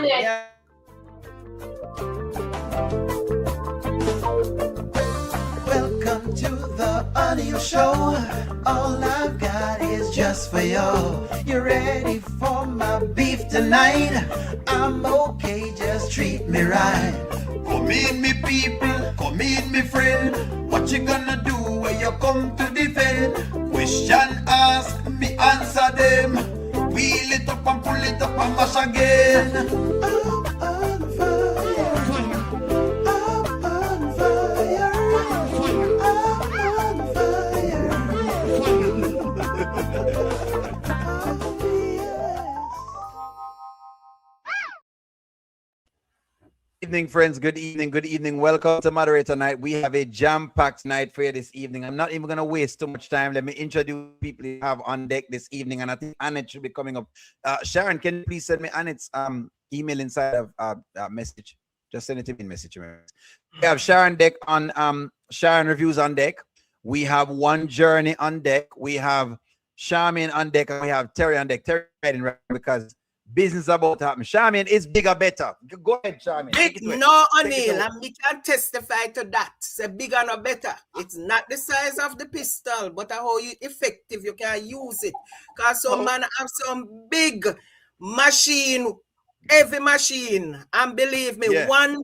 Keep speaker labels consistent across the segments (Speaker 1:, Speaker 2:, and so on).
Speaker 1: Yeah.
Speaker 2: Welcome to the O'Neil Show. All I've got is just for you. You ready for my beef tonight? I'm okay, just treat me right. Come in, me people, come in, me friend. What you gonna do when you come to defend? Question ask, me answer them. Wheel it up and pull it up and mash again. I'm on fire. I'm on fire. I'm on fire.
Speaker 1: Evening, friends. Good evening. Good evening. Welcome to Moderator Night. We have a jam-packed night for you this evening. I'm not even going to waste too much time. Let me introduce people we have on deck this evening, and I think Annette should be coming up. Sharon, can you please send me Annette's email inside of message? Just send it to me in message. We have Sharon deck on Sharon Reviews on deck. We have One Journey on deck. We have Charmaine on deck, and we have Terry on deck. Terry right because business about to happen. Charmaine is bigger, better. Go ahead, Charmaine.
Speaker 3: No, O'Neil, and we can testify to that. Say bigger no better. It's not the size of the pistol, but how you effective you can use it. Because some man have some big machine, heavy machine, and believe me, one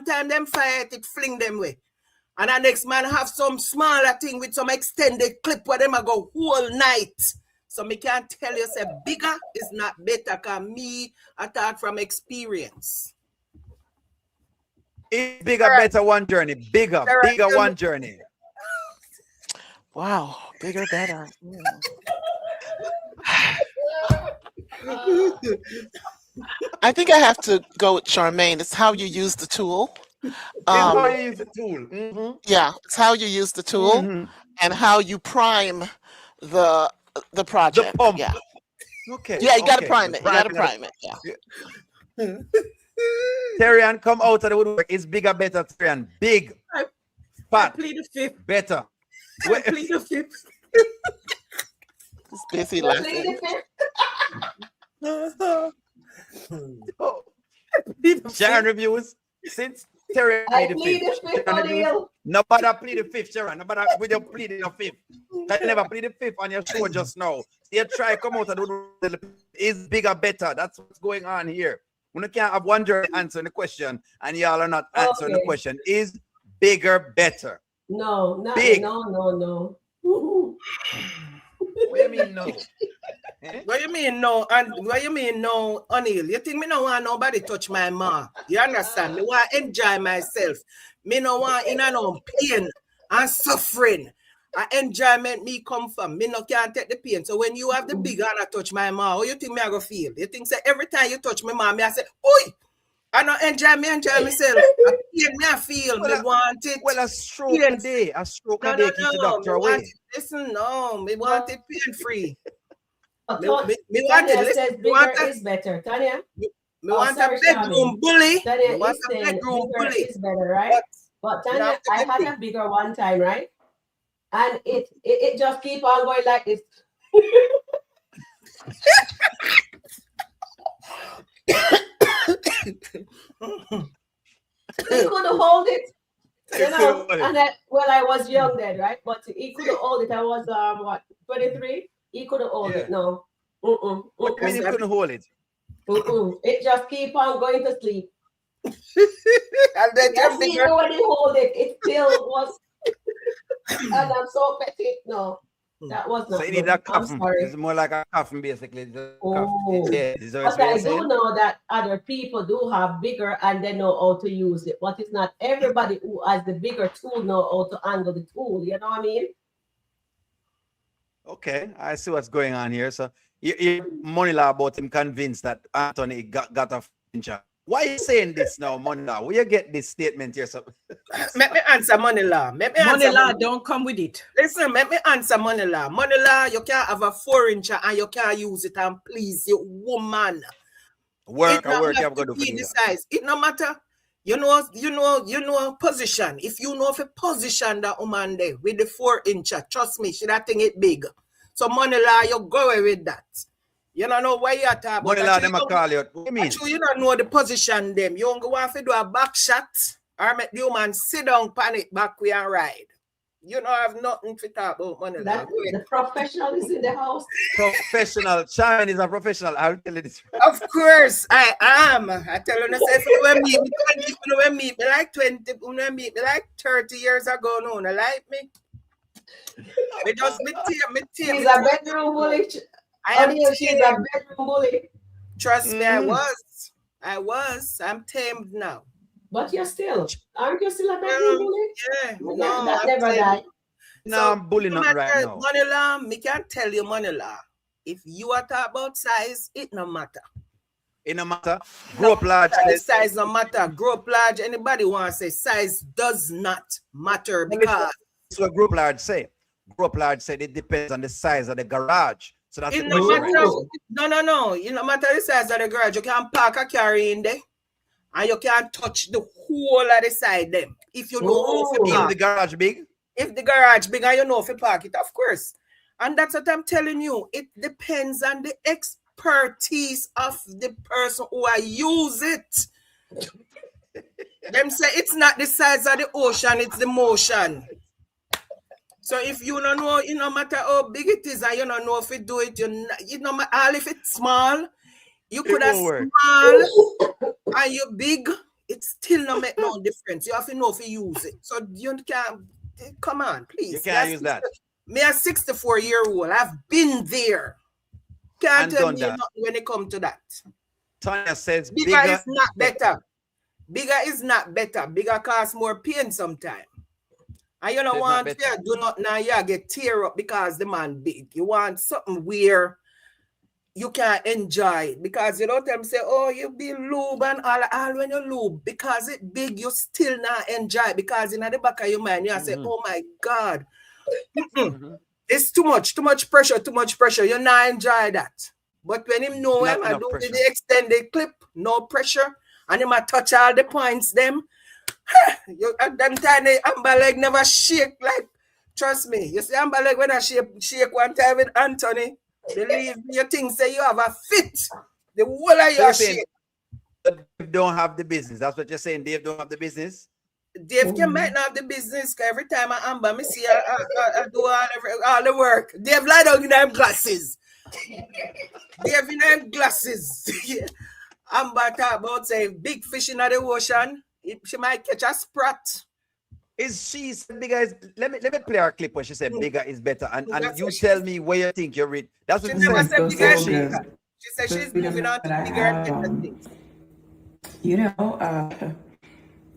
Speaker 3: time them fire it fling them away. And the next man have some smaller thing with some extended clip where them a go whole night. So me can't tell you, say bigger is not better, because me, I thought from experience.
Speaker 1: It's bigger, better, One Journey. Bigger, bigger, One Journey.
Speaker 4: Wow, bigger, better. I think I have to go with Charmaine. It's how you use the tool.
Speaker 1: How you use the tool.
Speaker 4: Yeah, it's how you use the tool and how you prime the project.
Speaker 1: The pump.
Speaker 4: Yeah.
Speaker 1: Okay.
Speaker 4: Yeah, you gotta prime it. You gotta prime it. Yeah.
Speaker 1: Terrian, come out of the woodwork. It's bigger, better, Terrian. Big.
Speaker 3: I
Speaker 1: Fat.
Speaker 3: plead the fifth.
Speaker 1: Better.
Speaker 3: I plead the fifth.
Speaker 4: It's busy laughing.
Speaker 1: Sharon Reviews. Since Terry made the fifth. Nobody plead the fifth, Sharon. Nobody with your pleading the fifth. I never plead the fifth on your show just now. You try come out of the woodwork. Is bigger, better. That's what's going on here. We can't have one jury answering the question and y'all are not answering the question. Is bigger better?
Speaker 5: No, not
Speaker 1: big.
Speaker 5: No.
Speaker 1: What do you mean no?
Speaker 3: What you mean no? And what you mean no, O'Neil? You think me no want nobody touch my mark? You understand? Me want enjoy myself. Me no want in no pain and suffering. And enjoyment me come from. Me no can't take the pain. So when you have the big hand touch my mark, how you think me I go feel? You think say every time you touch my mark, me I say, oi! I don't enjoy myself. I feel me want it.
Speaker 1: Well, a stroke a day. A stroke a day keeps the doctor away.
Speaker 3: Listen, no, me want it pain free.
Speaker 5: Me want it. Says bigger is better. Tanya?
Speaker 3: Me want a bedroom bully.
Speaker 5: Tanya is saying bigger is better, right? But Tanya, I had a bigger one time, right? And it just keep on going like this. He couldn't hold it. You know, and I was young then, right? But he couldn't hold it. I was 23. He couldn't hold it. No.
Speaker 1: What do you mean he couldn't hold it?
Speaker 5: It just keep on going to sleep.
Speaker 3: And then
Speaker 5: even when he hold it, it still was. And I'm so petite. No, that was not.
Speaker 1: So you need a coffin. It's more like a coffin, basically.
Speaker 5: But I do know that other people do have bigger and they know how to use it. But it's not everybody who has the bigger tool know how to handle the tool. You know what I mean?
Speaker 1: Okay, I see what's going on here. So you Money Law about him convinced that Anthony got a fincher. Why are you saying this now, Money Law? Where you get this statement here? So
Speaker 3: let me answer Money Law.
Speaker 6: Money Law, don't come with it.
Speaker 3: Listen, let me answer Money Law. Money Law, you can't have a 4-incher and you can't use it and please your woman.
Speaker 1: Work, you have to do
Speaker 3: the size. It no matter. You know position. If you know if a position that woman there with the 4-incher, trust me, she that thing it big. So Money Law, you go away with that. You don't know why you are talking
Speaker 1: Money
Speaker 3: about.
Speaker 1: law, them a call you. What do you mean?
Speaker 3: You don't know the position them. You don't go want to do a back shot or make the woman sit down, panic back way and ride. You don't have nothing to talk about money law.
Speaker 5: The professional is in the house.
Speaker 1: Professional. Sharon is a professional. I'll tell you this.
Speaker 3: Of course, I am. I tell you, if you when meet me like 20, when you meet me like 30 years ago, no, you like me. Me just me
Speaker 5: She's a bedroom bully. She's a bedroom bully.
Speaker 3: Trust me, I was. I'm tamed now.
Speaker 5: But you're still, aren't you still a bedroom bully?
Speaker 3: Yeah,
Speaker 5: no, that never died.
Speaker 1: No, I'm bullying up right now.
Speaker 3: Money law, me can't tell you money law. If you are talking about size, it no matter.
Speaker 1: It no matter. Grow up large.
Speaker 3: Size no matter. Grow up large. Anybody want to say size does not matter because.
Speaker 1: That's what grow up large say. Grow up large said it depends on the size of the garage. So that's
Speaker 3: it no matter. No. It no matter the size of the garage. You can park a car in there. And you can't touch the whole of the side them. If you know
Speaker 1: if the garage big.
Speaker 3: If the garage big and you know if you park it, of course. And that's what I'm telling you. It depends on the expertise of the person who use it. Them say it's not the size of the ocean, it's the motion. So if you don't know, it no matter how big it is and you don't know if you do it, you know, all if it's small, you could have small and you big, it still not make no difference. You have to know if you use it. So you can't, come on, please.
Speaker 1: You can't use that.
Speaker 3: Me a 64-year-old, I've been there. Can't tell me nothing when it comes to that.
Speaker 1: Tanya says
Speaker 3: bigger is not better. Bigger is not better. Bigger costs more pain sometimes. And you don't want to do not now you get tear up because the man big. You want something where you can enjoy it because you don't tell them say, oh, you be lube and all when you lube because it big, you still not enjoy it because in the back of your mind you say, oh my God. It's too much pressure. You not enjoy that. But when him know him I do the extended clip, no pressure, and him I touch all the points them. You them tiny amber leg never shake like trust me. You see amber leg when I shake one time with Anthony, believe me, you think say you have a fit. The whole of your shake.
Speaker 1: Dave don't have the business. That's what you're saying. Dave don't have the business.
Speaker 3: Dave can might not have the business because every time I amber, me see I do all the work. Dave lie down in them glasses. Dave in them glasses. Amber talk about say big fish in the ocean. She might catch a sprat.
Speaker 1: Is she said bigger is let me play our clip where she said bigger is better and you tell me where you think you read. That's what
Speaker 3: she said. She said she's moving on to bigger and better things.
Speaker 7: You know,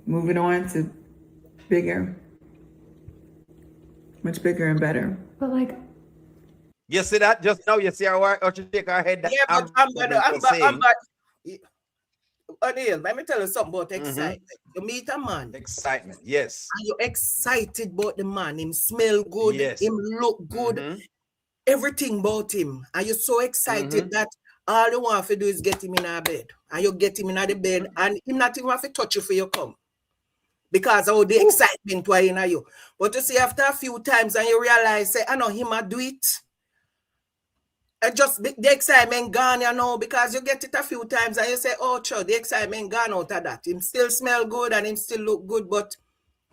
Speaker 7: moving on to bigger, much bigger and better. But like,
Speaker 1: you see that just now? You see her or she shake her head.
Speaker 3: Yeah, but Amber. O'Neal, let me tell you something about excitement. You meet a man.
Speaker 1: Excitement, yes.
Speaker 3: And you're excited about the man. Him smell good.
Speaker 1: Yes.
Speaker 3: Him look good. Everything about him. And you're so excited that all you want to do is get him in a bed. And you get him in the bed and him not even have to touch you for you come. Because of the excitement why in you. But you see after a few times and you realize, say, I know him I do it. And just the excitement gone, you know, because you get it a few times and you say, oh, sure, the excitement gone out of that. Him still smell good and him still look good. But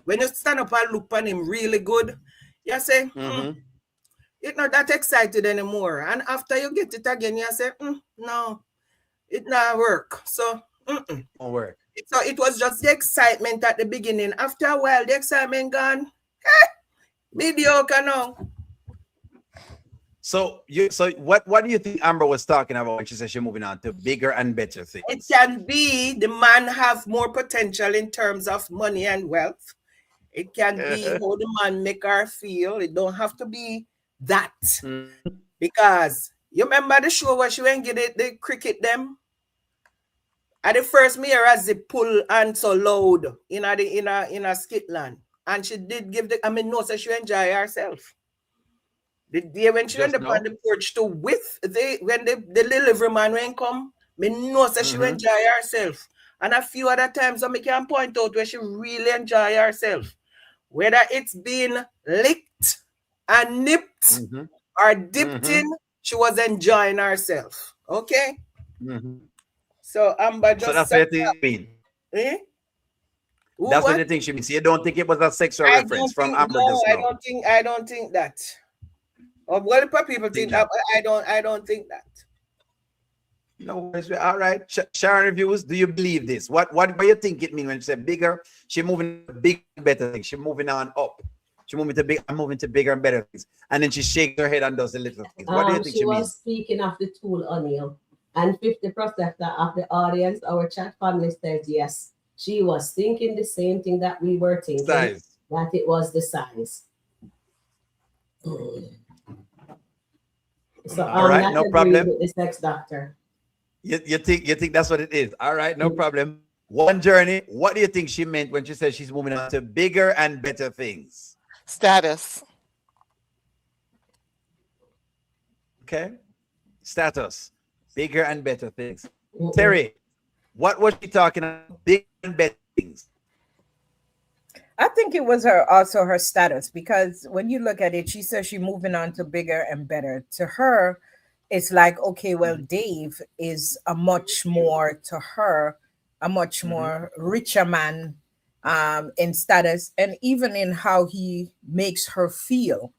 Speaker 3: when you stand up and look on him really good, you say, it's not that excited anymore. And after you get it again, you say, no, it not work. So,
Speaker 1: Won't work.
Speaker 3: So it was just the excitement at the beginning. After a while, the excitement gone. Mediocre now.
Speaker 1: So what do you think Amber was talking about when she said she's moving on to bigger and better things?
Speaker 3: It can be the man have more potential in terms of money and wealth. It can be how the man make her feel. It don't have to be that. Because you remember the show where she went get the cricket them? At the first mirror as they pull and so loud in a Skitland. And she did give no, so she enjoy herself. The day when she went up on the porch to with when the delivery man went come, me know that she enjoy herself. And a few other times I can point out where she really enjoy herself. Whether it's been licked and nipped or dipped in, she was enjoying herself. Okay.
Speaker 1: Mm-hmm.
Speaker 3: So Amber
Speaker 1: So
Speaker 3: just
Speaker 1: that's
Speaker 3: said,
Speaker 1: what you mean.
Speaker 3: eh? Who
Speaker 1: That's what
Speaker 3: what?
Speaker 1: you think she means. You don't think it was a sexual
Speaker 3: I
Speaker 1: reference
Speaker 3: don't
Speaker 1: from
Speaker 3: think
Speaker 1: Amber
Speaker 3: no,
Speaker 1: just now.
Speaker 3: I don't think that. Or what people
Speaker 1: Think
Speaker 3: think that,
Speaker 1: that.
Speaker 3: but I don't think that.
Speaker 1: No worries. All right. Sharon reviews. Do you believe this? What do you think it means when she said bigger? She moving to big and better things. She moving on up. She moving to big. I'm moving to bigger and better things. And then she shakes her head and does the little things. What do you think
Speaker 5: She
Speaker 1: she
Speaker 5: was
Speaker 1: means?
Speaker 5: speaking of the tool, O'Neill, and 50% of the audience, our chat family says yes. She was thinking the same thing that we were thinking,
Speaker 1: Size.
Speaker 5: that it was the size. So
Speaker 1: All
Speaker 5: I'm
Speaker 1: right.
Speaker 5: not
Speaker 1: No
Speaker 5: agreeing
Speaker 1: problem.
Speaker 5: with the sex doctor.
Speaker 1: You think that's what it is? All right. No problem. One journey. What do you think she meant when she said she's moving on to bigger and better things?
Speaker 4: Status.
Speaker 1: Okay. Status. Bigger and better things.
Speaker 5: Mm-mm.
Speaker 1: Terry, what was she talking about? Big and better things.
Speaker 6: I think it was her status, because when you look at it, she says she's moving on to bigger and better. To her, it's like, okay, well, Dave is a much more to her, a much more richer man, in status, and even in how he makes her feel.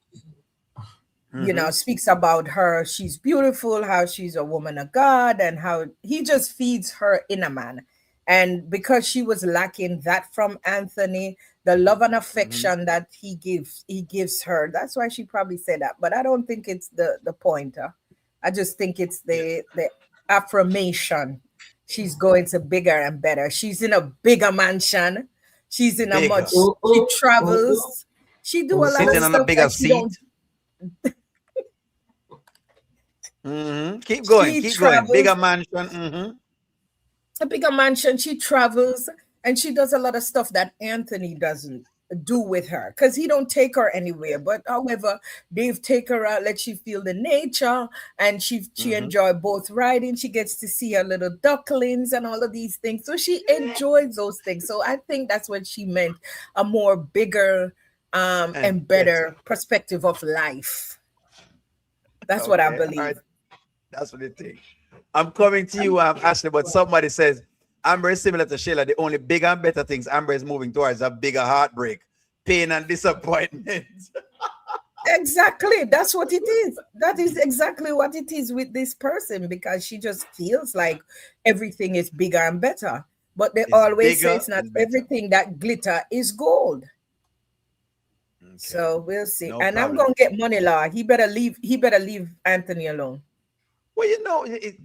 Speaker 6: Speaks about her, she's beautiful, how she's a woman of God, and how he just feeds her inner man. And because she was lacking that from Anthony, the love and affection that he gives her, that's why she probably said that. But I don't think it's the pointer. I just think it's the affirmation. She's going to bigger and better. She's in a bigger mansion. She's in a
Speaker 1: Bigger.
Speaker 6: much, she travels, she do a lot of
Speaker 1: Sitting on a
Speaker 6: stuff
Speaker 1: bigger
Speaker 6: that she
Speaker 1: seat.
Speaker 6: don't.
Speaker 1: Keep going.
Speaker 6: She
Speaker 1: Keep going. Bigger
Speaker 6: travels,
Speaker 1: mansion.
Speaker 6: a bigger mansion. She travels, and she does a lot of stuff that Anthony doesn't do with her, because he don't take her anywhere. But however, Dave take her out, let she feel the nature, and she enjoy both riding. She gets to see her little ducklings and all of these things, so she enjoys those things. So I think that's what she meant, a more bigger and better perspective of life. That's what I
Speaker 1: Okay. All right.
Speaker 6: believe.
Speaker 1: That's what you think. I'm coming to you, Ashley, but somebody says Amber is similar to Sheila. The only bigger and better things Amber is moving towards a bigger heartbreak, pain, and disappointment.
Speaker 6: Exactly. That's what it is. That is exactly what it is with this person, because she just feels like everything is bigger and better. But they
Speaker 1: It's
Speaker 6: always say
Speaker 1: bigger
Speaker 6: it's not
Speaker 1: and better.
Speaker 6: everything that glitter is gold.
Speaker 1: Okay.
Speaker 6: So we'll see.
Speaker 1: No
Speaker 6: And I'm
Speaker 1: problem.
Speaker 6: gonna get Money Law. He better leave Anthony alone.
Speaker 1: Well,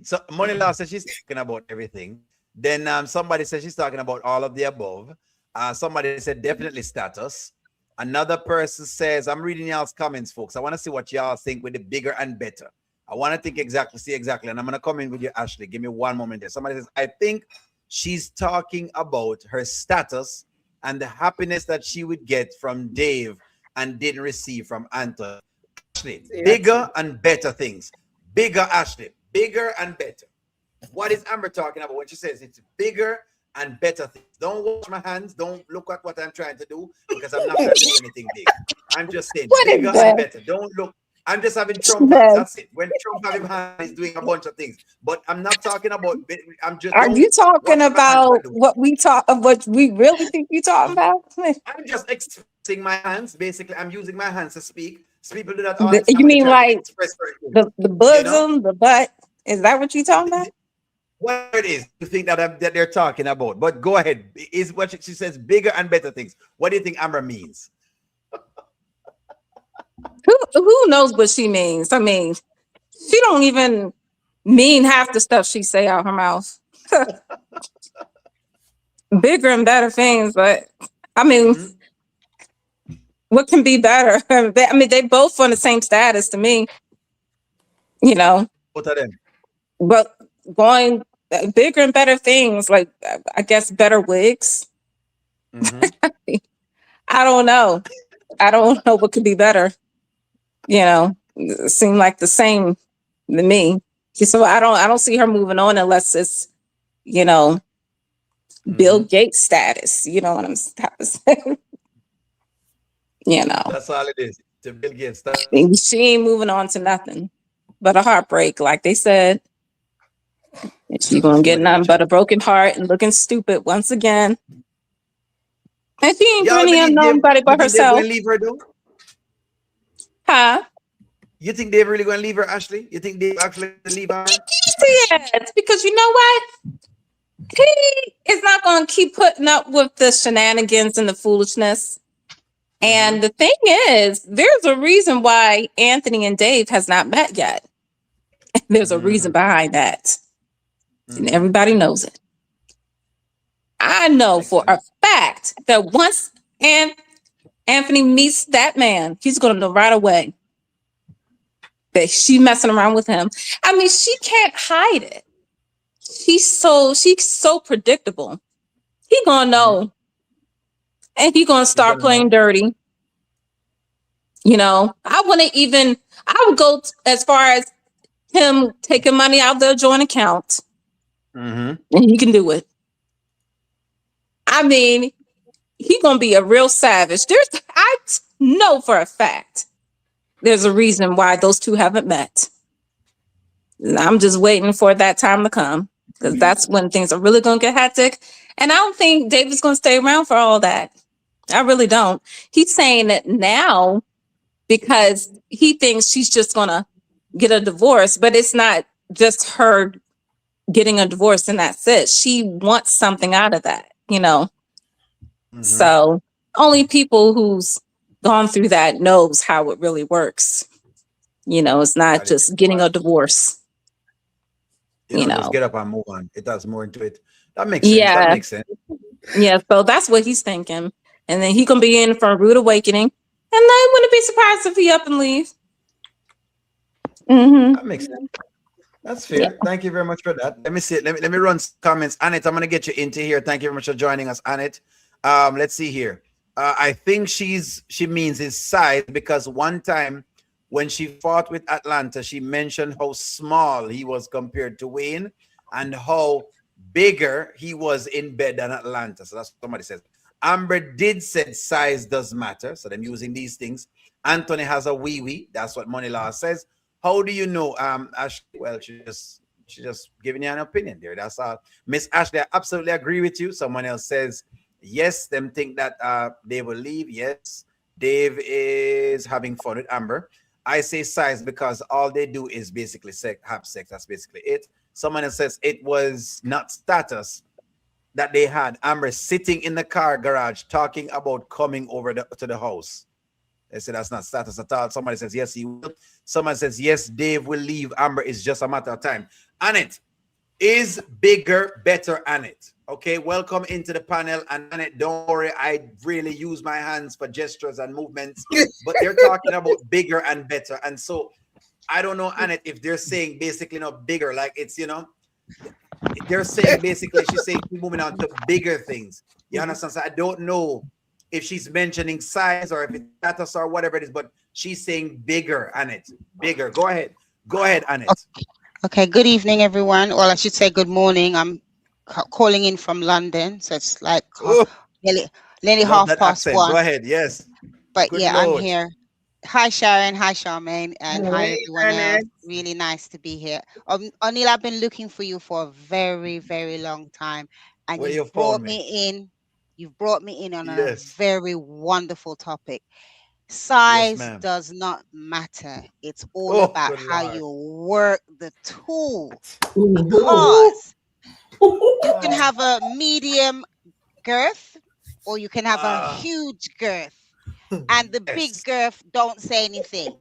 Speaker 1: so Money Law says she's talking about everything. Then somebody says she's talking about all of the above. Somebody said definitely status. Another person says, I'm reading y'all's comments, folks. I want to see what y'all think with the bigger and better. I want to see exactly. And I'm going to come in with you, Ashley. Give me one moment there. Somebody says, I think she's talking about her status and the happiness that she would get from Dave and didn't receive from Anthony. Ashley, bigger and better things. Bigger, Ashley, bigger and better. What is Amber talking about when she says it's bigger and better things? Don't wash my hands. Don't look at what I'm trying to do, because I'm not trying to do anything big. I'm just saying bigger and better. Don't look. I'm just having Trump hands. That's it. When Trump having hands, he's doing a bunch of things. But I'm not talking about. I'm just.
Speaker 8: Are you talking about what we really think you talking about?
Speaker 1: I'm just expressing my hands. Basically, I'm using my hands to speak. People do that all the time.
Speaker 8: You mean like
Speaker 1: the
Speaker 8: bosom, the butt? Is that what you talking about?
Speaker 1: What it is you think that they're talking about? But go ahead. Is what she says bigger and better things. What do you think Amber means?
Speaker 8: Who knows what she means? I mean, she don't even mean half the stuff she say out her mouth. Bigger and better things, but I mean, what can be better? I mean, they both on the same status to me.
Speaker 1: Both of them.
Speaker 8: But going bigger and better things, like I guess better wigs. I don't know. I don't know what could be better. It seem like the same to me. So I don't see her moving on unless it's, Bill Gates status. You know what I'm saying?
Speaker 1: That's all it is. To Bill Gates status.
Speaker 8: She ain't moving on to nothing but a heartbreak, like they said. And she's gonna get nothing but a broken heart and looking stupid once again. And she ain't
Speaker 1: Y'all
Speaker 8: bringing in
Speaker 1: believe Dave?
Speaker 8: nobody
Speaker 1: You
Speaker 8: but
Speaker 1: think Dave
Speaker 8: herself.
Speaker 1: gonna leave her though?
Speaker 8: Huh?
Speaker 1: You think Dave really gonna leave her, Ashley? You think Dave actually gonna leave her?
Speaker 8: Yes, because you know what? He is not going to keep putting up with the shenanigans and the foolishness. And the thing is, there's a reason why Anthony and Dave has not met yet. There's a reason behind that. And everybody knows it. I know for a fact that once Anthony meets that man, he's going to know right away that she messing around with him. I mean, she can't hide it. She's so predictable. He gonna know, and he gonna start playing dirty. You know, I would go as far as him taking money out of their joint account, and he can do it. I mean, he gonna be a real savage. I know for a fact there's a reason why those two haven't met. And I'm just waiting for that time to come, because that's when things are really gonna get hectic. And I don't think David's gonna stay around for all that. I really don't. He's saying it now because he thinks she's just gonna get a divorce, but it's not just her getting a divorce and that's it. She wants something out of that, you know. So only people who's gone through that knows how it really works. You know, it's not just getting a divorce.
Speaker 1: You know, just get up and move on. It does more into it. That makes sense.
Speaker 8: Yeah.
Speaker 1: That makes sense.
Speaker 8: Yeah, so that's what he's thinking. And then he gonna be in for a rude awakening. And I wouldn't be surprised if he up and leave.
Speaker 1: That makes sense. That's fair. Yeah. Thank you very much for that. Let me see. Let me run some comments. Annette, I'm gonna get you into here. Thank you very much for joining us, Annette. Let's see here. I think she means his size, because one time when she fought with Atlanta, she mentioned how small he was compared to Wayne and how bigger he was in bed than Atlanta. So that's what somebody says. Amber did say size does matter. So them using these things. Anthony has a wee. That's what Money Law says. How do you know, Ashley? Well, she just giving you an opinion there. That's all. Miss Ashley, I absolutely agree with you. Someone else says, yes, them think that they will leave. Yes, Dave is having fun with Amber. I say size because all they do is basically have sex. That's basically it. Someone else says it was not status that they had. Amber sitting in the car garage talking about coming over to the house. They say that's not status at all. Somebody says yes, he will. Someone says yes, Dave will leave. Amber is just a matter of time. Annette, is bigger better, Annette? Okay, welcome into the panel. And Annette, don't worry, I really use my hands for gestures and movements, but they're talking about bigger and better. And so I don't know, Annette, if they're saying basically not bigger, like it's, you know, they're saying basically she's saying moving on to bigger things. You understand? So I don't know if she's mentioning size or if it's status or whatever it is, but she's saying bigger, Annette. Bigger. Go ahead, Annette.
Speaker 9: Okay, good evening, everyone. Well, I should say good morning. I'm calling in from London, so it's like nearly half past
Speaker 1: accent.
Speaker 9: 1.
Speaker 1: Go ahead, yes.
Speaker 9: But
Speaker 1: good
Speaker 9: yeah,
Speaker 1: Lord.
Speaker 9: I'm here. Hi, Sharon. Hi, Charmaine. And hi, everyone else. Really nice to be here. O'Neill, I've been looking for you for a very, very long time. And you've brought me in. You've brought me in on a very wonderful topic. Size does not matter. It's all about how you work the tool. Because you can have a medium girth or you can have a huge girth. And the big girth don't say anything.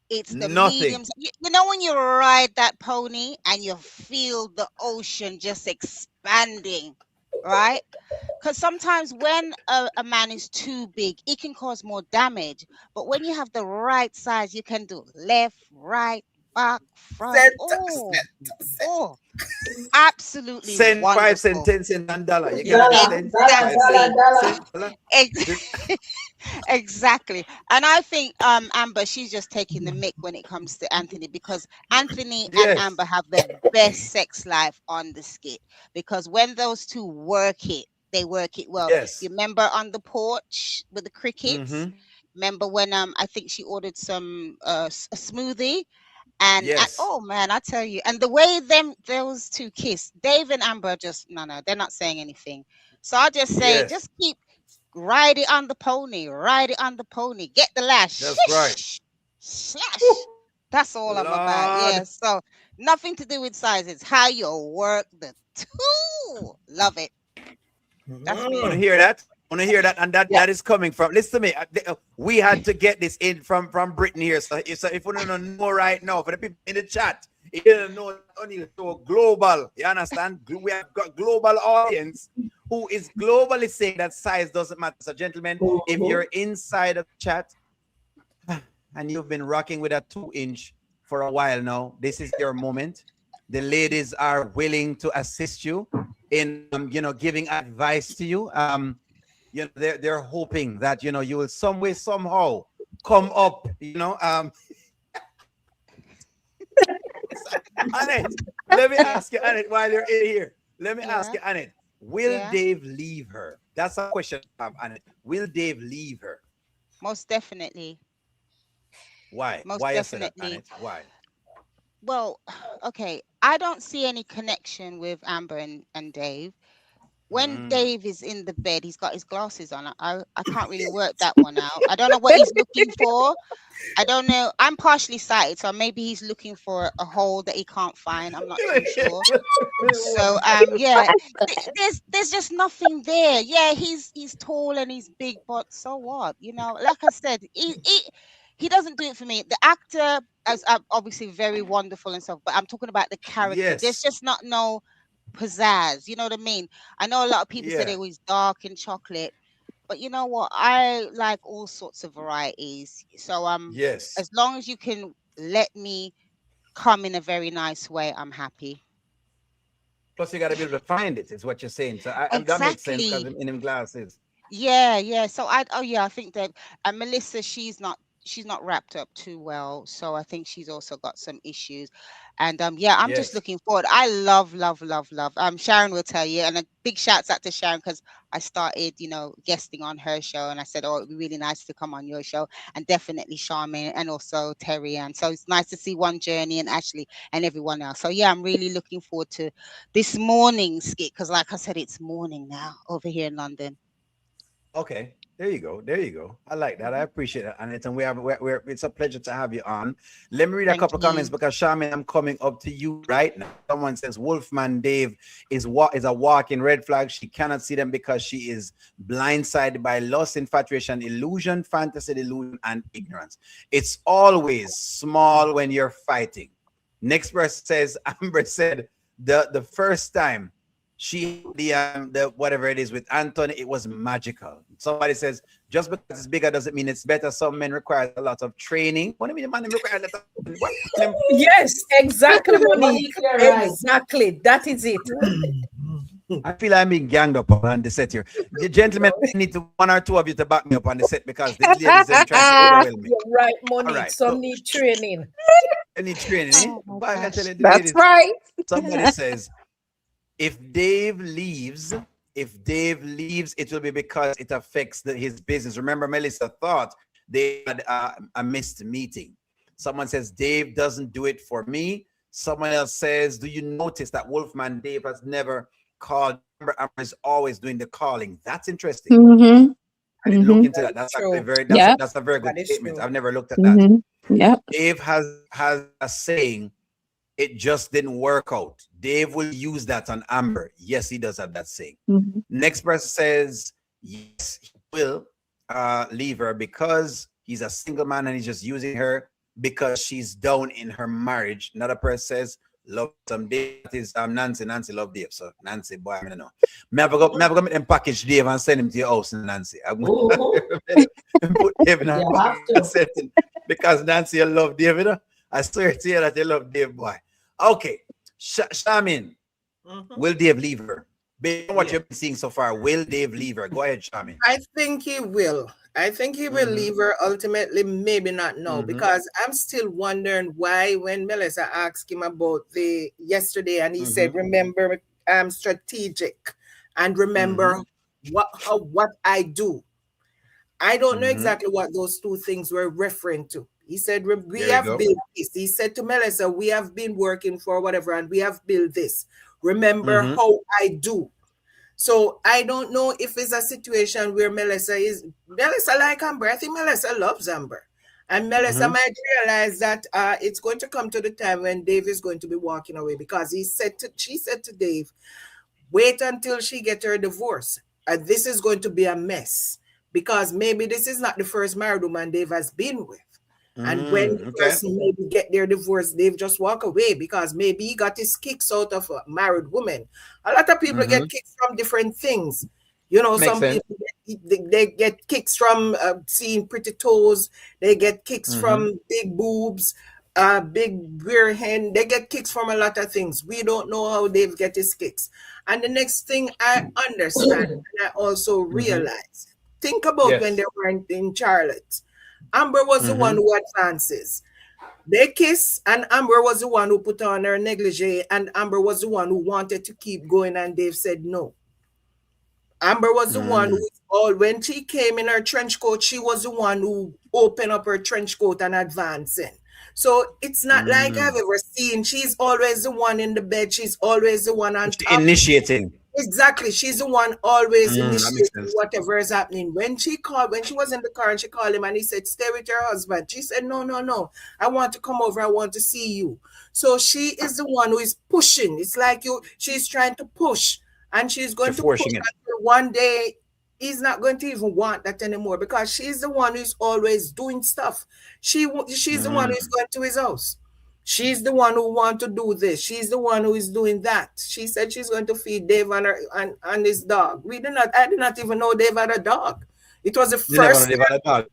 Speaker 9: It's the mediums. You know when you ride that pony and you feel the ocean just expanding, right? Because sometimes when a man is too big, it can cause more damage. But when you have the right size, you can do left, right, back, front. Absolutely
Speaker 1: send
Speaker 9: wonderful.
Speaker 1: 5 cents, 10 cents, and $1. You can
Speaker 9: Exactly. And I think Amber, she's just taking the mick when it comes to Anthony, because Anthony and Amber have the best sex life on the skit, because when those two work it, they work it well. You remember on the porch with the crickets? Remember when I think she ordered some a smoothie And
Speaker 1: Yes.
Speaker 9: oh man, I tell you, and the way those two kiss, Dave and Amber, just no, they're not saying anything. So I just say,
Speaker 1: Yes.
Speaker 9: just keep ride it on the pony, ride it on the pony, get the lash,
Speaker 1: That's right.
Speaker 9: shish, slash. That's all I'm about.
Speaker 1: Lord.
Speaker 9: Yeah. So nothing to do with size. It's how you work the tool. Love it. That's
Speaker 1: I want to
Speaker 9: me.
Speaker 1: hear that. I want to hear that, and that is coming from. Listen to me. We had to get this in from Britain here. So if we don't know right now, for the people in the chat, you don't know only so global. You understand? We have got global audience who is globally saying that size doesn't matter. So, gentlemen, if you're inside of the chat and you've been rocking with a 2-inch for a while now, this is your moment. The ladies are willing to assist you in, giving advice to you. They're hoping that, you will some way, somehow come up, Annette, let me ask you, Annette, while you're in here, let me ask you, Annette, will Dave leave her? That's a question I have, Annette. Will Dave leave her?
Speaker 9: Most definitely.
Speaker 1: Why?
Speaker 9: Most
Speaker 1: Why
Speaker 9: definitely.
Speaker 1: you say that, Annette? Why?
Speaker 9: Well, okay. I don't see any connection with Amber and Dave. When Dave is in the bed, he's got his glasses on. I can't really work that one out. I don't know what he's looking for. I don't know. I'm partially sighted, so maybe he's looking for a hole that he can't find. I'm not too sure. So yeah, there's just nothing there. Yeah, he's tall and he's big, but so what? Like I said, he doesn't do it for me. The actor is obviously very wonderful and stuff, but I'm talking about the character.
Speaker 1: Yes.
Speaker 9: There's just not no pizzazz. You know what I mean? I know a lot of people said it was dark and chocolate, but you know what? I like all sorts of varieties. So
Speaker 1: yes,
Speaker 9: as long as you can let me come in a very nice way, I'm happy.
Speaker 1: Plus, you got to be able to find it, is what you're saying. So that makes sense because in them glasses.
Speaker 9: Yeah. So I think that Melissa, she's not wrapped up too well. So I think she's also got some issues. And I'm just looking forward. I love. Sharon will tell you, and a big shouts out to Sharon because I started, guesting on her show, and I said, oh, it'd be really nice to come on your show, and definitely Charmaine and also Terry. And so it's nice to see One Journey and Ashley and everyone else. So yeah, I'm really looking forward to this morning skit because, like I said, it's morning now over here in London.
Speaker 1: Okay, there you go. I like that. I appreciate that, Annette. And it's a pleasure to have you on. Let me read a couple of comments because Charmaine, I'm coming up to you right now. Someone says Wolfman Dave is a walking red flag. She cannot see them because she is blindsided by lust, infatuation, illusion, fantasy, delusion, and ignorance. It's always small when you're fighting. Next person says Amber said the first time she the whatever it is with Anthony, it was magical. Somebody says just because it's bigger doesn't mean it's better. Some men require a lot of training. What do you mean man require a lot of what?
Speaker 6: Yes, exactly, Monique. Exactly. That is it.
Speaker 1: I feel I'm being ganged up on the set here. The gentlemen, I need one or two of you to back me up on the set because the ladies are trying to overwhelm me.
Speaker 6: You're right, Monique. Right, some need training.
Speaker 1: I need training.
Speaker 8: That's right.
Speaker 1: Somebody says if Dave leaves, it will be because it affects his business. Remember, Melissa thought they had a missed meeting. Someone says, Dave doesn't do it for me. Someone else says, do you notice that Wolfman Dave has never called? Amber is always doing the calling. That's interesting.
Speaker 8: Mm-hmm.
Speaker 1: I didn't look into that. That's actually that's a very good statement. I've never looked at that.
Speaker 8: Yeah.
Speaker 1: Dave has a saying, it just didn't work out. Dave will use that on Amber. Yes, he does have that saying. Next person says, yes, he will leave her because he's a single man and he's just using her because she's down in her marriage. Another person says, love some Dave. That is Nancy. Nancy love Dave. So Nancy, boy, I don't know. Never go make them package Dave and send him to your house, Nancy. I'm going to put Dave in a setting because Nancy, you love Dave. You know? I swear to you that you love Dave, boy. Okay, Shamin, will Dave leave her? Based on what you've been seeing so far, will Dave leave her? Go ahead, Shamin.
Speaker 3: I think he will. I think he will leave her ultimately, maybe not now, because I'm still wondering why when Melissa asked him about yesterday and he said, remember, I'm strategic and remember what I do. I don't know exactly what those two things were referring to. He said, we have built this. He said to Melissa, we have been working for whatever, and we have built this. Remember how I do. So I don't know if it's a situation where Melissa like Amber. I think Melissa loves Amber. And Melissa might realize that it's going to come to the time when Dave is going to be walking away, because she said to Dave, wait until she gets her divorce. This is going to be a mess, because maybe this is not the first married woman Dave has been with. And when the person maybe get their divorce, Dave just walk away, because maybe he got his kicks out of a married woman. A lot of people get kicks from different things. You know, some people they get kicks from seeing pretty toes. They get kicks from big boobs, big rear hen. They get kicks from a lot of things. We don't know how Dave get his kicks. And the next thing I understand, and I also realize, think about when they weren't in Charlotte. Amber was the one who advances. They kiss, and Amber was the one who put on her negligee, and Amber was the one who wanted to keep going, and Dave said no. Amber was the one who, when she came in her trench coat, she was the one who opened up her trench coat and advancing. So it's not like I've ever seen. She's always the one in the bed. She's always the one on top.
Speaker 1: Initiating.
Speaker 3: Exactly. She's the one always initiating whatever is happening. When she was in the car and she called him and he said, stay with your husband. She said, no. I want to come over. I want to see you. So she is the one who is pushing. It's like she's trying to push, and she's going to push until one day he's not going to even want that anymore, because she's the one who's always doing stuff. She's the one who's going to his house. She's the one who want to do this. She's the one who is doing that. She said she's going to feed Dave and his dog. I did not even know Dave had a dog. It was the first time.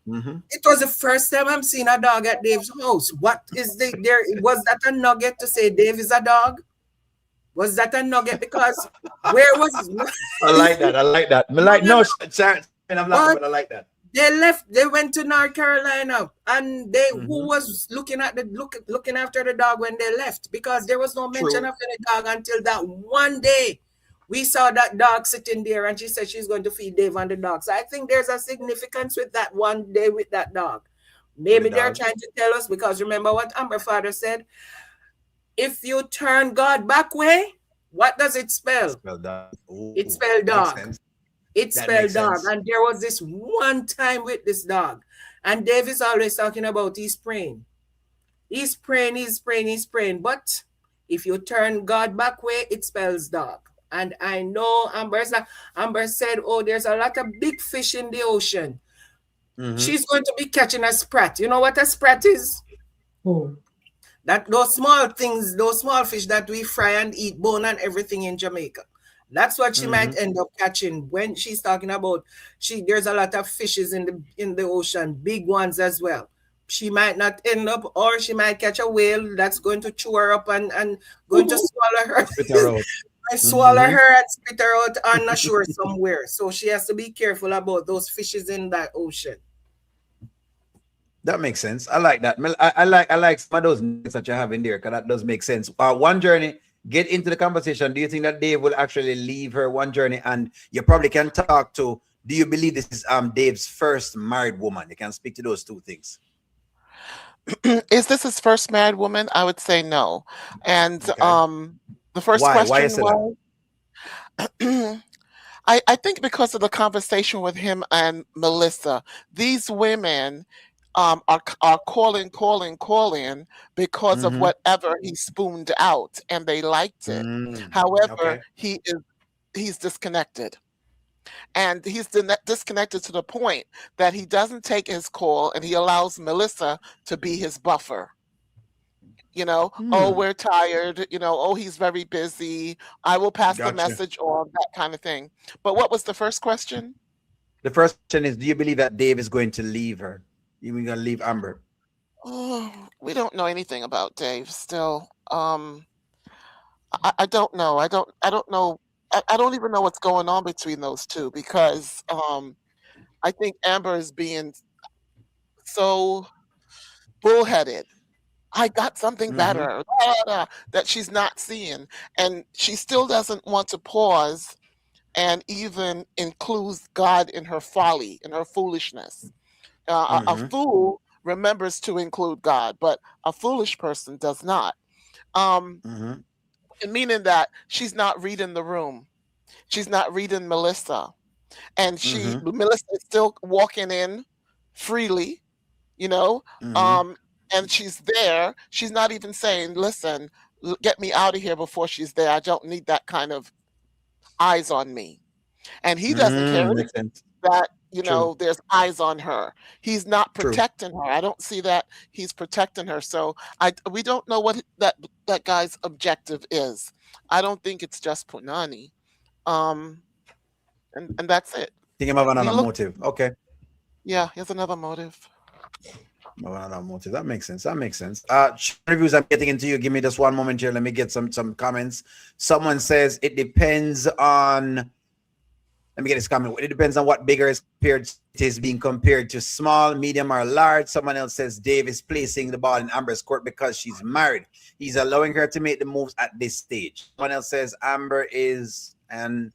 Speaker 3: It was the first time I'm seeing a dog at Dave's house. What is there? Was that a nugget to say Dave is a dog? Was that a nugget? Because where was
Speaker 1: I like that. I like that. I'm laughing, but I like that.
Speaker 3: They went to North Carolina, and who was looking after the dog when they left? Because there was no mention of any dog until that one day. We saw that dog sitting there, and she said she's going to feed Dave and the dog. So I think there's a significance with that one day with that dog. Maybe they're trying to tell us, because remember what Amber father said? If you turn God back way, what does it spell? It spelled dog. It spelled dog. And there was this one time with this dog. And Dave is always talking about he's praying. He's praying. But if you turn God back way, it spells dog. And I know Amber said, there's a lot of big fish in the ocean. She's going to be catching a sprat. You know what a sprat is? That those small things, those small fish that we fry and eat, bone and everything in Jamaica. That's what she might end up catching when she's talking about there's a lot of fishes in the ocean, big ones as well. She might not end up, or she might catch a whale that's going to chew her up and going to swallow her. Spit her out. Swallow her and spit her out on the shore somewhere. So she has to be careful about those fishes in that ocean.
Speaker 1: That makes sense. I like that. I like some of those names that you have in there, because that does make sense. One journey, get into the conversation. Do you think that Dave will actually leave her one journey? And you probably can talk to, do you believe this is Dave's first married woman? You can speak to those two things.
Speaker 4: Is this his first married woman? I would say no. And the first question was, I think because of the conversation with him and Melissa, these women are calling because of whatever he spooned out, and they liked it. However, he's disconnected. And he's disconnected to the point that he doesn't take his call, and he allows Melissa to be his buffer. We're tired, he's very busy. I will pass the message on, that kind of thing. But what was the first question?
Speaker 1: The first question is, do you believe that Dave is going to leave her? You're going to leave Amber?
Speaker 4: Oh, we don't know anything about Dave still. I don't know. I don't know. I don't even know what's going on between those two, because I think Amber is being so bullheaded. I got something better that she's not seeing. And she still doesn't want to pause and even include God in her folly, in her foolishness. A fool remembers to include God, but a foolish person does not. Meaning that she's not reading the room. She's not reading Melissa. And Melissa is still walking in freely, you know, and she's there. She's not even saying, listen, get me out of here before she's there. I don't need that kind of eyes on me. And he doesn't care that, you know, there's eyes on her. He's not protecting her. I don't see that he's protecting her. So we don't know what that guy's objective is. I don't think it's just Punani. And that's it.
Speaker 1: Think him have another motive. Okay.
Speaker 4: Yeah, here's another motive.
Speaker 1: Another motive. That makes sense. That makes sense. Reviews I'm getting into you. Give me just one moment here. Let me get some comments. Someone says it depends on. Let me get this comment. It depends on what bigger is compared. It is being compared to small, medium, or large. Someone else says Dave is placing the ball in Amber's court because she's married. He's allowing her to make the moves at this stage. Someone else says Amber is, and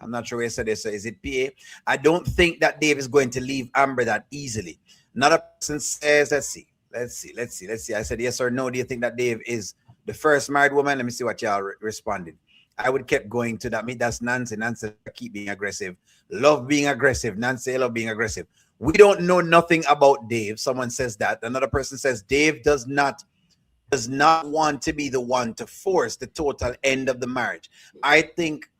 Speaker 1: I'm not sure where I said this. So is it PA? I don't think that Dave is going to leave Amber that easily. Another person says, let's see. I said yes or no. Do you think that Dave is the first married woman? Let me see what y'all responded. I would keep going to that. That's Nancy. Nancy, keep being aggressive. Love being aggressive. Nancy, love being aggressive. We don't know nothing about Dave. Someone says that. Another person says Dave does not want to be the one to force the total end of the marriage. I think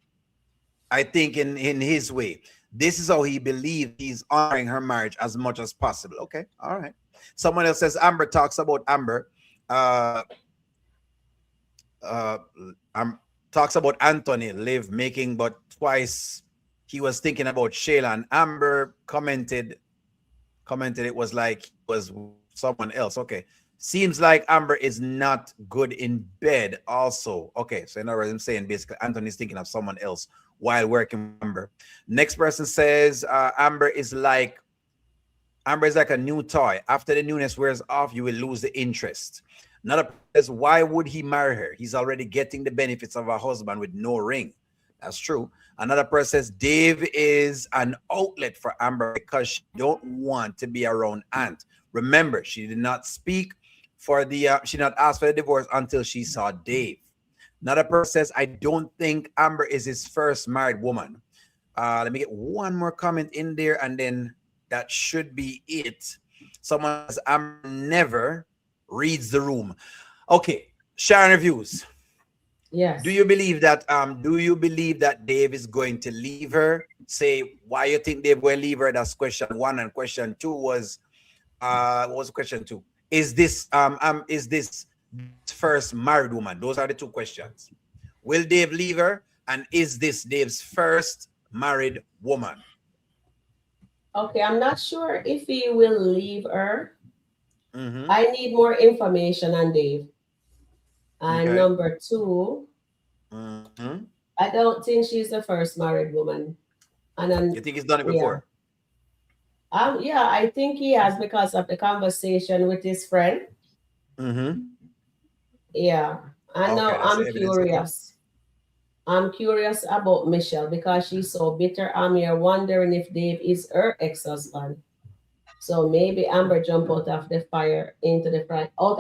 Speaker 1: in his way, this is how he believes he's honoring her marriage as much as possible. Okay, all right. Someone else says Amber talks about Amber. Talks about Anthony live making, but twice he was thinking about Shayla, and Amber commented it was like it was someone else. Okay. Seems like Amber is not good in bed also. Okay, so in other words, I'm saying basically Anthony's thinking of someone else while working with Amber. Next person says Amber is like a new toy. After the newness wears off, you will lose the interest. Another person says, why would he marry her? He's already getting the benefits of a husband with no ring. That's true. Another person says Dave is an outlet for Amber because she don't want to be around Aunt. Remember, she did not speak for the she did not ask for the divorce until she saw Dave. Another person says, I don't think Amber is his first married woman. Let me get one more comment in there, and then that should be it. Someone says Amber never reads the room. Okay, Sharon reviews.
Speaker 5: Yes.
Speaker 1: Do you believe that Dave is going to leave her? Say why you think Dave will leave her. That's question one. And question two was what was question two? Is this first married woman? Those are the two questions. Will Dave leave her? And is this Dave's first married woman?
Speaker 5: Okay, I'm not sure if he will leave her. I need more information on Dave. And number two, I don't think she's the first married woman. And
Speaker 1: you think he's done it before?
Speaker 5: Yeah, I think he has because of the conversation with his friend. Yeah, I know. I'm curious. I'm curious about Michelle because she's so bitter. I'm here wondering if Dave is her ex-husband. So maybe Amber jump out of the fire out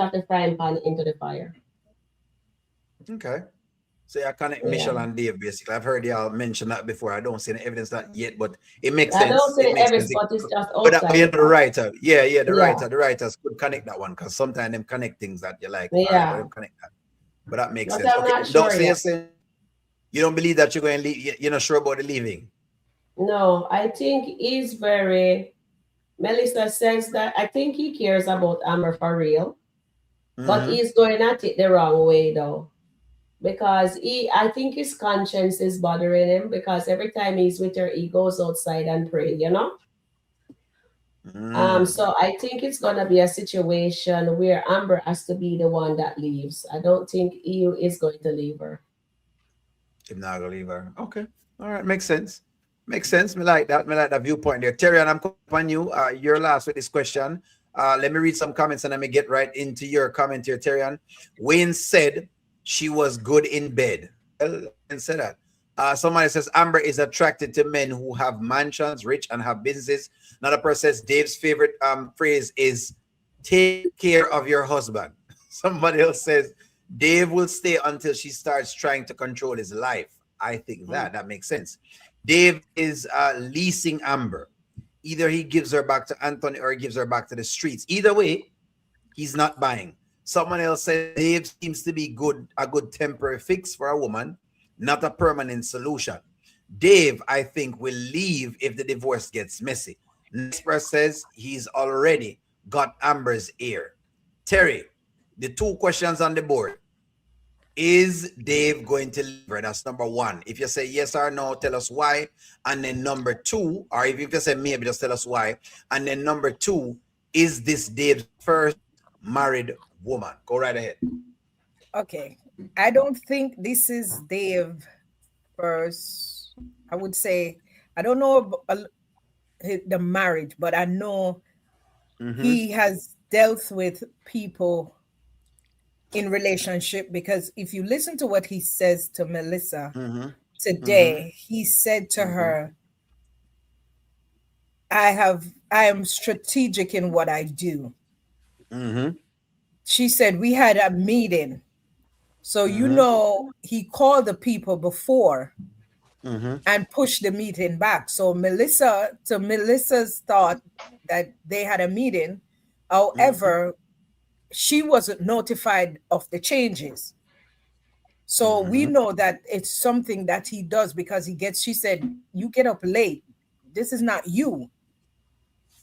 Speaker 5: of the frying pan into the fire.
Speaker 1: Okay. So I connect Michelle and Dave basically. I've heard y'all mention that before. I don't see any evidence that yet, but it makes sense.
Speaker 5: I don't see evidence, but it's just outside.
Speaker 1: But the writer, the writers could connect that one because sometimes them connect things that you like.
Speaker 5: Yeah.
Speaker 1: Right, connect that. But that makes sense.
Speaker 5: I'm not sure
Speaker 1: you don't believe that you're going to leave. You're not sure about the leaving.
Speaker 5: No, I think he's very. Melissa says that I think he cares about Amber for real, but he's going at it the wrong way though, because I think his conscience is bothering him because every time he's with her, he goes outside and pray, you know. So I think it's gonna be a situation where Amber has to be the one that leaves. I don't think he is going to leave her.
Speaker 1: He's not gonna leave her. Okay, all right, makes sense. Makes sense. Me like that. Me like that viewpoint there. Terry, and I'm coming on you. You're last with this question. Let me read some comments and let me get right into your comment here, Terry. Wayne said she was good in bed. Well, and said that. Somebody says Amber is attracted to men who have mansions, rich, and have businesses. Another person says Dave's favorite phrase is take care of your husband. Somebody else says, Dave will stay until she starts trying to control his life. I think that makes sense. Dave is leasing Amber. Either he gives her back to Anthony or he gives her back to the streets. Either way, he's not buying. Someone else said Dave seems to be a good temporary fix for a woman, not a permanent solution. Dave, I think, will leave if the divorce gets messy. Next person says he's already got Amber's ear. Terry, the two questions on the board. Is Dave going to leave her? That's number one. If you say yes or no, tell us why. And then number two, or if you say maybe, just tell us why. And then number two, is this Dave's first married woman? Go right ahead.
Speaker 6: Okay. I don't think this is Dave first. I would say, I don't know the marriage, but I know he has dealt with people in relationship, because if you listen to what he says to Melissa today, he said to her, I am strategic in what I do. She said, we had a meeting. So, you know, he called the people before and pushed the meeting back. So Melissa's thought that they had a meeting. However, she wasn't notified of the changes. So we know that it's something that he does, because she said, you get up late. This is not you.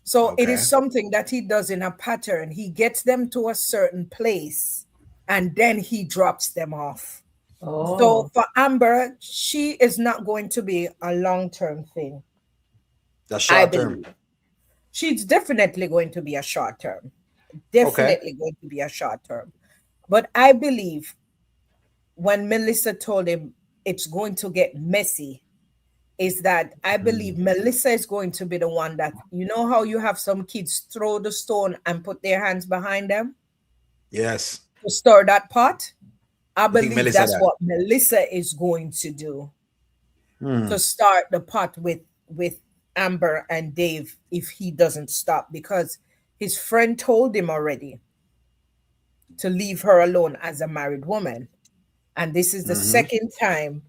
Speaker 6: So it is something that he does in a pattern. He gets them to a certain place and then he drops them off. So for Amber, she is not going to be a long-term thing.
Speaker 1: The short term.
Speaker 6: She's definitely going to be a short term. Definitely going to be a short term. But I believe when Melissa told him it's going to get messy, is that I believe Melissa is going to be the one that, you know how you have some kids throw the stone and put their hands behind them?
Speaker 1: Yes.
Speaker 6: To stir that pot? I believe that's what Melissa is going to do. To start the pot with Amber and Dave if he doesn't stop, because his friend told him already to leave her alone as a married woman. And this is the second time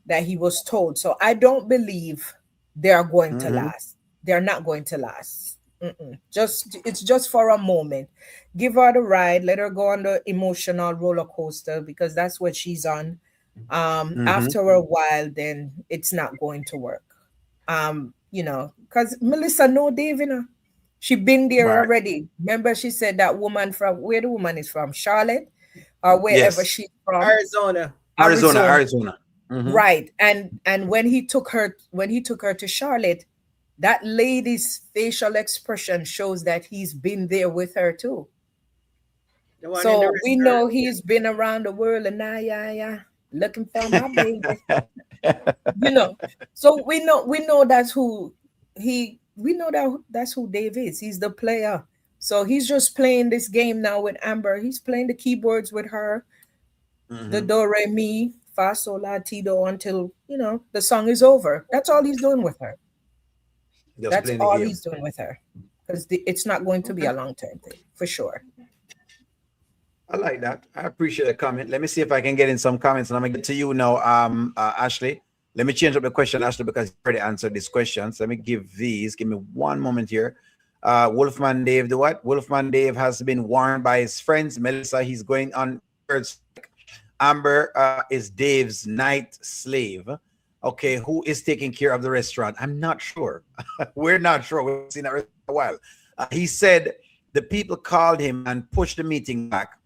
Speaker 6: that he was told. So I don't believe they are going to last. They're not going to last. It's just for a moment. Give her the ride. Let her go on the emotional roller coaster, because that's what she's on. After a while, then it's not going to work. You know, because Melissa know Dave, you know. She been there already. Remember, she said that woman from where the woman is from, Charlotte, or wherever she's from.
Speaker 1: Arizona.
Speaker 6: Right. And when he took her to Charlotte, that lady's facial expression shows that he's been there with her too. So we know he's been around the world and looking for my baby. You know. So we know that's who that's who Dave is. He's the player. So he's just playing this game now with Amber. He's playing the keyboards with her. The do re mi fa sol la ti do until, you know, the song is over. That's all he's doing with her. That's all he's doing with her, because it's not going to be a long-term thing for sure.
Speaker 1: I like that. I appreciate the comment. Let me see if I can get in some comments, and I'm gonna get to you now, Ashley. Let me change up the question, Ashley, because you already answered these questions. Let me give these. Give me one moment here. Wolfman Dave, the what? Wolfman Dave has been warned by his friends. Melissa, he's going on third strike. Amber is Dave's night slave. Okay, who is taking care of the restaurant? I'm not sure. We're not sure. We've seen that for a while. He said the people called him and pushed the meeting back.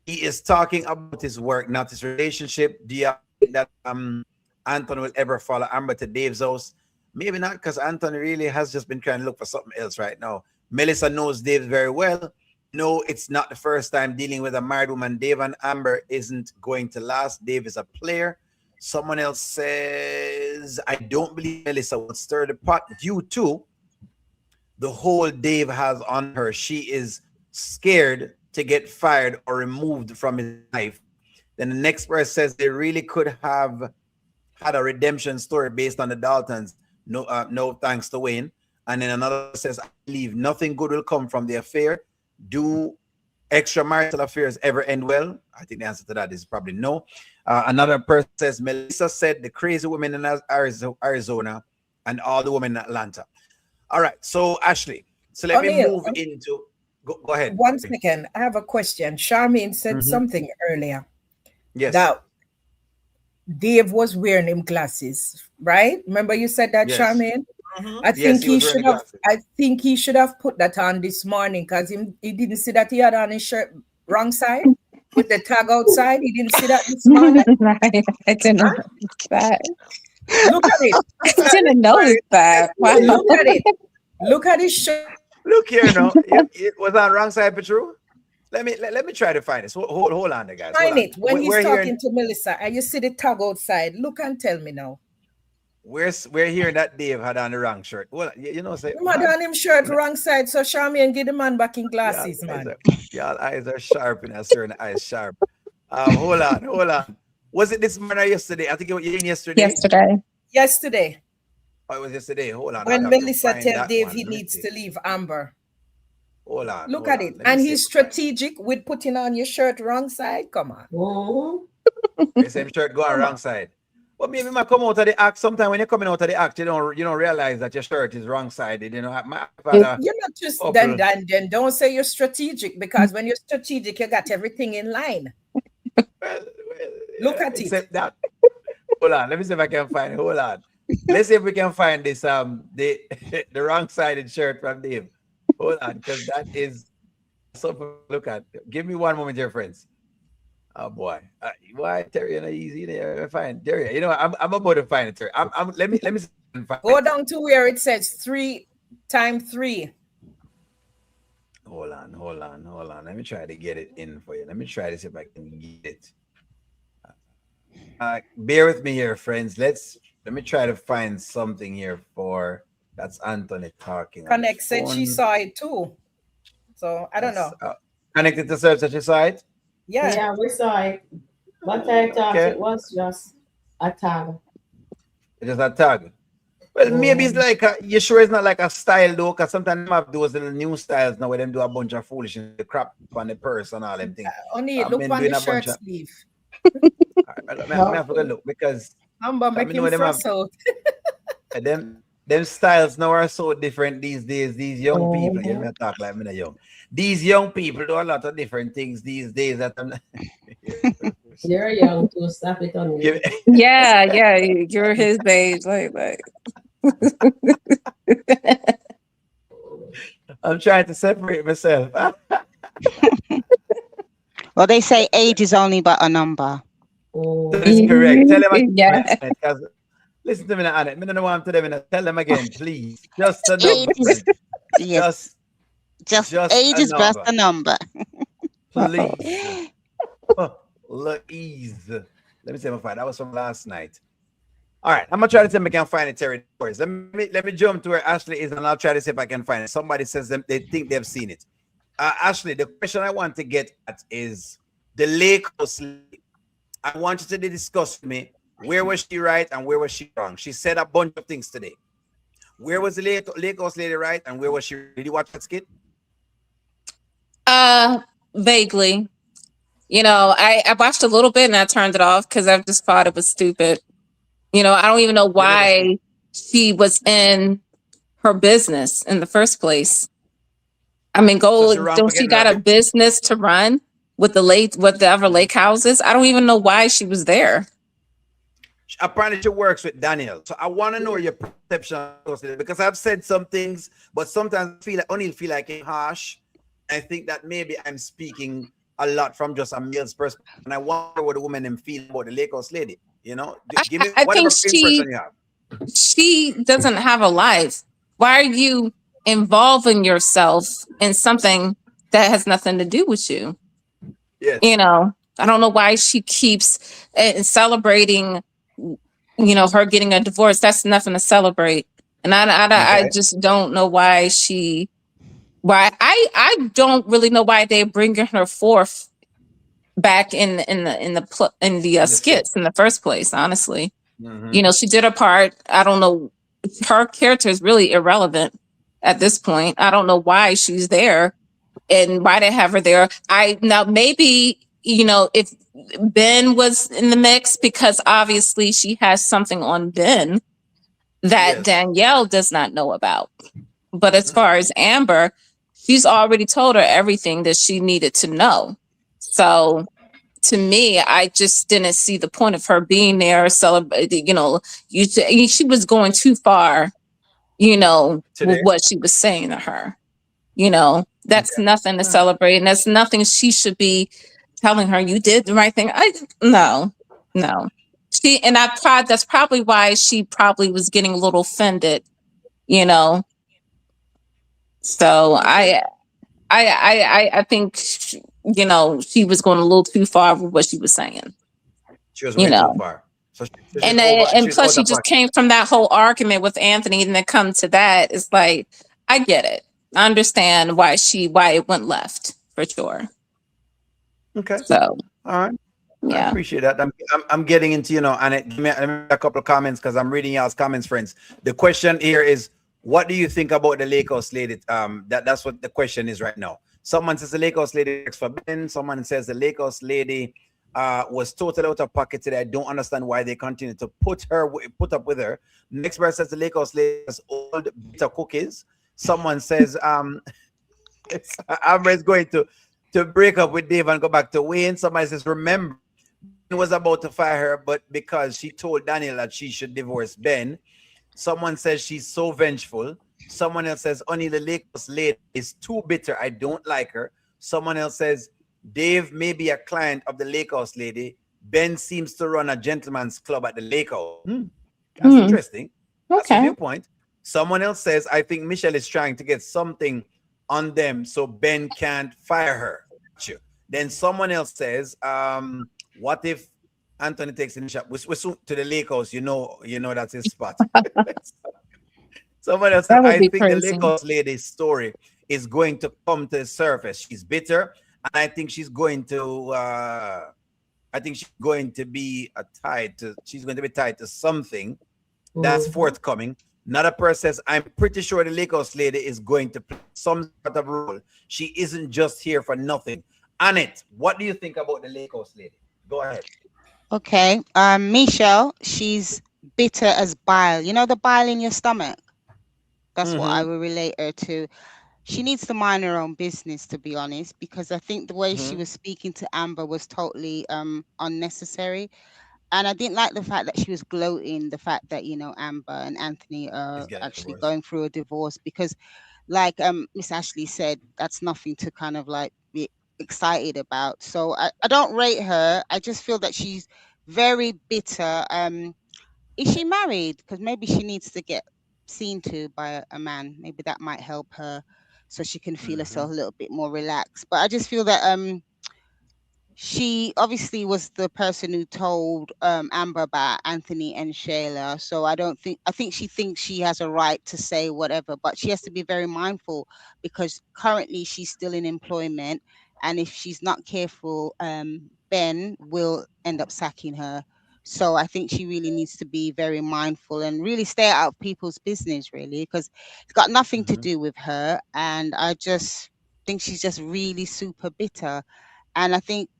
Speaker 1: He is talking about his work, not his relationship. Do you think that Anthony will ever follow Amber to Dave's house? Maybe not, because Anthony really has just been trying to look for something else right now. Melissa knows Dave very well. No, it's not the first time dealing with a married woman. Dave and Amber isn't going to last. Dave is a player. Someone else says, I don't believe Melissa will stir the pot due to the hold Dave has on her. She is scared to get fired or removed from his life. Then the next person says they really could have had a redemption story based on the Daltons. No thanks to Wayne. And then another says, I believe nothing good will come from the affair. Do extramarital affairs ever end well? I think the answer to that is probably no. Another person says, Melissa said the crazy women in Arizona and all the women in Atlanta. All right. So, Ashley, so let me move into... Go ahead.
Speaker 6: 1 second. I have a question. Charmaine said something earlier.
Speaker 1: Yes.
Speaker 6: That Dave was wearing him glasses, right? Remember you said that, yes. Charmaine? I think he should have. I think he should have put that on this morning because he didn't see that he had on his shirt wrong side with the tag outside. He didn't see that this morning.
Speaker 8: I didn't know that.
Speaker 6: Look at it.
Speaker 8: I didn't notice that. Wow.
Speaker 6: Look at it. Look at his shirt.
Speaker 1: Look here now. It was on wrong side, Petru. Let me try to find this. Hold on, there, guys.
Speaker 6: Find it when he's talking to Melissa and you see the tag outside. Look and tell me now. We're
Speaker 1: hearing that Dave had on the wrong shirt. Well, you know, say
Speaker 6: had on him shirt wrong side. So Charmaine get the man back in glasses, man.
Speaker 1: Y'all eyes are sharp and I certain eyes sharp. Hold on. Was it this morning or yesterday? I think it was yesterday.
Speaker 6: Yesterday.
Speaker 1: Oh, it was yesterday. Hold on.
Speaker 6: When Melissa tell Dave he needs to leave Amber.
Speaker 1: Hold on.
Speaker 6: Look at it. And he's strategic with putting on your shirt wrong side. Come on.
Speaker 1: The same shirt go on wrong side. But maybe I come out of the act. Sometimes when you're coming out of the act, you don't realize that your shirt is wrong sided. You know,
Speaker 6: you're not just then don't say you're strategic, because when you're strategic, you got everything in line. Look at it.
Speaker 1: That. Hold on. Let me see if I can find it. Hold on. Let's see if we can find this the wrong sided shirt from Dave. Hold on, because that is something to look at. Give me one moment, dear friends. Oh boy, why Terry? You know, easy there. Fine, Terry. You know, I'm about to find it, Terry. Let me find
Speaker 6: go down to where it says 3 times 3.
Speaker 1: Hold on. Let me try to get it in for you. Let me try to see if I can get it. Bear with me here, friends. Let me try to find something here for. That's Anthony talking.
Speaker 6: Connect said she saw it too. So I don't know.
Speaker 1: Connected to search that she saw it?
Speaker 5: Yeah, we saw it. But I thought it was just a tag.
Speaker 1: It's just a tag. Well, maybe it's like you sure it's not like a style though, because sometimes they have those little new styles now where them do a bunch of foolishness, the crap on the purse and all them things.
Speaker 6: Only look on the shirt sleeve.
Speaker 1: I have to look because
Speaker 6: I'm making frost out.
Speaker 1: Them styles now are so different these days. These young people, you know, talk like me young. These young people do a lot of different things these days. That I'm
Speaker 5: You're young to stop it on me.
Speaker 8: Yeah, you're his age, like.
Speaker 1: I'm trying to separate myself.
Speaker 9: Well, they say age is only but a number.
Speaker 1: That is correct. Tell them listen to me now, Annette. I don't want to tell them again, please. Just a number.
Speaker 9: Yes. Just age is just a number.
Speaker 1: Please. Please. Let me say my find. That was from last night. All right. I'm gonna try to see if I can find it territories. Let me jump to where Ashley is, and I'll try to see if I can find it. Somebody says they think they've seen it. Ashley, the question I want to get at is the Lake House lady. I want you to discuss with me. Where was she right and where was she wrong? She said a bunch of things today. Where was the Lake House lady right and where was she? Did you watch that skit?
Speaker 8: Vaguely. You know, I watched a little bit and I turned it off because I just thought it was stupid. You know, I don't even know why she was in her business in the first place. I mean, don't she got a business to run with the other lake houses? I don't even know why she was there.
Speaker 1: Apparently she works with Daniel. So I want to know your perception of it, because I've said some things, but sometimes I feel like I'm harsh. I think that maybe I'm speaking a lot from just a male's perspective. And I wonder what the women them feel about the Lake House lady. You know? Give me whatever impression you have.
Speaker 8: She doesn't have a life. Why are you involving yourself in something that has nothing to do with you?
Speaker 1: Yes.
Speaker 8: You know, I don't know why she keeps celebrating, you know, her getting a divorce. That's nothing to celebrate. And I just don't know why I don't really know why they're bringing her forth back in the skits in the first place. Honestly, you know, she did her part. I don't know. Her character is really irrelevant at this point. I don't know why she's there. and why they have her there. I now maybe, if Ben was in the mix, because obviously she has something on Ben that Danielle does not know about. But as far as Amber, she's already told her everything that she needed to know. So to me, I just didn't see the point of her being there celebrating. She was going too far, with what she was saying to her. That's nothing to celebrate, and that's nothing she should be telling her. You did the right thing. No. That's probably why she probably was getting a little offended. So I think she was going a little too far with what she was saying.
Speaker 1: She was way too far. So
Speaker 8: and plus she just came from that whole argument with Anthony, and then come to that. It's like, I get it. I understand why it went left, for sure.
Speaker 1: Okay.
Speaker 8: So
Speaker 1: all right.
Speaker 8: Yeah.
Speaker 1: I appreciate that. I'm getting into, and give me a couple of comments, because I'm reading y'all's comments, friends. The question here is, what do you think about the Lakers lady? That's what the question is right now. Someone says the Lakers lady works for Ben. Someone says the Lakers lady was totally out of pocket today. I don't understand why they continue to put up with her. Next person says the Lakers lady has old bitter cookies. Someone says Amber is going to break up with Dave and go back to Wayne. Somebody says, remember, Ben was about to fire her, but because she told Daniel that she should divorce Ben. Someone says she's so vengeful. Someone else says, only the Lakers lady is too bitter. I don't like her. Someone else says, Dave may be a client of the Lakers lady. Ben seems to run a gentleman's club at the Lakers. That's interesting. That's a viewpoint. Someone else says, I think Michelle is trying to get something on them so Ben can't fire her. Then someone else says, what if Anthony takes initiative? We're soon to the Lakers, you know that's his spot. Someone else says, I think the Lakers lady's story is going to come to the surface. She's bitter, and I think she's going to be tied to something that's forthcoming. Another person says, I'm pretty sure the Lakers lady is going to play some sort of role. She isn't just here for nothing. Annette, what do you think about the Lakers lady? Go ahead.
Speaker 9: Okay. Michelle, she's bitter as bile. You know the bile in your stomach? That's what I will relate her to. She needs to mind her own business, to be honest, because I think the way she was speaking to Amber was totally unnecessary. And I didn't like the fact that she was gloating the fact that, Amber and Anthony are actually going through a divorce, because like Miss Ashley said, that's nothing to kind of like be excited about. So I don't rate her. I just feel that she's very bitter. Is she married? Because maybe she needs to get seen to by a man. Maybe that might help her so she can feel herself a little bit more relaxed. But I just feel that she obviously was the person who told Amber about Anthony and Shayla. So I think she thinks she has a right to say whatever, but she has to be very mindful, because currently she's still in employment. And if she's not careful, Ben will end up sacking her. So I think she really needs to be very mindful and really stay out of people's business, really, because it's got nothing to do with her. And I just think she's just really super bitter. And I think,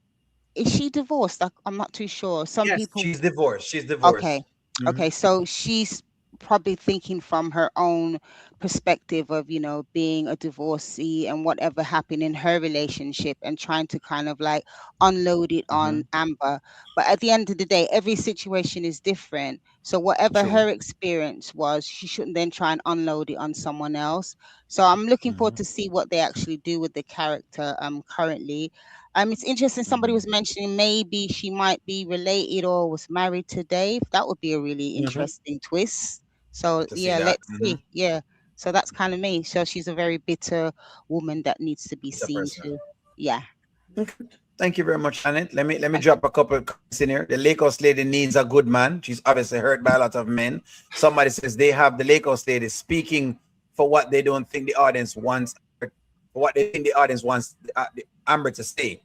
Speaker 9: is she divorced? I'm not too sure. Some people.
Speaker 1: She's divorced. She's divorced.
Speaker 9: Okay. Okay. So she's probably thinking from her own perspective of, being a divorcee and whatever happened in her relationship, and trying to kind of like unload it on Amber. But at the end of the day, every situation is different. So whatever her experience was, she shouldn't then try and unload it on someone else. So I'm looking forward to see what they actually do with the character currently. It's interesting. Somebody was mentioning maybe she might be related or was married to Dave. That would be a really interesting twist. So yeah, let's see. Yeah. So that's kind of me. So she's a very bitter woman that needs to be seen to. Yeah.
Speaker 1: Okay. Thank you very much, Annette. Let me drop a couple of comments in here. The Lakers lady needs a good man. She's obviously hurt by a lot of men. Somebody says they have the Lakers lady speaking for what they don't think the audience wants, for what they think the audience wants Amber to say.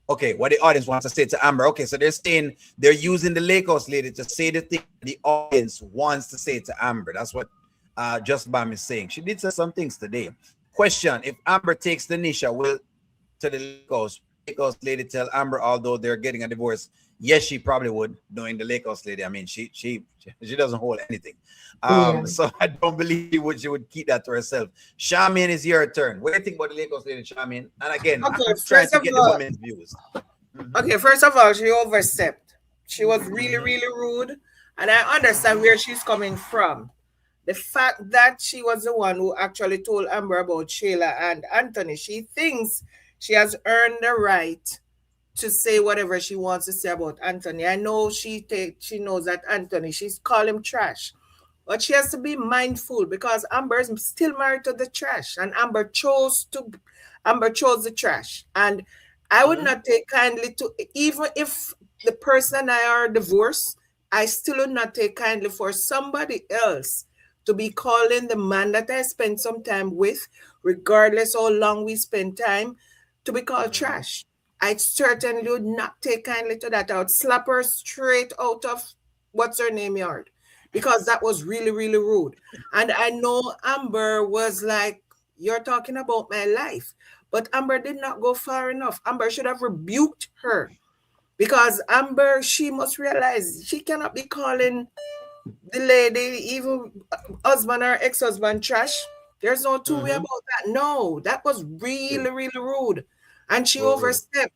Speaker 1: Okay, what the audience wants to say to Amber. Okay, so they're using the Lakers lady to say the thing the audience wants to say to Amber. That's what Just Bam is saying. She did say some things today. Question: if Amber takes the Nisha, will to the Lake House lady tell Amber, although they're getting a divorce? Yes, she probably would, knowing the Lake House lady. I mean, she doesn't hold anything. So I don't believe she would keep that to herself. Charmaine, is your turn. What do you think about the Lake House lady, Charmaine? And again,
Speaker 3: Okay,
Speaker 1: I'm trying to get the women's views.
Speaker 3: Okay, first of all, she overstepped. She was really, really rude, and I understand where she's coming from. The fact that she was the one who actually told Amber about Sheila and Anthony, she thinks she has earned the right to say whatever she wants to say about Anthony. I know she knows that Anthony, she's called him trash. But she has to be mindful because Amber is still married to the trash, and Amber chose the trash. And I would not take kindly to, even if the person and I are divorced, I still would not take kindly for somebody else to be calling the man that I spent some time with, regardless how long we spend time, to be called trash. I certainly would not take kindly to that. I would slap her straight out of what's her name yard, because that was really, really rude. And I know Amber was like, you're talking about my life. But Amber did not go far enough. Amber should have rebuked her, because Amber, she must realize she cannot be calling the lady, even husband or ex-husband, trash. There's no two way about that. No, that was really, really rude. And she overstepped.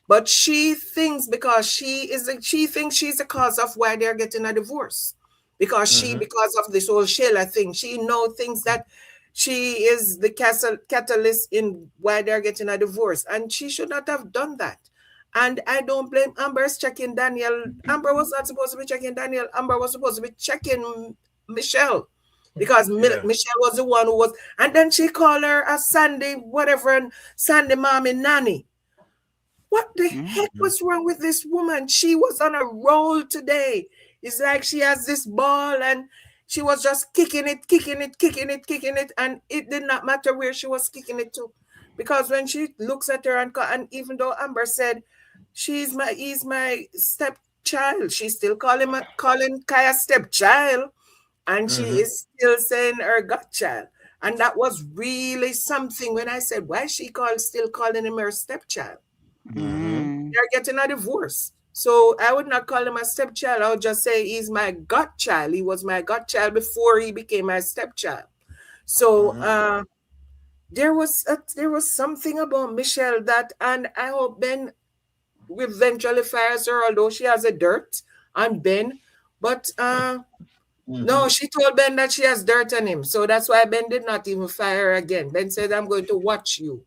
Speaker 3: But she thinks because she thinks she's the cause of why they're getting a divorce. Because because of this whole Sheila thing, she now thinks that she is the catalyst in why they're getting a divorce. And she should not have done that. And I don't blame Amber's checking Daniel. Amber was not supposed to be checking Daniel. Amber was supposed to be checking Michelle, because Michelle was the one who was. And then she called her a Sandy, whatever, and Sandy mommy nanny. What the heck was wrong with this woman? She was on a roll today. It's like she has this ball and she was just kicking it. And it did not matter where she was kicking it to. Because when she looks at her, and even though Amber said, he's my stepchild, she's still calling Kaya stepchild. And she is still saying her godchild. And that was really something when I said, why is she still calling him her stepchild? They're getting a divorce. So I would not call him a stepchild. I would just say he's my godchild. He was my godchild before he became my stepchild. So there was something about Michelle that, and I hope Ben eventually fires her, although she has a dirt on Ben. But no, she told Ben that she has dirt on him. So that's why Ben did not even fire her again. Ben said, I'm going to watch you.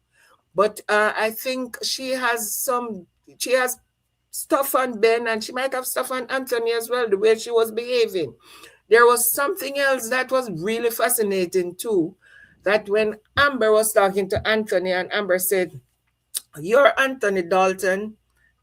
Speaker 3: But I think she has stuff on Ben, and she might have stuff on Anthony as well, the way she was behaving. There was something else that was really fascinating too, that when Amber was talking to Anthony, and Amber said, you're Anthony Dalton,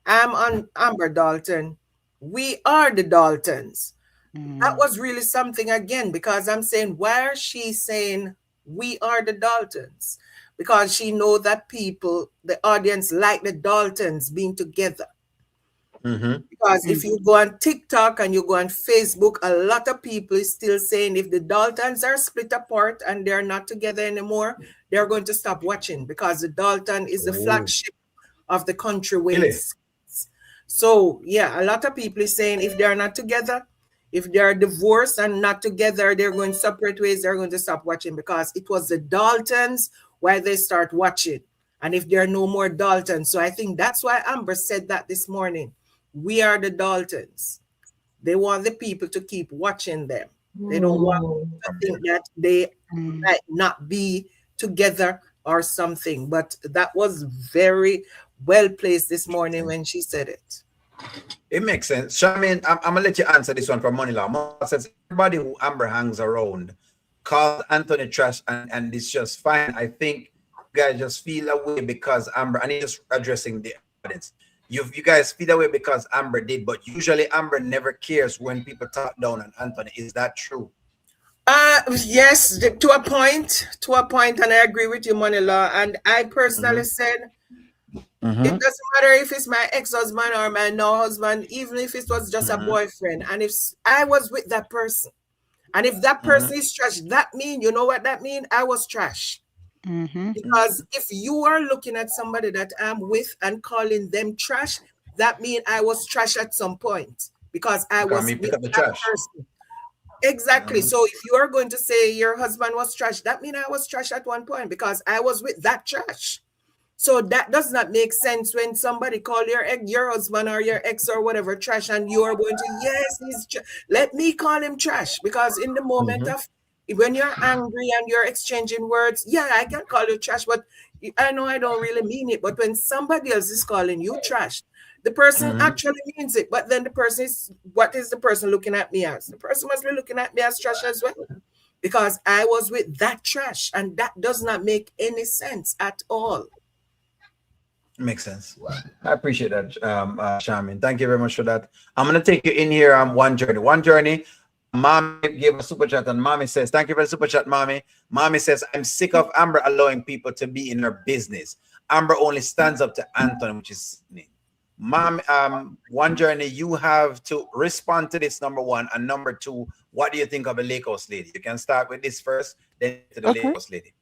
Speaker 3: I'm on Amber Dalton, we are the Daltons. That was really something again, because I'm saying, why is she saying we are the Daltons? Because she knows that the audience like the Daltons being together. Because if you go on TikTok and you go on Facebook, a lot of people is still saying if the Daltons are split apart and they're not together anymore, they're going to stop watching, because the Dalton is the flagship of the Kountry Wayne. Really? So yeah, a lot of people is saying if they're not together, if they're divorced and not together, they're going separate ways, they're going to stop watching, because it was the Daltons why they start watching. And if there are no more Daltons, so I think that's why Amber said that this morning. We are the Daltons. They want the people to keep watching them. They don't want to think that they might not be together or something. But that was very well placed this morning when she said it.
Speaker 1: It makes sense. Charmaine, I'm going to let you answer this one from Money Law. Money Law says everybody who Amber hangs around calls Anthony trash, and it's just fine. I think you guys just feel away because Amber, and he's just addressing the audience. You guys feel away because Amber did, but usually Amber never cares when people talk down on Anthony. Is that true?
Speaker 3: Yes, to a point, and I agree with you, Money Law. And I personally said, it doesn't matter if it's my ex-husband or my now husband, even if it was just a boyfriend. And if I was with that person, and if that person is trash, that mean, you know what that mean? I was trash. Because if you are looking at somebody that I'm with and calling them trash, that means I was trash at some point because I was with that person. Exactly. So if you are going to say your husband was trash, that means I was trash at one point because I was with that trash. So that does not make sense when somebody call your husband or your ex or whatever trash, and you are going to, yes, let me call him trash, because in the moment of when you're angry and you're exchanging words, yeah, I can call you trash, but I know I don't really mean it. But when somebody else is calling you trash, the person actually means it. But then the person is, what is the person looking at me as? The person must be looking at me as trash as well, because I was with that trash, and that does not make any sense at all.
Speaker 1: Makes sense. I appreciate that, Charmin. Thank you very much for that. I'm gonna take you in here on one journey. One journey. Mommy gave a super chat, and Mommy says, "Thank you for the super chat, Mommy." Mommy says, "I'm sick of Amber allowing people to be in her business. Amber only stands up to Anthony, which is sickening." Mom, one journey. You have to respond to this, number one, and number two. What do you think of the Lake House lady? You can start with this first, then to the Lake House lady.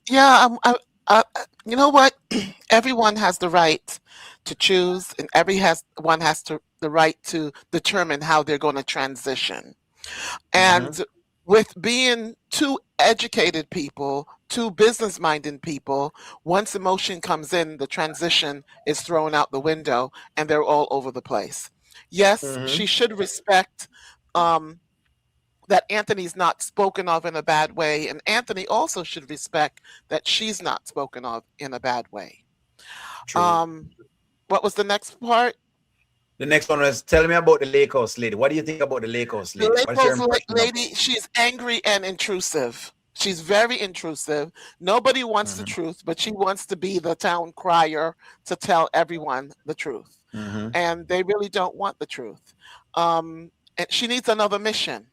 Speaker 4: Yeah, you know what? Everyone has the right to choose, and everyone has the right to determine how they're going to transition. And with being two educated people, two business-minded people, once emotion comes in, the transition is thrown out the window, and they're all over the place. Yes, she should respect that Anthony's not spoken of in a bad way, and Anthony also should respect that she's not spoken of in a bad way. True. What was the next part?
Speaker 1: The next one was, tell me about the Lake House lady. What do you think about the Lake House lady?
Speaker 4: The Lake House lady, she's angry and intrusive. She's very intrusive. Nobody wants the truth, but she wants to be the town crier to tell everyone the truth. And they really don't want the truth. And she needs another mission,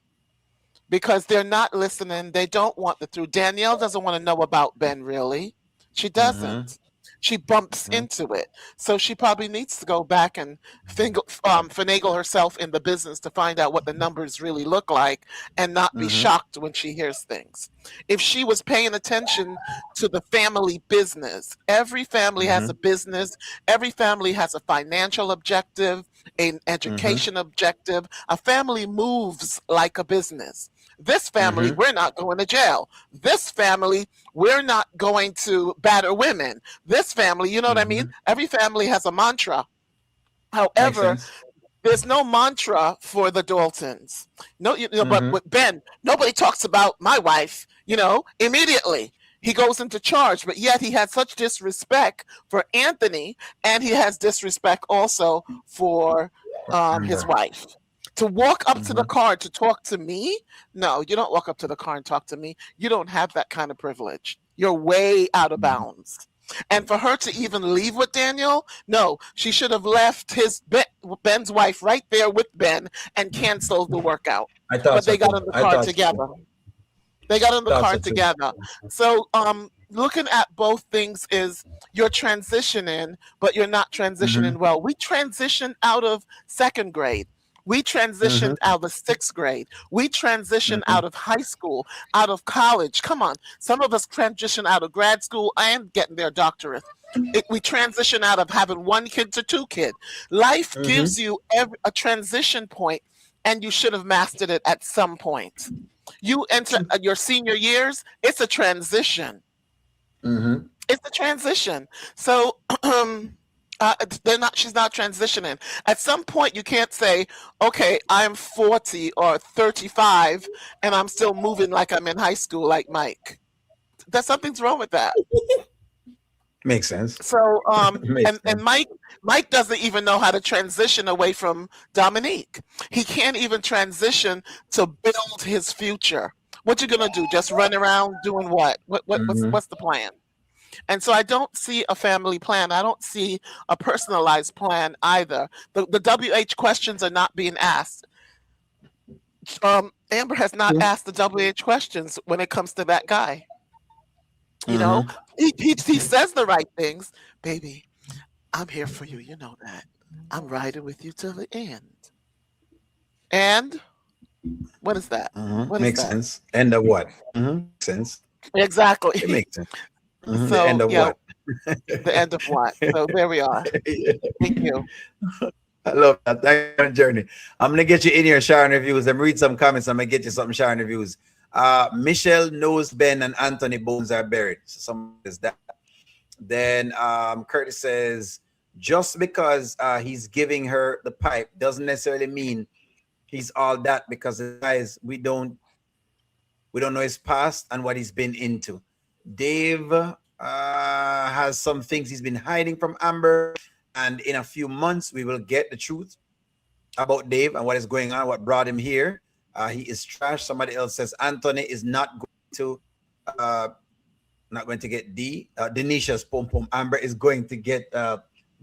Speaker 4: because they're not listening. They don't want the truth. Danielle doesn't want to know about Ben, really. She doesn't. She bumps into it. So she probably needs to go back and finagle herself in the business to find out what the numbers really look like, and not be shocked when she hears things. If she was paying attention to the family business, every family has a business. Every family has a financial objective, an education objective. A family moves like a business. This family, we're not going to jail. This family, we're not going to batter women. This family, you know what I mean? Every family has a mantra. However, there's no mantra for the Daltons. No, but with Ben, nobody talks about my wife, immediately. He goes into charge, but yet he had such disrespect for Anthony, and he has disrespect also for his wife. To walk up to the car to talk to me? No, you don't walk up to the car and talk to me. You don't have that kind of privilege. You're way out of bounds. And for her to even leave with Daniel, no, she should have left Ben's wife right there with Ben and canceled the workout. But they got in the car together. They got in the car together. So looking at both things is, you're transitioning, but you're not transitioning well. We transitioned out of second grade. We transitioned out of sixth grade. We transitioned out of high school, out of college. Come on. Some of us transition out of grad school and getting their doctorate. We transition out of having one kid to two kids. Life gives you a transition point, and you should have mastered it at some point. You enter your senior years, it's a transition. It's a transition. So she's not transitioning. At some point, you can't say, okay, I'm 40 or 35 and I'm still moving like I'm in high school, like Mike. Something's wrong with that.
Speaker 1: Makes sense.
Speaker 4: So and Mike doesn't even know how to transition away from Dominique. He can't even transition to build his future. What you gonna do? Just run around doing what? What's the plan? And so I don't see a family plan. I don't see a personalized plan either. The WH questions are not being asked. Amber has not asked the WH questions when it comes to that guy. He says the right things. Baby, I'm here for you. You know that. I'm riding with you till the end. And what is that?
Speaker 1: Makes sense. End of what? Makes sense.
Speaker 4: Exactly.
Speaker 1: It makes sense. The
Speaker 4: So
Speaker 1: end of
Speaker 4: yeah,
Speaker 1: what?
Speaker 4: the end of what? So there we are. Thank you.
Speaker 1: I love that. Thank you for the journey. I'm gonna get you in here, Sharon reviews. I'm read some comments. I'm gonna get you something, Sharon reviews. Michelle knows Ben and Anthony bones are buried. So someone says that. Then Curtis says, just because he's giving her the pipe doesn't necessarily mean he's all that, because guys, we don't know his past and what he's been into. Dave has some things he's been hiding from Amber, and in a few months we will get the truth about Dave and what is going on, what brought him here. He is trash. Somebody else says Anthony is uh, not going to get Denisha's pom pom. Amber is going to get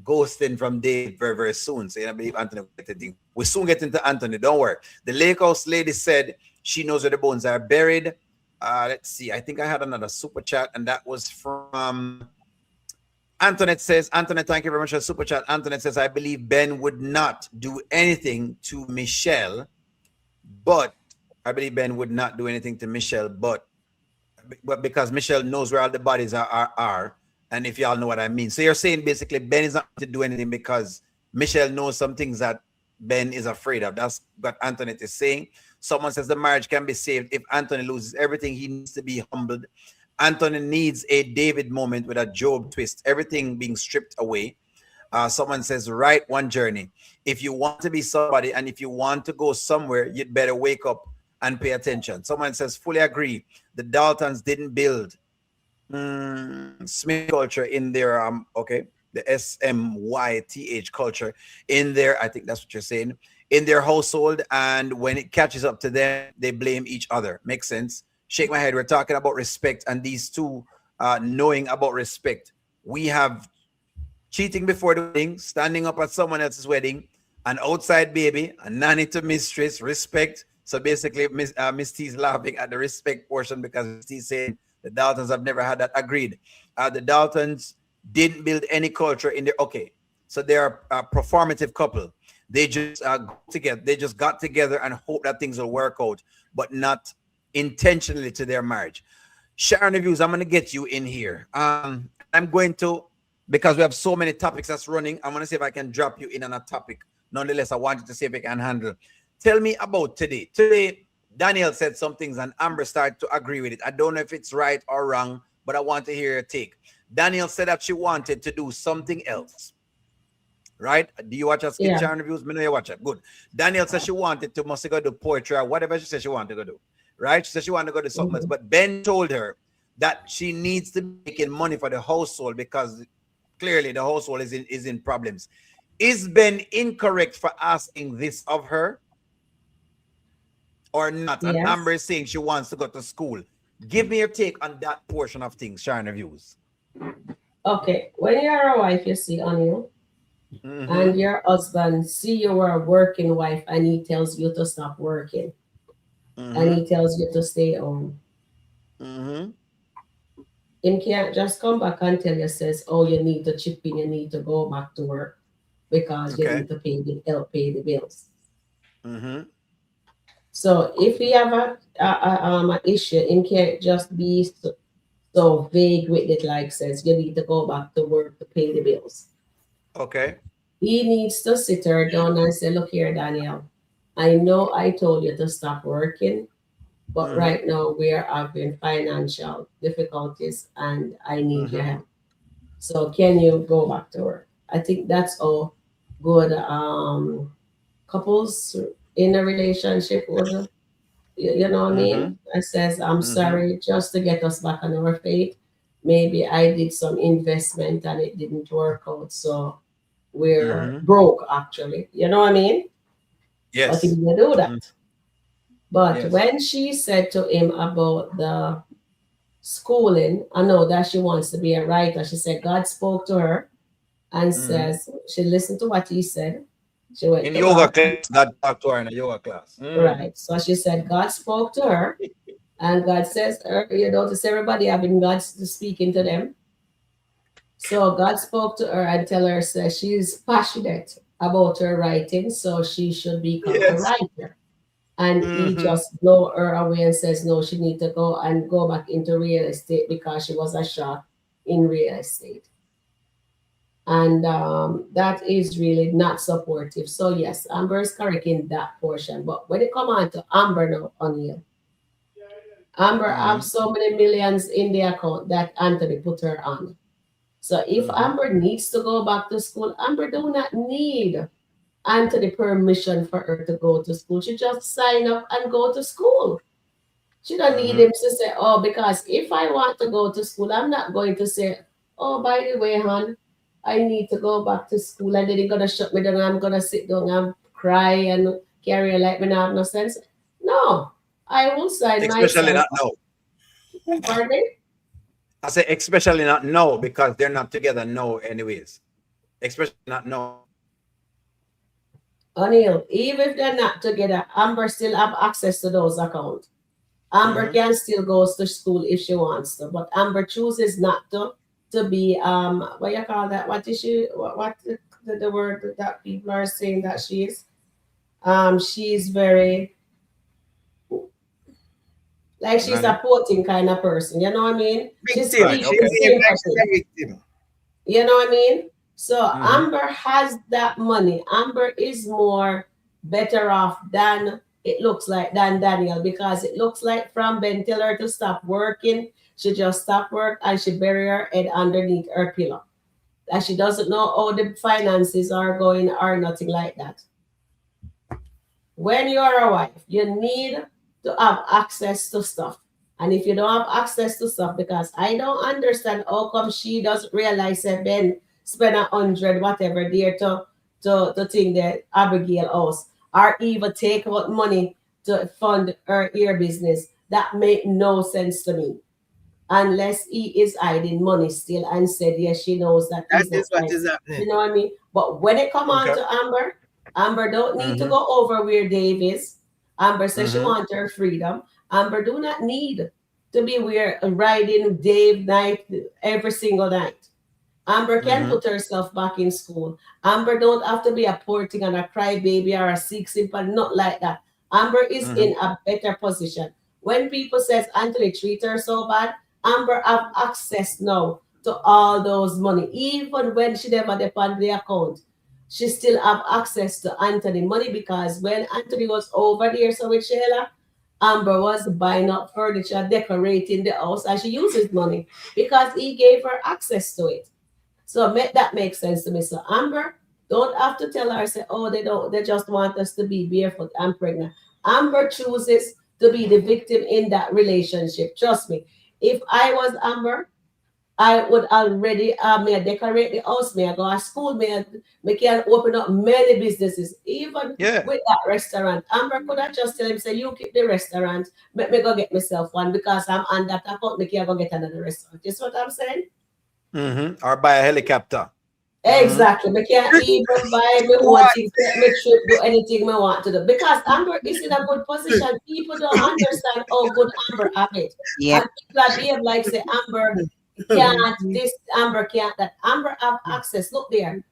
Speaker 1: ghosting from Dave very, very soon. So I believe Anthony will get the thing. We'll soon get into Anthony. Don't worry. The Lake House lady said she knows where the bones are buried. Let's see. I think I had another super chat, and that was from Antoinette says, Antoinette, thank you very much for the super chat. Antoinette says, I believe Ben would not do anything to Michelle, but I believe Ben would not do anything to Michelle, but because Michelle knows where all the bodies are, and if y'all know what I mean. So you're saying basically Ben is not to do anything because Michelle knows some things that Ben is afraid of. That's what Antoinette is saying. Someone says the marriage can be saved if Anthony loses everything. He needs to be humbled. Anthony needs a David moment with a Job twist, everything being stripped away. Someone says, right one journey. If you want to be somebody and if you want to go somewhere, you'd better wake up and pay attention. Someone says, fully agree. The Daltons didn't build Smith culture in their the SMYTH culture in their, I think that's what you're saying, in their household, and when it catches up to them, they blame each other. Makes sense. Shake my head. We're talking about respect, and these two knowing about respect. We have cheating before the wedding, standing up at someone else's wedding, an outside baby, a nanny to mistress, respect. So basically, Miss T is laughing at the respect portion because Miss T is saying the Daltons have never had that. Agreed. The Daltons didn't build any culture in their, okay. So they're a performative couple. They just got together. They just got together and hope that things will work out, but not intentionally to their marriage. Sharon reviews, I'm going to get you in here. I'm going to, because we have so many topics that's running, I'm going to see if I can drop you in on a topic. Nonetheless, I wanted to see if I can handle. Tell me about today. Today, Daniel said some things and Amber started to agree with it. I don't know if it's right or wrong, but I want to hear your take. Daniel said that she wanted to do something else. Right? Do you watch her skit Sharon reviews? Me know you watch it. Good. Daniel said she wanted to must go do poetry or whatever she said she wanted to go do. Right? She said she wanted to go do something else. But Ben told her that she needs to be making money for the household because clearly the household is in problems. Is Ben incorrect for asking this of her or not? Yes. And Amber is saying she wants to go to school. Give me your take on that portion of things, Sharon reviews.
Speaker 5: Okay. When you're a wife, you see on you, and your husband see you are a working wife and he tells you to stop working. And he tells you to stay home. He can't just come back and tell you, says, oh, you need to chip in, you need to go back to work because you need to pay the bills. So if we have an issue, he can't just be so vague with it, like says, you need to go back to work to pay the bills.
Speaker 1: Okay.
Speaker 5: He needs to sit her down and say, look here, Danielle, I know I told you to stop working, but right now we are having financial difficulties and I need your help. So can you go back to work? I think that's all good couples in a relationship would, you know what I mean? I says, I'm sorry, just to get us back on our feet. Maybe I did some investment and it didn't work out. So we're broke, actually. You know what I mean?
Speaker 1: Yes.
Speaker 5: But he didn't do that. But when she said to him about the schooling, I know that she wants to be a writer. She said God spoke to her and says she listened to what he said. She went
Speaker 1: in yoga class. God talked to her in a yoga class.
Speaker 5: Right. So she said God spoke to her, and God says, you notice everybody having God speaking to them. So God spoke to her and tell her that she's passionate about her writing, so she should become a writer. And he just blow her away and says no, she need to go back into real estate because she was a shot in real estate. And that is really not supportive. So yes, Amber is correct in that portion. But when it come on to Amber now, O'Neill, Amber have so many millions in the account that Anthony put her on. So if Amber needs to go back to school, Amber do not need Anthony permission for her to go to school. She just sign up and go to school. She don't need him to say, oh, because if I want to go to school, I'm not going to say, oh, by the way, hon, I need to go back to school, and then you're gonna shut me down. I'm gonna sit down and cry and carry on like me not have no sense. No, I will sign
Speaker 1: especially
Speaker 5: myself.
Speaker 1: not no.
Speaker 5: Pardon me?
Speaker 1: I say especially not no, because they're not together no anyways. Especially not no.
Speaker 5: O'Neill, even if they're not together, Amber still have access to those accounts. Amber can still go to school if she wants to, but Amber chooses not to be what you call that? What is she? What the word that people are saying that she is? She's very like she's a poting kind of person. You know what I mean? She's
Speaker 3: Victim.
Speaker 5: victim. You know what I mean? So Amber has that money. Amber is more better off than it looks like than Daniel, because it looks like from Ben tell her to stop working, she just stop work and she bury her head underneath her pillow. And she doesn't know how the finances are going or nothing like that. When you're a wife, you need to have access to stuff. And if you don't have access to stuff, because I don't understand how come she doesn't realize that Ben spend 100 whatever there to think that Abigail house, or even take out money to fund her ear business. That make no sense to me. Unless he is hiding money still and said, yes, she knows that
Speaker 3: is what is happening.
Speaker 5: You know what I mean? But when it come on to Amber, Amber don't need to go over where Dave is. Amber says she wants her freedom. Amber do not need to be where riding Dave night every single night. Amber can put herself back in school. Amber don't have to be a poor thing and a crybaby or a sick simple, not like that. Amber is in a better position. When people says Anthony treat her so bad, Amber have access now to all those money. Even when she never depend the account, she still have access to Anthony money, because when Anthony was over there, so with Sheila, Amber was buying up furniture, decorating the house, and she uses money because he gave her access to it. So that makes sense to me. So Amber don't have to tell her, say, oh, they just want us to be barefoot and pregnant. Amber chooses to be the victim in that relationship. Trust me. If I was Amber, I would already may I decorate the house, may I go to school, may I can open up many businesses, even with that restaurant. Amber could have just tell him, say, you keep the restaurant, let me go get myself one, because I'm on that account, me can go get another restaurant. You see what I'm saying?
Speaker 1: Or buy a helicopter.
Speaker 5: Exactly. Me can't even buy me one thing, take me trip, do anything me want to do. Because Amber is in a good position. People don't understand how good Amber have it.
Speaker 9: Yeah.
Speaker 5: And people are behave like say Amber can't this, Amber can't that. Amber have access. Look there.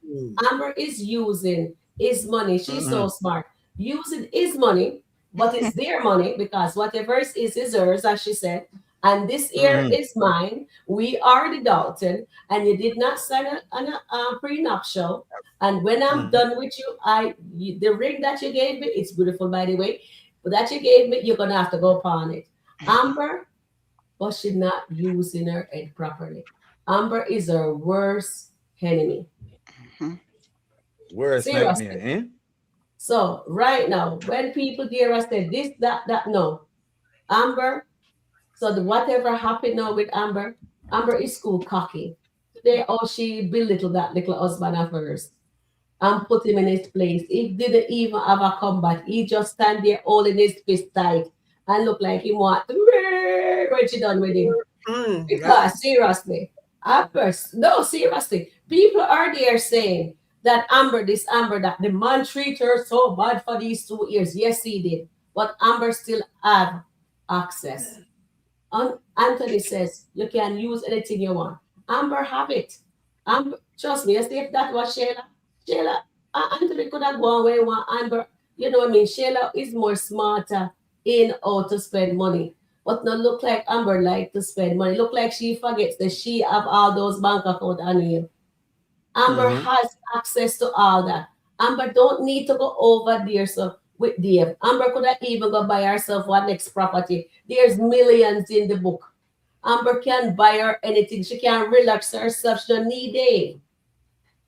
Speaker 5: Amber is using his money. She's so smart. Using his money, but it's their money, because whatever is hers, as she said. And this here is mine. We are the Dalton, and you did not sign a prenuptial. And when I'm done with you, the ring that you gave me, it's beautiful, by the way, but that you gave me, you're gonna have to go pawn it. Amber, but she's not using her head properly. Amber is her worst enemy.
Speaker 1: Worst nightmare, eh?
Speaker 5: So right now, when people hear us say this, that, no, Amber. So whatever happened now with Amber, Amber is school cocky. Today, she belittled that little husband of hers and put him in his place. He didn't even have a combat. He just stand there holding his fist tight and look like he want to when she done with him. Because seriously, seriously, people are there saying that Amber this, Amber that. The man treat her so bad for these 2 years. Yes, he did. But Amber still have access. Anthony says you can use anything you want. Amber have it. Trust me, if that was Sheila, Anthony could have gone where he want. Amber, You know what I mean? Sheila is more smarter in how to spend money. But not look like Amber like to spend money. Look like she forgets that she have all those bank account on you. Amber has access to all that. Amber don't need to go over there so with Dave. Amber could have even go buy herself one next property. There's millions in the book. Amber can buy her anything. She can relax herself. She don't need Dave.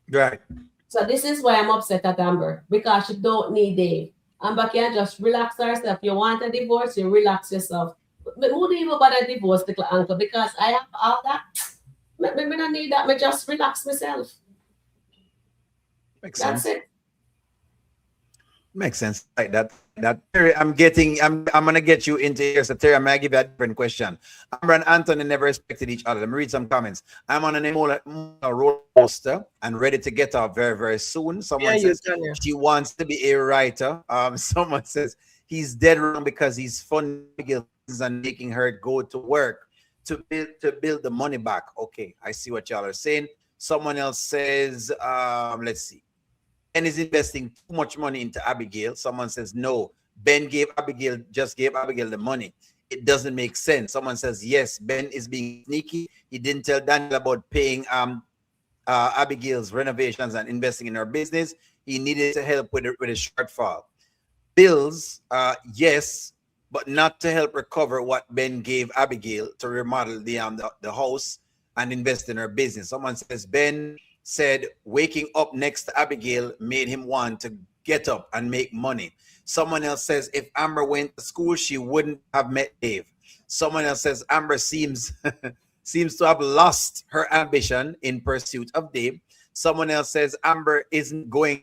Speaker 1: Right.
Speaker 5: So this is why I'm upset at Amber, because she don't need Dave. Amber can just relax herself. You want a divorce, you relax yourself. But who do you even bother divorce, little uncle? Because I have all that. Me don't need that. Me just relax myself.
Speaker 1: Makes
Speaker 5: That's
Speaker 1: sense.
Speaker 5: it.
Speaker 1: Makes sense. Like that. Terry, I'm gonna get you into here. So Terry, I'm gonna give you a different question. Amber and Anthony never respected each other. Let me read some comments. I'm on an emotional roller coaster and ready to get off very, very soon. Someone says she wants to be a writer. Someone says he's dead wrong because he's funding and making her go to work to build the money back. Okay, I see what y'all are saying. Someone else says, let's see. Ben is investing too much money into Abigail. Someone says, no, Ben gave Abigail the money. It doesn't make sense. Someone says, yes, Ben is being sneaky. He didn't tell Daniel about paying Abigail's renovations and investing in her business. He needed to help with a shortfall. Bills, yes, but not to help recover what Ben gave Abigail to remodel the house and invest in her business. Someone says, Ben said waking up next to Abigail made him want to get up and make money. Someone else says if Amber went to school, she wouldn't have met Dave. Someone else says Amber seems to have lost her ambition in pursuit of Dave. Someone else says Amber isn't going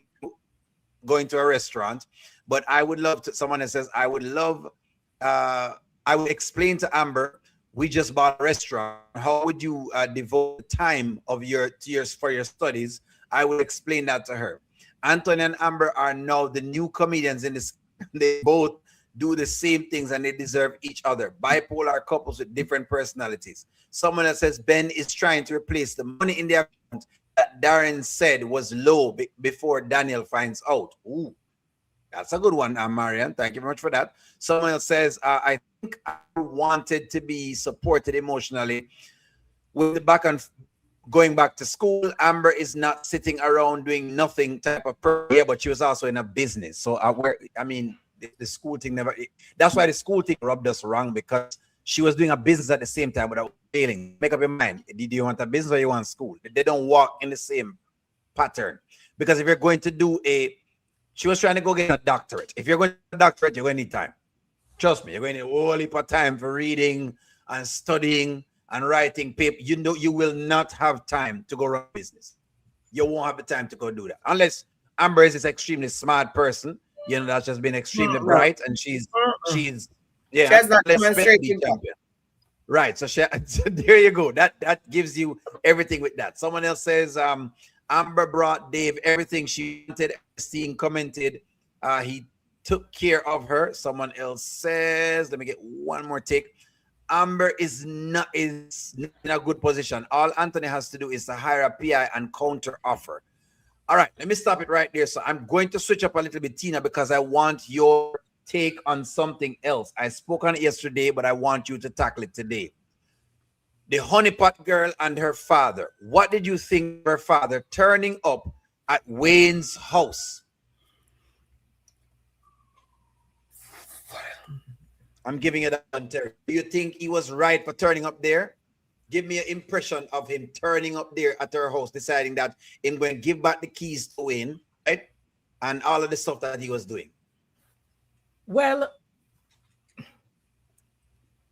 Speaker 1: to a restaurant, but I would love to. Someone else says I would explain to Amber, we just bought a restaurant. How would you devote time of your for your studies? I will explain that to her. Anthony and Amber are now the new comedians in this. They both do the same things and they deserve each other. Bipolar couples with different personalities. Someone that says Ben is trying to replace the money in the account that Darren said was low before Daniel finds out. Ooh, that's a good one, Marian. Thank you very much for that. Someone else says, I think I wanted to be supported emotionally with the going back to school. Amber is not sitting around doing nothing type of person. Yeah, but she was also in a business. So the school thing never. That's why the school thing rubbed us wrong, because she was doing a business at the same time without failing. Make up your mind. Do you want a business or you want school? They don't walk in the same pattern. Because if you're going to do she was trying to go get a doctorate. If you're going to get a doctorate, you're going to need time. Trust me, you're going to need a whole heap of time for reading and studying and writing paper. You know, you will not have time to go run a business. You won't have the time to go do that. Unless Amber is this extremely smart person, you know, that's just been extremely bright, and she's
Speaker 3: she has that demonstrated champion.
Speaker 1: Right. So there you go. That gives you everything with that. Someone else says, Amber brought Dave everything she wanted. Seeing commented, he took care of her. Someone else says, let me get one more take. Amber is not in a good position. All Anthony has to do is to hire a PI and counter offer. All right, let me stop it right there. So I'm going to switch up a little bit, Tina, because I want your take on something else. I spoke on it yesterday, but I want you to tackle it today. The honeypot girl and her father. What did you think of her father turning up at Wayne's house? I'm giving it a Terry. Do you think he was right for turning up there? Give me an impression of him turning up there at her house, deciding that he's going to give back the keys to Wayne, right? And all of the stuff that he was doing.
Speaker 6: Well,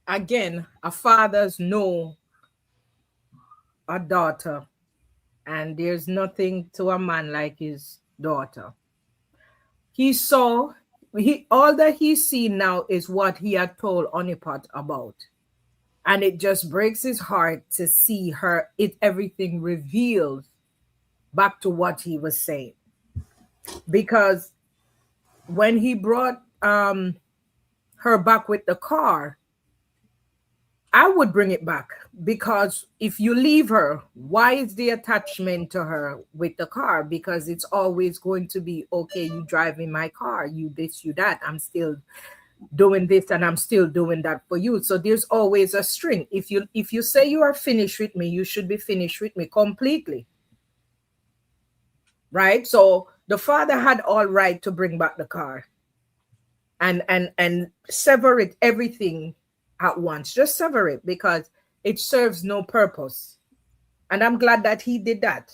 Speaker 6: again, a fathers know a daughter, and there's nothing to a man like his daughter. All that he's seen now is what he had told Honeypot about. And it just breaks his heart to see everything revealed back to what he was saying. Because when he brought her back with the car, I would bring it back, because if you leave her, why is the attachment to her with the car? Because it's always going to be, okay, you driving my car, you this, you that. I'm still doing this and I'm still doing that for you. So there's always a string. If you say you are finished with me, you should be finished with me completely. Right? So the father had all right to bring back the car and sever it, everything at once. Just sever it, because it serves no purpose. And I'm glad that he did that.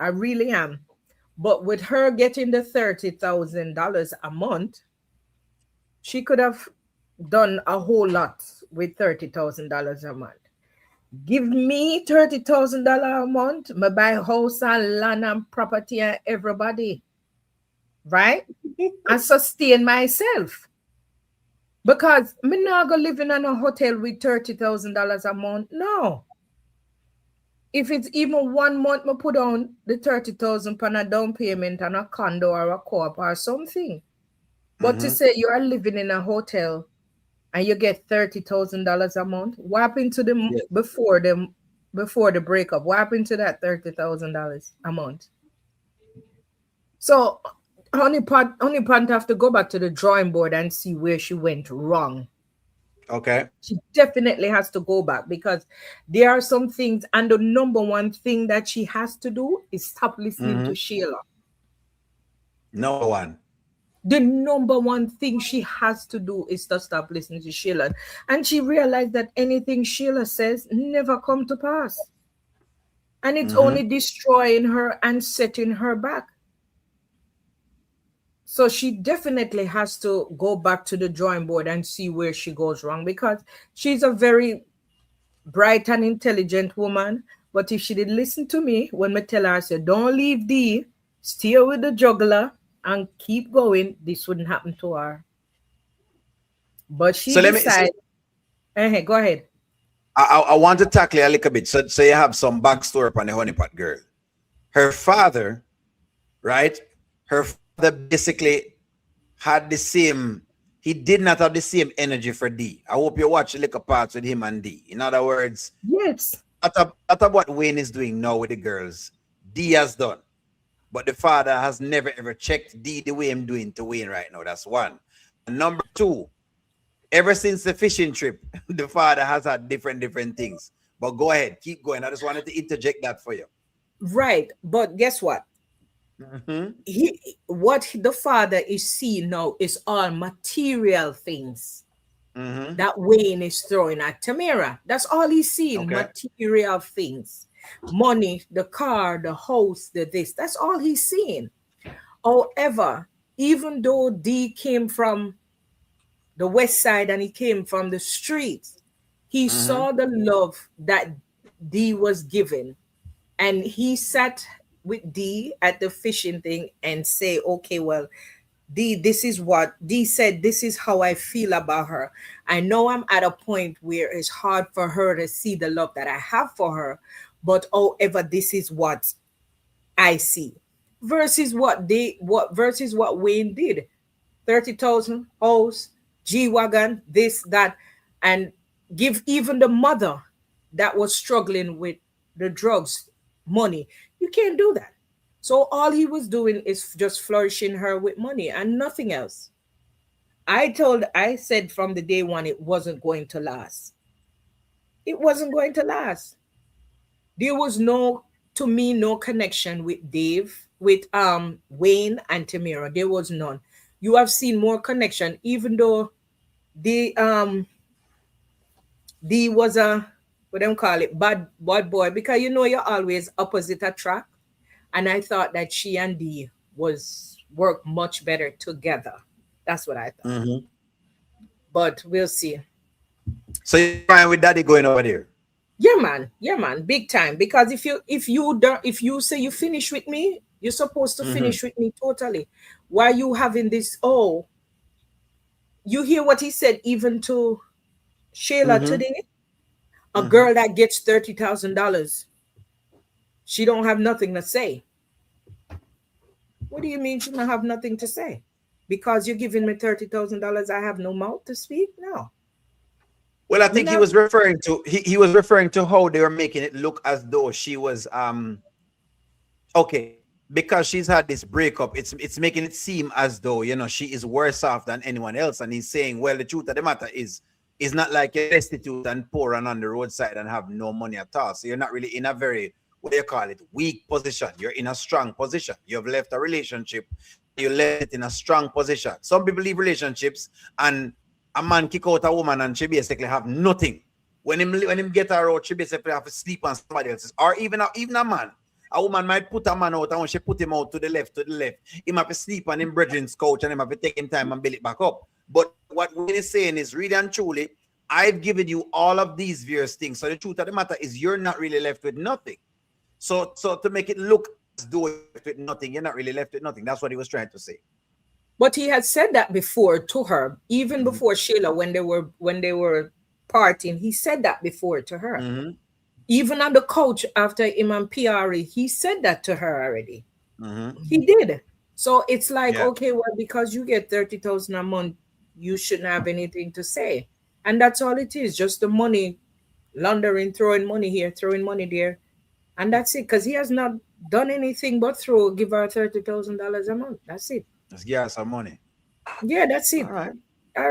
Speaker 6: I really am. But with her getting the $30,000 a month, she could have done a whole lot with $30,000 a month. Give me $30,000 a month, me buy house and land and property and everybody, right? And sustain myself. Because me not go living in a hotel with $30,000 a month. No. If it's even 1 month, me put on the 30,000 on a down payment on a condo or a co-op or something. But to say you are living in a hotel and you get $30,000 a month, what happened to them before the breakup? What happened to that $30,000 a month? So Honey Pot have to go back to the drawing board and see where she went wrong.
Speaker 1: Okay.
Speaker 6: She definitely has to go back, because there are some things, and the number one thing that she has to do is stop listening to Sheila.
Speaker 1: Number one.
Speaker 6: The number one thing she has to do is to stop listening to Sheila. And she realized that anything Sheila says never come to pass. And it's only destroying her and setting her back. So she definitely has to go back to the drawing board and see where she goes wrong, because she's a very bright and intelligent woman. But if she did listen to me when I tell her, I said, don't leave D, stay with the juggler and keep going, this wouldn't happen to her. But she decided. Go ahead.
Speaker 1: I want to tackle a little bit. So you have some backstory on the honeypot girl. Her father, right? Her father basically had the same, he did not have the same energy for D. I hope you watch a little parts with him and D. In other words,
Speaker 6: yes,
Speaker 1: that's what Wayne is doing now with the girls. D has done. But the father has never ever checked D the way I'm doing to Wayne right now. That's one. And number two, ever since the fishing trip, the father has had different things. But go ahead, keep going. I just wanted to interject that for you.
Speaker 6: Right. But guess what? What the father is seeing now is all material things that Wayne is throwing at Tamara. That's all he's seeing, material things. Money, the car, the house, the this. That's all he's seeing. However, even though D came from the west side and he came from the streets, he saw the love that D was given. And he sat with D at the fishing thing and say, okay, well, D, this is what D said. This is how I feel about her. I know I'm at a point where it's hard for her to see the love that I have for her, but however, this is what I see. Versus what Wayne did. 30,000 house, G-Wagon, this, that, and give even the mother that was struggling with the drugs money. You can't do that. So all he was doing is just flourishing her with money and nothing else. I said from the day one, it wasn't going to last. It wasn't going to last. There was no connection with Dave, with Wayne and Tamara. There was none. You have seen more connection, even though the was a, what them call it, bad boy, because you're always opposite attract. And I thought that she and D work much better together. That's what I thought. But we'll see.
Speaker 1: So you're fine with Daddy going over there?
Speaker 6: Yeah, man, big time. Because if you say you finish with me, you're supposed to finish with me totally. Why are you having this? Oh, you hear what he said even to Sheila today? A girl that gets $30,000, she don't have nothing to say. What do you mean she don't have nothing to say? Because you're giving me $30,000, I have no mouth to speak? No.
Speaker 1: Well, I think he was referring to he was referring to how they were making it look as though she was okay, because she's had this breakup. It's making it seem as though, you know, she is worse off than anyone else. And he's saying, well, the truth of the matter is not like you're destitute and poor and on the roadside and have no money at all. So you're not really in a very, what do you call it, weak position. You're in a strong position. You've left a relationship, you left it in a strong position. Some people leave relationships and a man kick out a woman and she basically have nothing. When him get her out, she basically have to sleep on somebody else's. Or even a man. A woman might put a man out, and when she put him out to the left, he might have to sleep on him brethren's couch and he might have to take him time and build it back up. But what Wayne is saying is, really and truly, I've given you all of these various things. So the truth of the matter is you're not really left with nothing. So to make it look as though you're left with nothing, you're not really left with nothing. That's what he was trying to say.
Speaker 6: But he had said that before to her, even before Sheila, when they were parting, he said that before to her. Even on the couch after him and PRE, he said that to her already. He did. So it's like, okay, well, because you get 30,000 a month, you shouldn't have anything to say. And that's all it is, just the money laundering, throwing money here, throwing money there. And that's it, because he has not done anything but give her $30,000 a month. That's it.
Speaker 1: Let's give her some money.
Speaker 6: Yeah, that's it. All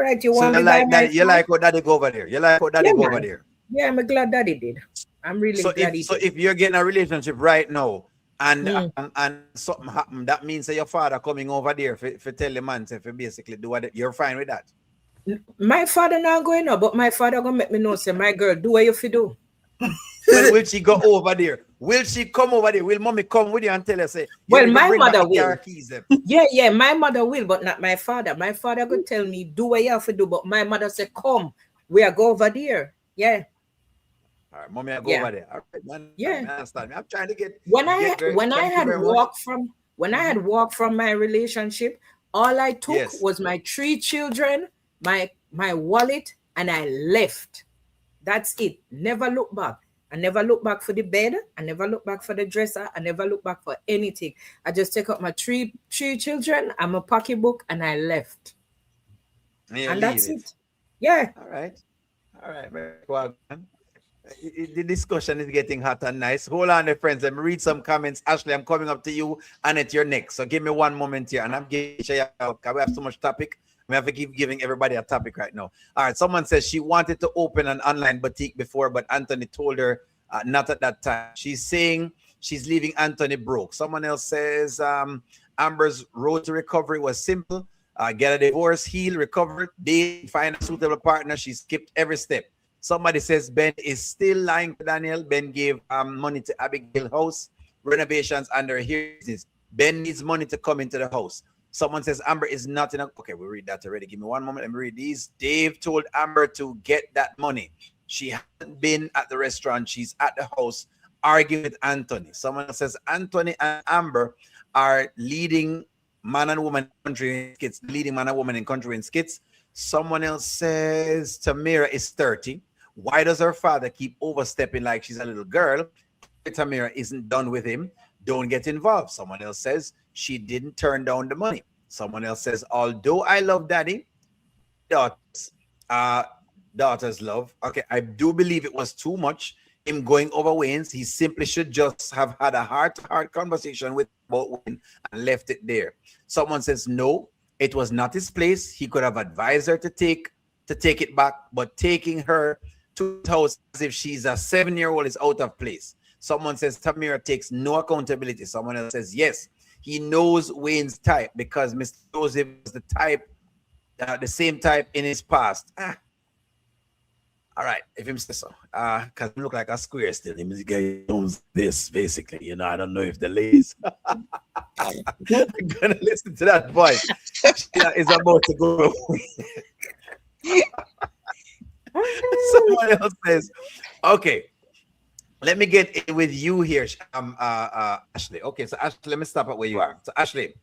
Speaker 6: right. You
Speaker 1: so
Speaker 6: want
Speaker 1: you like that? You like what daddy go over there? You like what daddy go over there?
Speaker 6: Yeah, I'm glad daddy did. I'm really glad he did.
Speaker 1: So if you're getting a relationship right now and something happen, that means that your father coming over there for tell the man to basically do what you're fine with that.
Speaker 6: My father not going up, but my father gonna make me know, say, my girl, do what you fi do.
Speaker 1: When will she go over there? Will she come over there? Will mommy come with you and tell her, say,
Speaker 6: well, my mother will. Yeah, my mother will, but not my father. My father could tell me, do what you have to do, but my mother said, come, we are go over there. Yeah.
Speaker 1: All right, mommy, I go over there. All right, man.
Speaker 6: Yeah.
Speaker 1: I understand. I'm trying to get
Speaker 6: when I had walked from my relationship, all I took was my 3 children, my wallet, and I left. That's it. Never look back. I never look back for the bed. I never look back for the dresser. I never look back for anything. I just take up my three children and my pocketbook and I left. And that's it. Yeah.
Speaker 1: All right. Very well. The discussion is getting hot and nice. Hold on, friends. Let me read some comments. Ashley, I'm coming up to you, and you're next. So give me one moment here, and I'm giving you out. We have so much topic. We have to keep giving everybody a topic right now. All right. Someone says she wanted to open an online boutique before, but Anthony told her not at that time. She's saying she's leaving Anthony broke. Someone else says Amber's road to recovery was simple. Get a divorce, heal, recover, date, find a suitable partner. She skipped every step. Somebody says Ben is still lying to Daniel. Ben gave money to Abigail house renovations under his. Ben needs money to come into the house. Someone says Amber is not enough. Okay, we read that already. Give me one moment. Let me read these. Dave told Amber to get that money. She hasn't been at the restaurant. She's at the house arguing with Anthony. Someone says Anthony and Amber are leading man and woman country skits. Leading man and woman in country and skits. Someone else says Tamira is 30. Why does her father keep overstepping like she's a little girl? Tamira isn't done with him. Don't get involved. Someone else says she didn't turn down the money. Someone else says, although I love daddy, daughters love. Okay, I do believe it was too much. Him going over Wayne's. He simply should just have had a heart-to-heart conversation with about Wayne and left it there. Someone says, no, it was not his place. He could have advised her to take it back, but taking her to the house as if she's a 7-year-old is out of place. Someone says Tamira takes no accountability. Someone else says, yes, he knows Wayne's type because Mr. Joseph was the type, the same type in his past. All right, if him says so, because he look like a square still. Him is guy owns this basically. You know, I don't know if the ladies are gonna listen to that voice. Sheila is about to go. Someone else says, okay. Let me get in with you here, Ashley. Okay, so Ashley, let me stop at where you are. So Ashley,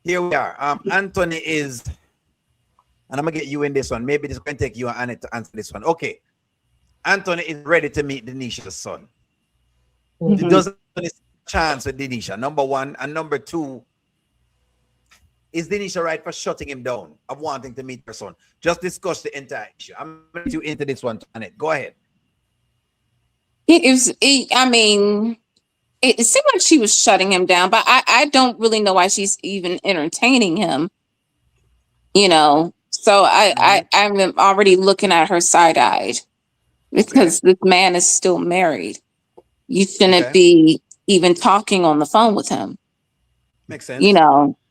Speaker 1: here we are. Anthony is, and I'm gonna get you in this one. Maybe this can take you and Annette to answer this one. Okay, Anthony is ready to meet Denisha's son. He doesn't have a chance with Denisha. Number one, and number two, is Denisha right for shutting him down of wanting to meet her son? Just discuss the entire issue. I'm going to let you into this one, Annette. Go ahead.
Speaker 8: I mean, it seemed like she was shutting him down, but I don't really know why she's even entertaining him. So I'm already looking at her side-eyed because this man is still married. You shouldn't be even talking on the phone with him.
Speaker 1: Makes sense.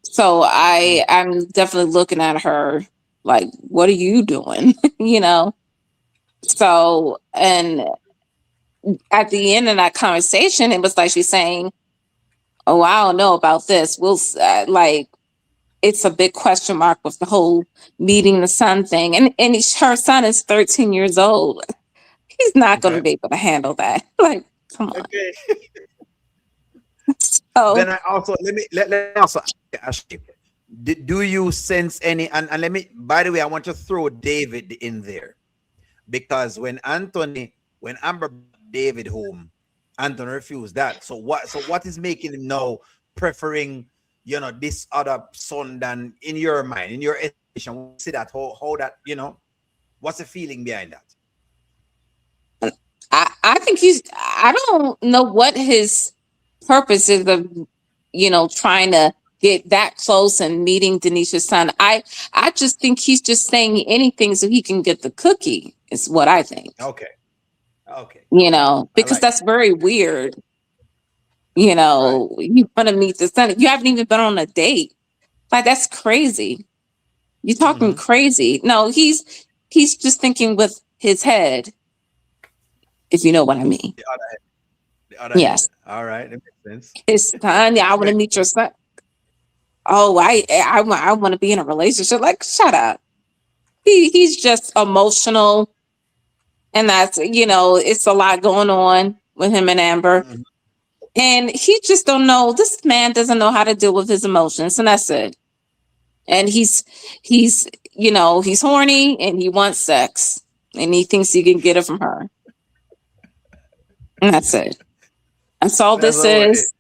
Speaker 8: So I'm definitely looking at her like, what are you doing? So, and at the end of that conversation, it was like she's saying, oh, I don't know about this. We'll like, it's a big question mark with the whole meeting the son thing. And her son is 13 years old. He's not going to be able to handle that. Like, come on.
Speaker 1: Okay.
Speaker 8: So
Speaker 1: then I also let me also ask you, do you sense any, and let me, by the way, I want to throw David in there, because when Amber brought David home, Anthony refused that. So what is making him now preferring this other son than, in your mind, in your estimation, see that how that, what's the feeling behind that?
Speaker 8: I think I don't know what his purpose is of trying to get that close and meeting Denisha's son. I just think he's just saying anything so he can get the cookie, is what I think.
Speaker 1: Okay.
Speaker 8: Because that's very weird. You want to meet the son. You haven't even been on a date. Like, that's crazy. You're talking crazy. No, he's just thinking with his head, if you know what I mean.
Speaker 1: The other
Speaker 8: yes.
Speaker 1: Head. All right, that makes sense.
Speaker 8: His son, I want to meet your son. Oh, I want to be in a relationship. Like, shut up. He's just emotional, and that's it's a lot going on with him and Amber, and he just don't know. This man doesn't know how to deal with his emotions, and that's it. And he's horny and he wants sex, and he thinks he can get it from her, and that's it. That's all this is.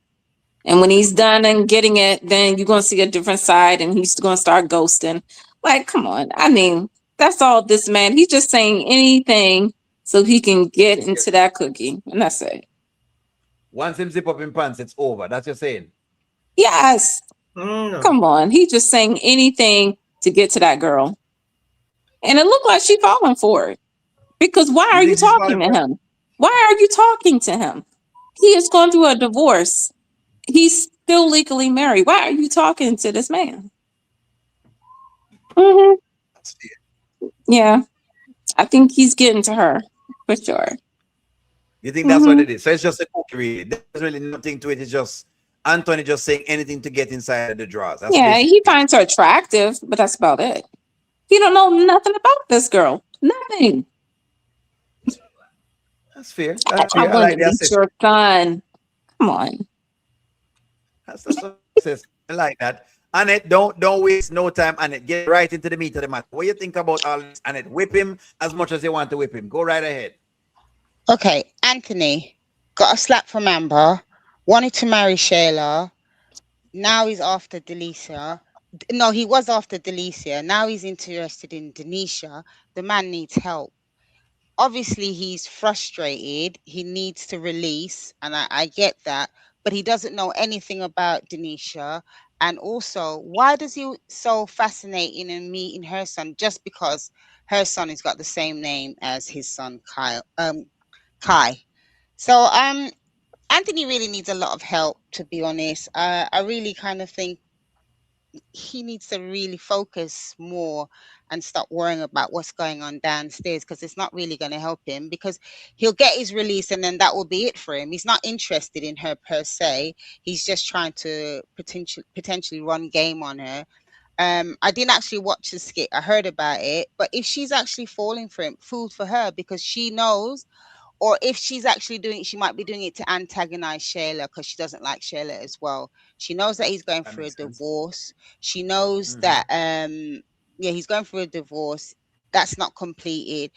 Speaker 8: And when he's done and getting it, then you're going to see a different side, and he's going to start ghosting. Like, come on. I mean, that's all this man. He's just saying anything so he can get into that cookie. And that's it.
Speaker 1: Once him zip up in pants, it's over. That's what you're saying?
Speaker 8: Yes. Come on. He's just saying anything to get to that girl. And it looked like she's falling for it. Because why are you talking to him? Why are you talking to him? He is going through a divorce. He's still legally married. Why are you talking to this man? Yeah. I think he's getting to her for sure.
Speaker 1: You think that's what it is? So it's just a cookie, really. There's really nothing to it. It's just Anthony just saying anything to get inside of the drawers. That's
Speaker 8: he finds her attractive, but that's about it. He don't know nothing about this girl. Nothing.
Speaker 1: That's fair.
Speaker 8: I want to meet your son. Come on.
Speaker 1: That's I like that. Annette, don't waste no time, Annette. Get right into the meat of the matter. What do you think about all this, Annette? Whip him as much as you want to whip him. Go right ahead.
Speaker 9: Okay, Anthony got a slap from Amber, wanted to marry Shayla. Now he's after Delisha. No, he was after Delisha. Now he's interested in Denisha. The man needs help. Obviously, he's frustrated. He needs to release, and I get that. But he doesn't know anything about Denisha. And also, why does he so fascinating in meeting her son just because her son has got the same name as his son Kai? So Anthony really needs a lot of help, to be honest. I really kind of think he needs to really focus more and stop worrying about what's going on downstairs, because it's not really going to help him, because he'll get his release and then that will be it for him. He's not interested in her per se. He's just trying to potentially run game on her. I didn't actually watch the skit. I heard about it, but if she's actually falling for him, fool for her, because she knows, or if she's actually doing it, she might be doing it to antagonize Shayla because she doesn't like Shayla as well. She knows that he's going through a divorce. She knows that he's going through a divorce that's not completed.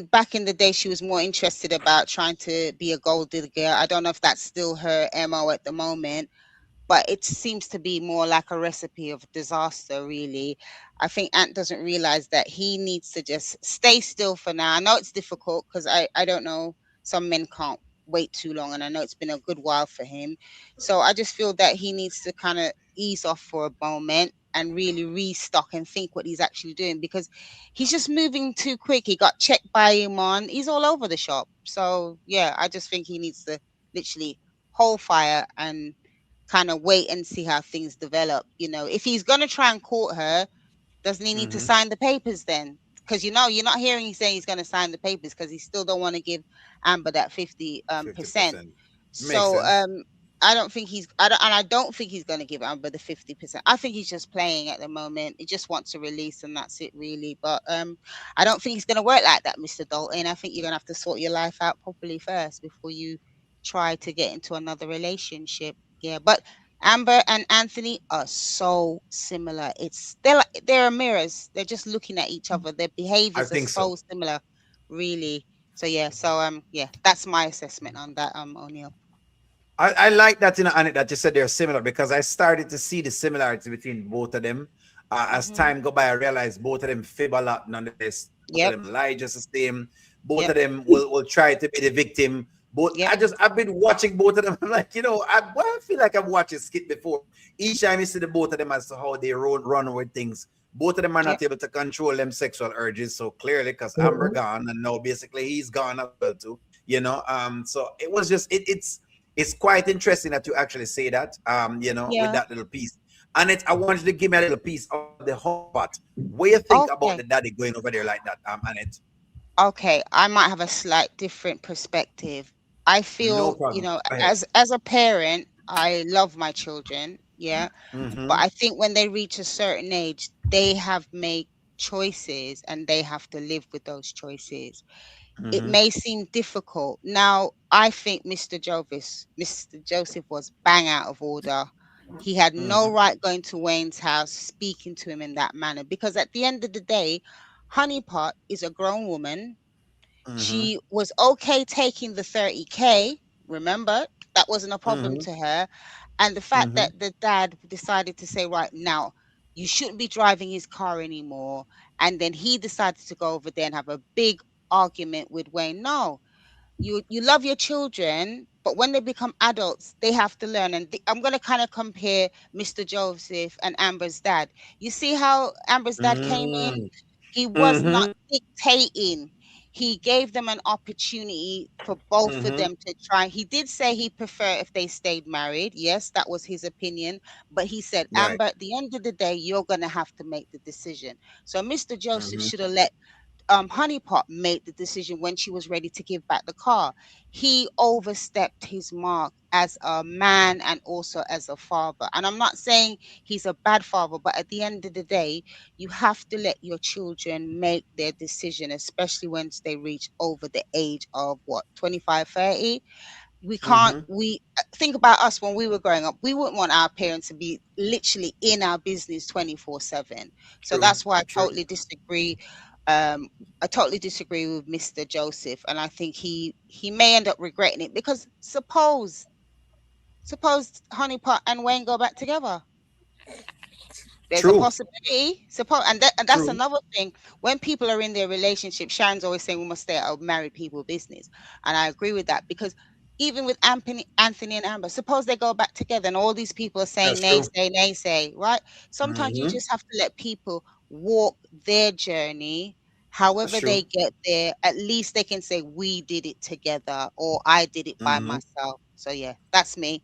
Speaker 9: Back in the day, she was more interested about trying to be a gold digger. I don't know if that's still her MO at the moment, but it seems to be more like a recipe of disaster, really. I think Ant doesn't realize that he needs to just stay still for now. I know it's difficult because I don't know, some men can't wait too long, and I know it's been a good while for him. So I just feel that he needs to kind of ease off for a moment and really restock and think what he's actually doing, because he's just moving too quick. He got checked by him on. He's all over the shop. So yeah, I just think he needs to literally hold fire and kind of wait and see how things develop. If he's gonna try and court her, doesn't he need to sign the papers then? Because you're not hearing him saying he's going to sign the papers because he still don't want to give Amber that 50%.
Speaker 1: 50%. Makes
Speaker 9: So
Speaker 1: sense.
Speaker 9: I don't think he's going to give Amber the 50%. I think he's just playing at the moment. He just wants a release and that's it, really. But I don't think he's going to work like that, Mr. Dalton. I think you're going to have to sort your life out properly first before you try to get into another relationship. Yeah, but Amber and Anthony are so similar. They're mirrors. They're just looking at each other. Their
Speaker 1: I
Speaker 9: behaviors are
Speaker 1: think so.
Speaker 9: so similar, really. So yeah, that's my assessment on that, O'Neill.
Speaker 1: I like that, Annette, that you said they're similar, because I started to see the similarity between both of them. As time go by, I realized both of them fib a lot nonetheless. Both of them lie just the same. Both of them will try to be the victim. I've been watching both of them. I'm like, I feel like I've watched a skit before. Each time you see the both of them as to how they run with things. Both of them are not able to control them sexual urges. So clearly, because Amber gone, and now basically he's gone as well too. So it was just it's quite interesting that you actually say that. With that little piece. And I want you to give me a little piece of the hot pot. What do you think about the daddy going over there like that, Annette?
Speaker 9: Okay, I might have a slight different perspective. I
Speaker 1: No
Speaker 9: feel,
Speaker 1: problem. Go ahead.
Speaker 9: as a parent, I love my children, yeah. But I think when they reach a certain age, they have made choices and they have to live with those choices. It may seem difficult. Now, I think Mr. Joseph was bang out of order. He had no right going to Wayne's house, speaking to him in that manner, because at the end of the day, Honeypot is a grown woman. She was okay taking the 30K. Remember, that wasn't a problem to her. And the fact that the dad decided to say, right now, you shouldn't be driving his car anymore. And then he decided to go over there and have a big argument with Wayne. No, you love your children, but when they become adults, they have to learn. And I'm going to kind of compare Mr. Joseph and Amber's dad. You see how Amber's dad came in? He was not dictating. He gave them an opportunity for both of them to try. He did say he preferred if they stayed married. Yes, that was his opinion. But he said,
Speaker 1: Right.
Speaker 9: Amber, at the end of the day, you're going to have to make the decision. So Mr. Joseph should have let Honeypot made the decision when she was ready to give back the car. He overstepped his mark as a man and also as a father. And I'm not saying he's a bad father, but at the end of the day, you have to let your children make their decision, especially once they reach over the age of 25, 30. We can't we think about us when we were growing up. We wouldn't want our parents to be literally in our business 24/7. So that's why I totally disagree with Mr. Joseph, and I think he may end up regretting it, because suppose Honeypot and Wayne go back together. There's a possibility. And that's another thing. When people are in their relationship, Sharon's always saying we must stay out of married people business. And I agree with that, because even with Anthony and Amber, suppose they go back together and all these people are saying naysay, right? Sometimes you just have to let people walk their journey. However they get there, at least they can say we did it together or I did it by myself. So yeah, that's me.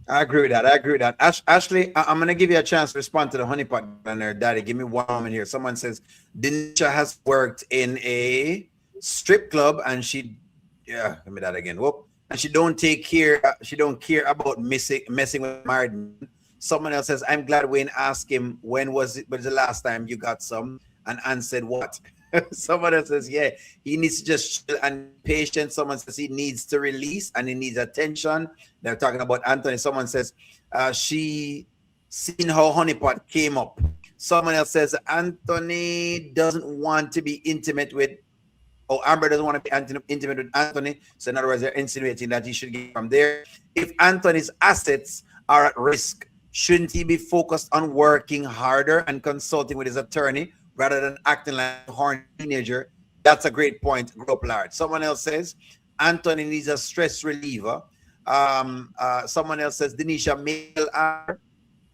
Speaker 1: I agree with that. Ashley, I'm going to give you a chance to respond to the honeypot and her daddy. Give me 1 moment here. Someone says, Denisha has worked in a strip club and let me that again. Whoop. And she don't care about messing with married men. Someone else says, I'm glad Wayne asked him, when was the last time you got some? And Ann said, what? Someone else says, yeah, he needs to just chill and be patient. Someone says he needs to release and he needs attention. They're talking about Anthony. Someone says she seen how honeypot came up. Someone else says Anthony doesn't want to be intimate with Oh, Amber doesn't want to be intimate with Anthony. So in other words, they're insinuating that he should get from there. If Anthony's assets are at risk, shouldn't he be focused on working harder and consulting with his attorney rather than acting like a horny teenager? That's a great point, Grope Lard. Someone else says, Anthony needs a stress reliever. Someone else says, Denisha, mail Amber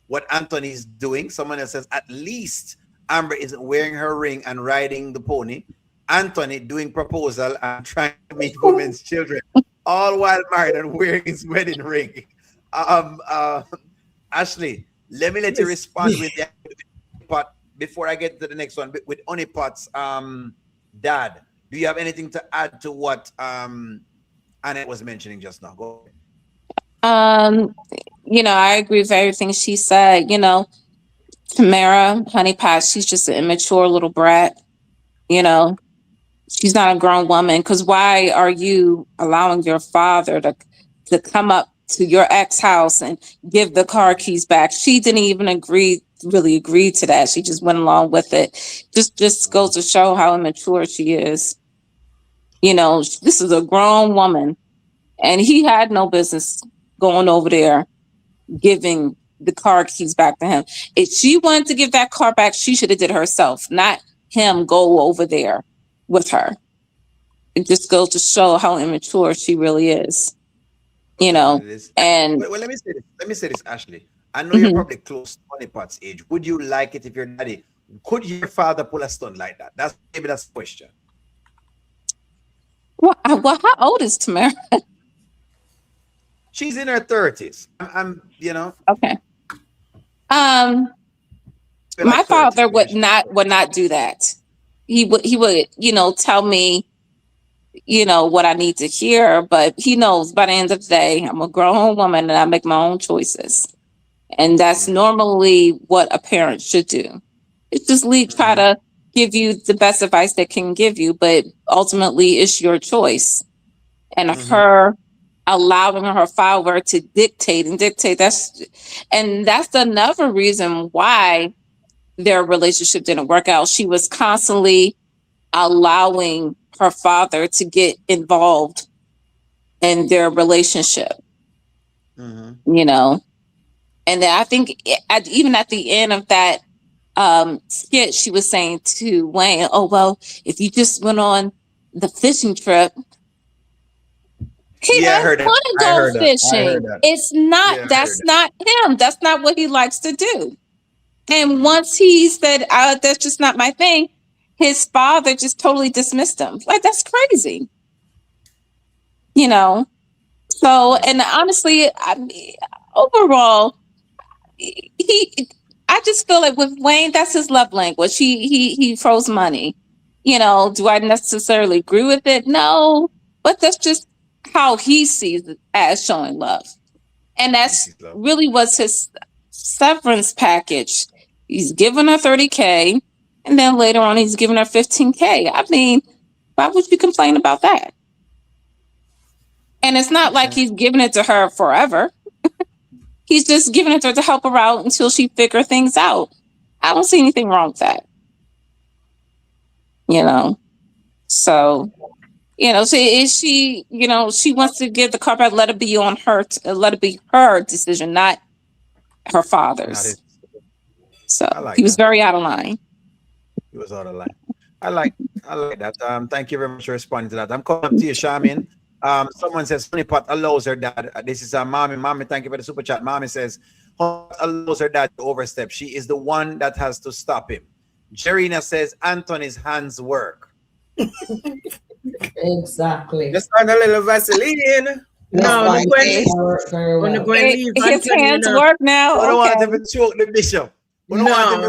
Speaker 1: what Anthony is doing. Someone else says, at least Amber isn't wearing her ring and riding the pony. Anthony doing proposal and trying to meet women's children, all while married and wearing his wedding ring. Ashley, let me let you respond with the pot before I get to the next one. With Honeypot's dad, do you have anything to add to what Annette was mentioning just now? Go
Speaker 8: ahead. I agree with everything she said. Tamara, Honeypot, she's just an immature little brat. She's not a grown woman. Because why are you allowing your father to come up to your ex-house and give the car keys back? She didn't even really agree to that. She just went along with it. Just goes to show how immature she is. This is a grown woman, and he had no business going over there giving the car keys back to him. If she wanted to give that car back, she should have did it herself, not him go over there with her. It just goes to show how immature she really is. And
Speaker 1: well, let me say this, Ashley. I know you're probably close to Honeypot's age. Would you like it if your daddy, could your father pull a stunt like that? That's the question.
Speaker 8: Well, how old is Tamara?
Speaker 1: She's in her 30s.
Speaker 8: Okay. My father would not do that. He would, tell me, what I need to hear, but he knows by the end of the day, I'm a grown woman and I make my own choices. And that's normally what a parent should do. It's just try to give you the best advice they can give you, but ultimately it's your choice. And her allowing her father to dictate, that's another reason why their relationship didn't work out. She was constantly allowing her father to get involved in their relationship, and then I think even at the end of that skit, she was saying to Wayne, oh, well, if you just went on the fishing trip, he doesn't want to go fishing. It's not, that's not him. That's not what he likes to do. And once he said, that's just not my thing, his father just totally dismissed him. Like, that's crazy. So, and honestly, overall, I just feel like with Wayne, that's his love language. He throws money. Do I necessarily agree with it? No, but that's just how he sees it as showing love. And that's really was his severance package. He's giving her $30K, and then later on he's giving her $15K. I mean, why would you complain about that? And it's not like he's giving it to her forever. He's just giving it to her to help her out until she figure things out. I don't see anything wrong with that. So, she wants to give the car back, let it be on her, let it be her decision, not her father's. So he was very out of line.
Speaker 1: He was out of line. I like that. Thank you very much for responding to that. I'm calling up to you, Charmaine. Someone says Honeypot allows her dad. This is Mommy. Mommy, thank you for the super chat. Mommy says Honeypot allows her dad to overstep. She is the one that has to stop him. Jerina says Anthony's hands work.
Speaker 5: Exactly.
Speaker 3: Just on a little Vaseline.
Speaker 6: No,
Speaker 5: his
Speaker 8: hands work now.
Speaker 1: I don't want him to choke the bishop. We don't want him to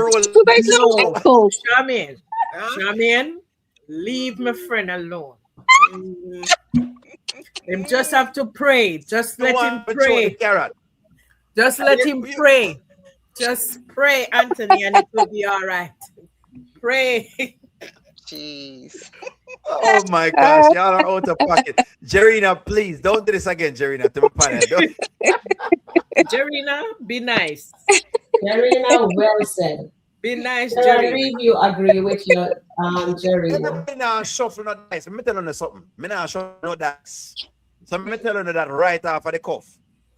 Speaker 1: roll.
Speaker 6: Charmaine, leave my friend alone. Him just have to pray. Just let him pray. Just let him pray. Just pray, Anthony, and it will be all right. Pray.
Speaker 9: Jeez.
Speaker 1: Oh my gosh, y'all are out of pocket. Jerina, please don't do this again, Jerina.
Speaker 6: Jerina, be nice.
Speaker 5: Jerina, well said.
Speaker 6: Be nice,
Speaker 5: Jerry.
Speaker 6: Jerry.
Speaker 5: I review agree with you, Jerry.
Speaker 1: Everybody now shuffle no dice. Let me tell you something. Me now shuffle no dice. So me tell you that right off of the cuff.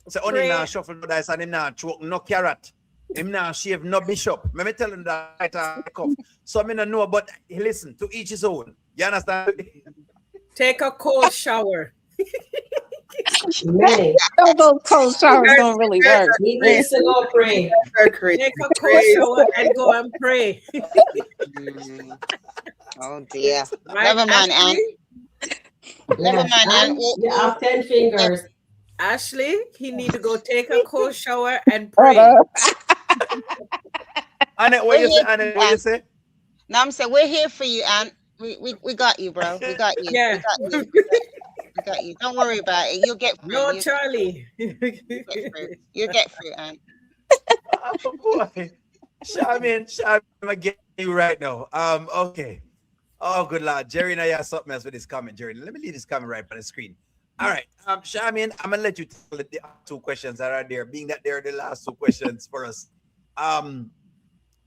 Speaker 1: So only now shuffle no dice and him now choke no carrot. Him now shave no bishop. Me tell you that right off the cuff. So me no know, but listen, to each his own. You understand?
Speaker 6: Take a cold shower.
Speaker 8: Those cold showers don't really work.
Speaker 5: He needs to go pray.
Speaker 6: Take a cold shower and go and pray.
Speaker 9: Oh dear. Right, never mind, Anne. Never mind, Anne.
Speaker 5: You have 10 fingers.
Speaker 6: Ashley, he need to go take a cold shower and pray.
Speaker 1: Anne, what you say? Anne, what you say?
Speaker 9: No, I'm saying we're here for you, Anne. We got you, bro. We got you.
Speaker 6: Yeah.
Speaker 9: We got you. We got you. Don't worry about it. You'll get through.
Speaker 6: No, Charlie.
Speaker 9: You'll get through, Anne.
Speaker 1: Oh boy. Shaman, I'm getting you right now. Okay. Oh, good Lord. Jerry and I have something else with this comment, Jerry. Let me leave this comment right on the screen. All right. Shaman, I'm gonna let you tell the two questions that are there, being that they're the last two questions for us.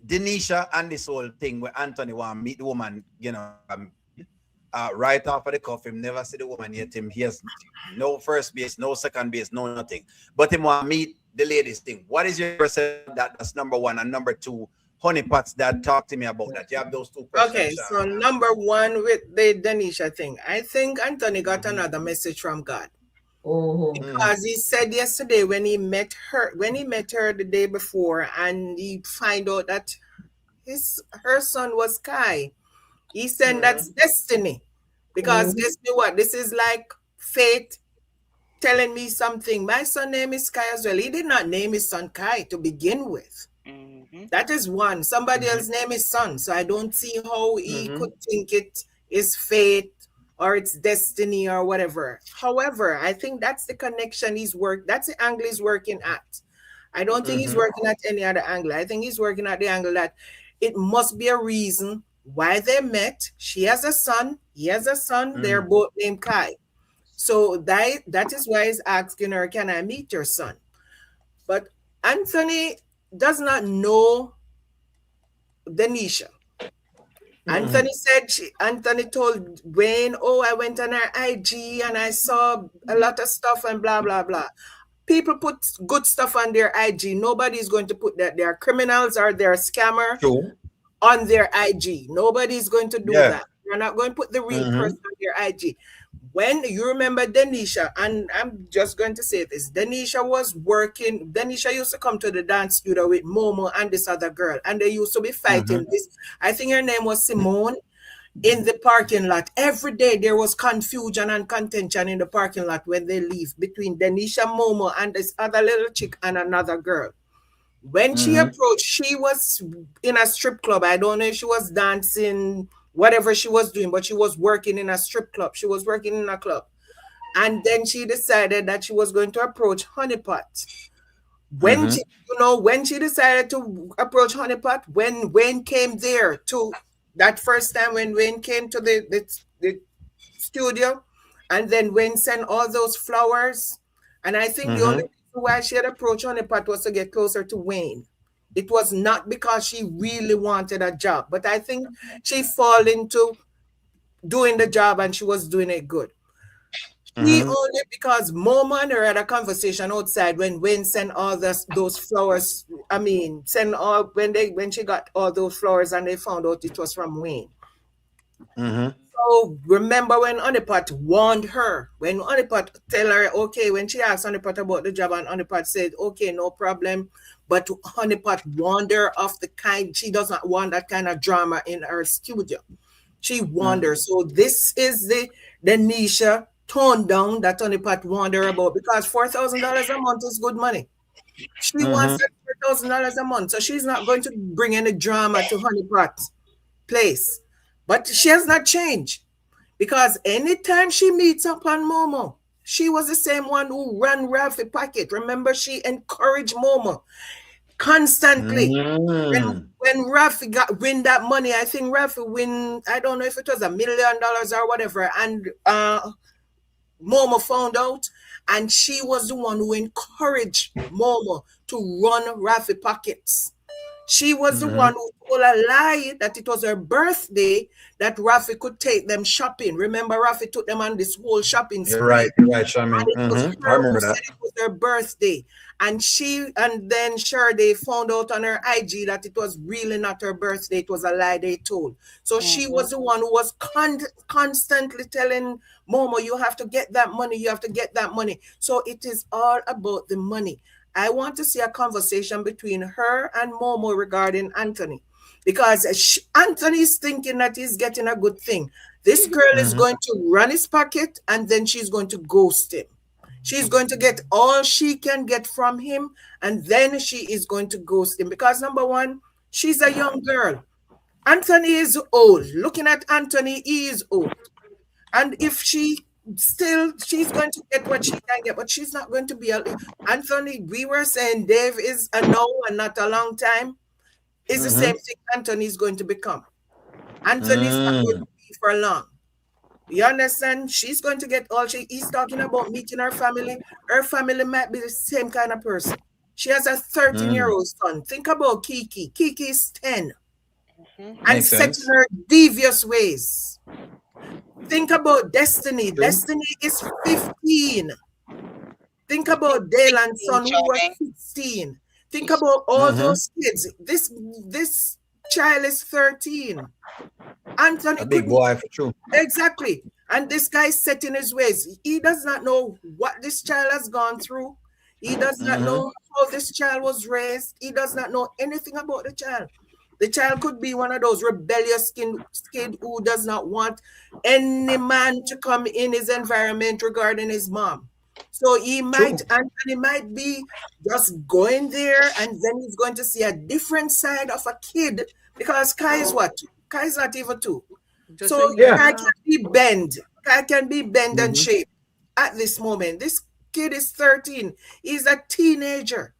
Speaker 1: Denisha and this whole thing where Anthony want to meet the woman, you know, right off of the cuff, him never see the woman yet. He has no first base, no second base, no nothing. But him want to meet the ladies thing. What is your perception? That's number one. And number two, honeypots that talk to me about that. You have those two questions.
Speaker 3: Okay, so number one with the Denisha thing. I think Anthony got another message from God. Because he said yesterday when he met her the day before, and he find out that her son was Kai. He said that's destiny. Because guess me what? This is like fate telling me something. My son name is Kai as well. He did not name his son Kai to begin with. That is one. Somebody else's name is son. So I don't see how he could think it is fate or it's destiny or whatever. However, I think that's the connection that's the angle he's working at. I don't think he's working at any other angle. I think he's working at the angle that it must be a reason why they met. She has a son, he has a son, they're both named Kai. So that is why he's asking her, can I meet your son? But Anthony does not know Denisha. Anthony told Wayne, oh, I went on her IG and I saw a lot of stuff and blah, blah, blah. People put good stuff on their IG. Nobody's going to put that they're criminals or they're a scammer on their IG. Nobody's going to do that. You're not going to put the real person on their IG. When you remember Denisha, and I'm just going to say this, Denisha used to come to the dance studio with Momo and this other girl, and they used to be fighting this. I think her name was Simone in the parking lot. Every day there was confusion and contention in the parking lot when they leave between Denisha, Momo, and this other little chick and another girl. When she approached, she was in a strip club. I don't know if she was dancing, whatever she was doing, but she was working in a strip club. She was working in a club. And then she decided that she was going to approach Honeypot. When she decided to approach Honeypot, when Wayne came there to that first time when Wayne came to the studio, and then Wayne sent all those flowers. And I think the only reason why she had approached Honeypot was to get closer to Wayne. It was not because she really wanted a job, but I think she fall into doing the job and she was doing it good. She only because Momo and her had a conversation outside when Wayne sent all those flowers. I mean, when she got all those flowers and they found out it was from Wayne. So remember when Honeypot warned her, when Honeypot tell her, okay, when she asked Honeypot about the job and Honeypot said, okay, no problem. But Honeypot warned her of the kind, she does not want that kind of drama in her studio. She warned her. So this is the Denisha tone down that Honeypot warned her about, because $4,000 a month is good money. She wants $4,000 a month. So she's not going to bring any drama to Honeypot's place. But she has not changed, because anytime she meets up on Momo, she was the same one who ran Ralphie pocket. Remember, she encouraged Momo constantly. When Ralphie win that money, I think Ralphie win, I don't know if it was $1 million or whatever, and Momo found out, and she was the one who encouraged Momo to run Ralphie pockets. She was the one who told a lie that it was her birthday that Rafi could take them shopping. Remember, Rafi took them on this whole shopping spree.
Speaker 1: You're right, Charmaine.
Speaker 3: And it was her
Speaker 1: I remember
Speaker 3: who
Speaker 1: that.
Speaker 3: said it was her birthday. And then sure, they found out on her IG that it was really not her birthday. It was a lie they told. So she was the one who was constantly telling Momo, you have to get that money. You have to get that money. So it is all about the money. I want to see a conversation between her and Momo regarding Anthony, because Anthony is thinking that he's getting a good thing. This girl is going to run his pocket, and then she's going to ghost him. She's going to get all she can get from him, and then she is going to ghost him, because number one, she's a young girl. Anthony is old. Looking at Anthony, he is old. And if she's going to get what she can get, but she's not going to be Anthony. We were saying Dave is a no and not a long time. It's the same thing Anthony is going to become. Anthony's not going to be for long. You understand? She's going to get all he's talking about meeting her family. Her family might be the same kind of person. She has a 13-year-old son. Think about Kiki. Kiki is 10 and set in her devious ways. Think about Destiny. Destiny is 15. Think about Dale and son who were 16. Think about all those kids. This child is 13. Anthony,
Speaker 1: a big boy for true.
Speaker 3: Exactly. And this guy is set in his ways. He does not know what this child has gone through. He does not know how this child was raised. He does not know anything about the child. The child could be one of those rebellious kid who does not want any man to come in his environment regarding his mom. So Anthony might be just going there, and then he's going to see a different side of a kid, because Kai is what? Kai is not even 2. So Kai can be bent. Kai can be bent and shaped at this moment. This kid is 13. He's a teenager.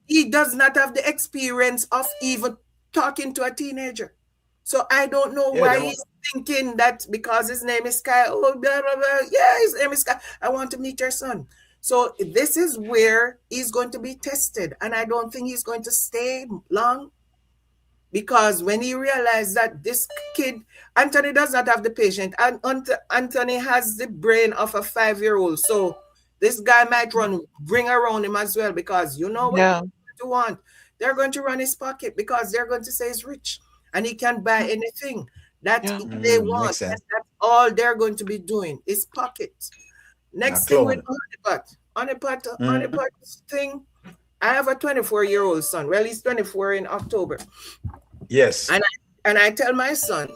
Speaker 3: He does not have the experience of even talking to a teenager. So I don't know why he's thinking that because his name is Kai, oh, blah, blah, blah. Yeah, his name is Kai. I want to meet your son. So this is where he's going to be tested. And I don't think he's going to stay long, because when he realized that this kid, Anthony does not have the patience, and Anthony has the brain of a 5-year-old. So this guy might bring around him as well, because you know what you want. They're going to run his pocket, because they're going to say he's rich and he can buy anything that they want. And that's all they're going to be doing is pocket. Next thing with Honeypot thing, I have a 24-year-old son. Well, he's 24 in October.
Speaker 1: Yes.
Speaker 3: And I tell my son,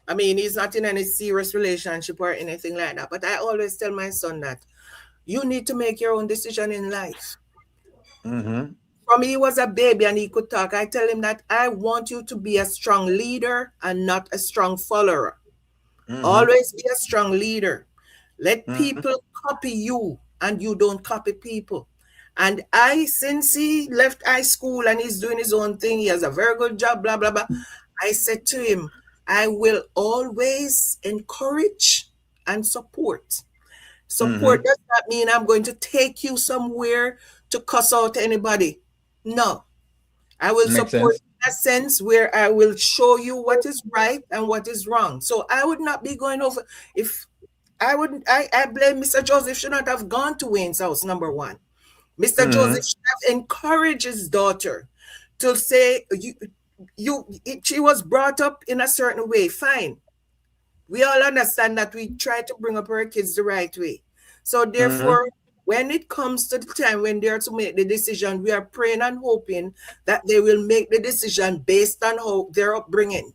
Speaker 3: I mean, he's not in any serious relationship or anything like that, but I always tell my son that you need to make your own decision in life. From he was a baby and he could talk, I tell him that I want you to be a strong leader and not a strong follower. Always be a strong leader. Let people copy you and you don't copy people. And since he left high school and he's doing his own thing, he has a very good job, blah, blah, blah. I said to him, I will always encourage and support. Support does not mean I'm going to take you somewhere to cuss out anybody. No. I will support in a sense where I will show you what is right and what is wrong. So I would not be going over. If I wouldn't, I blame Mr. Joseph should not have gone to Wayne's house, number one. Mr. Joseph should have encouraged his daughter to say, she was brought up in a certain way. Fine. We all understand that we try to bring up our kids the right way. So therefore, when it comes to the time when they're to make the decision, we are praying and hoping that they will make the decision based on how their upbringing.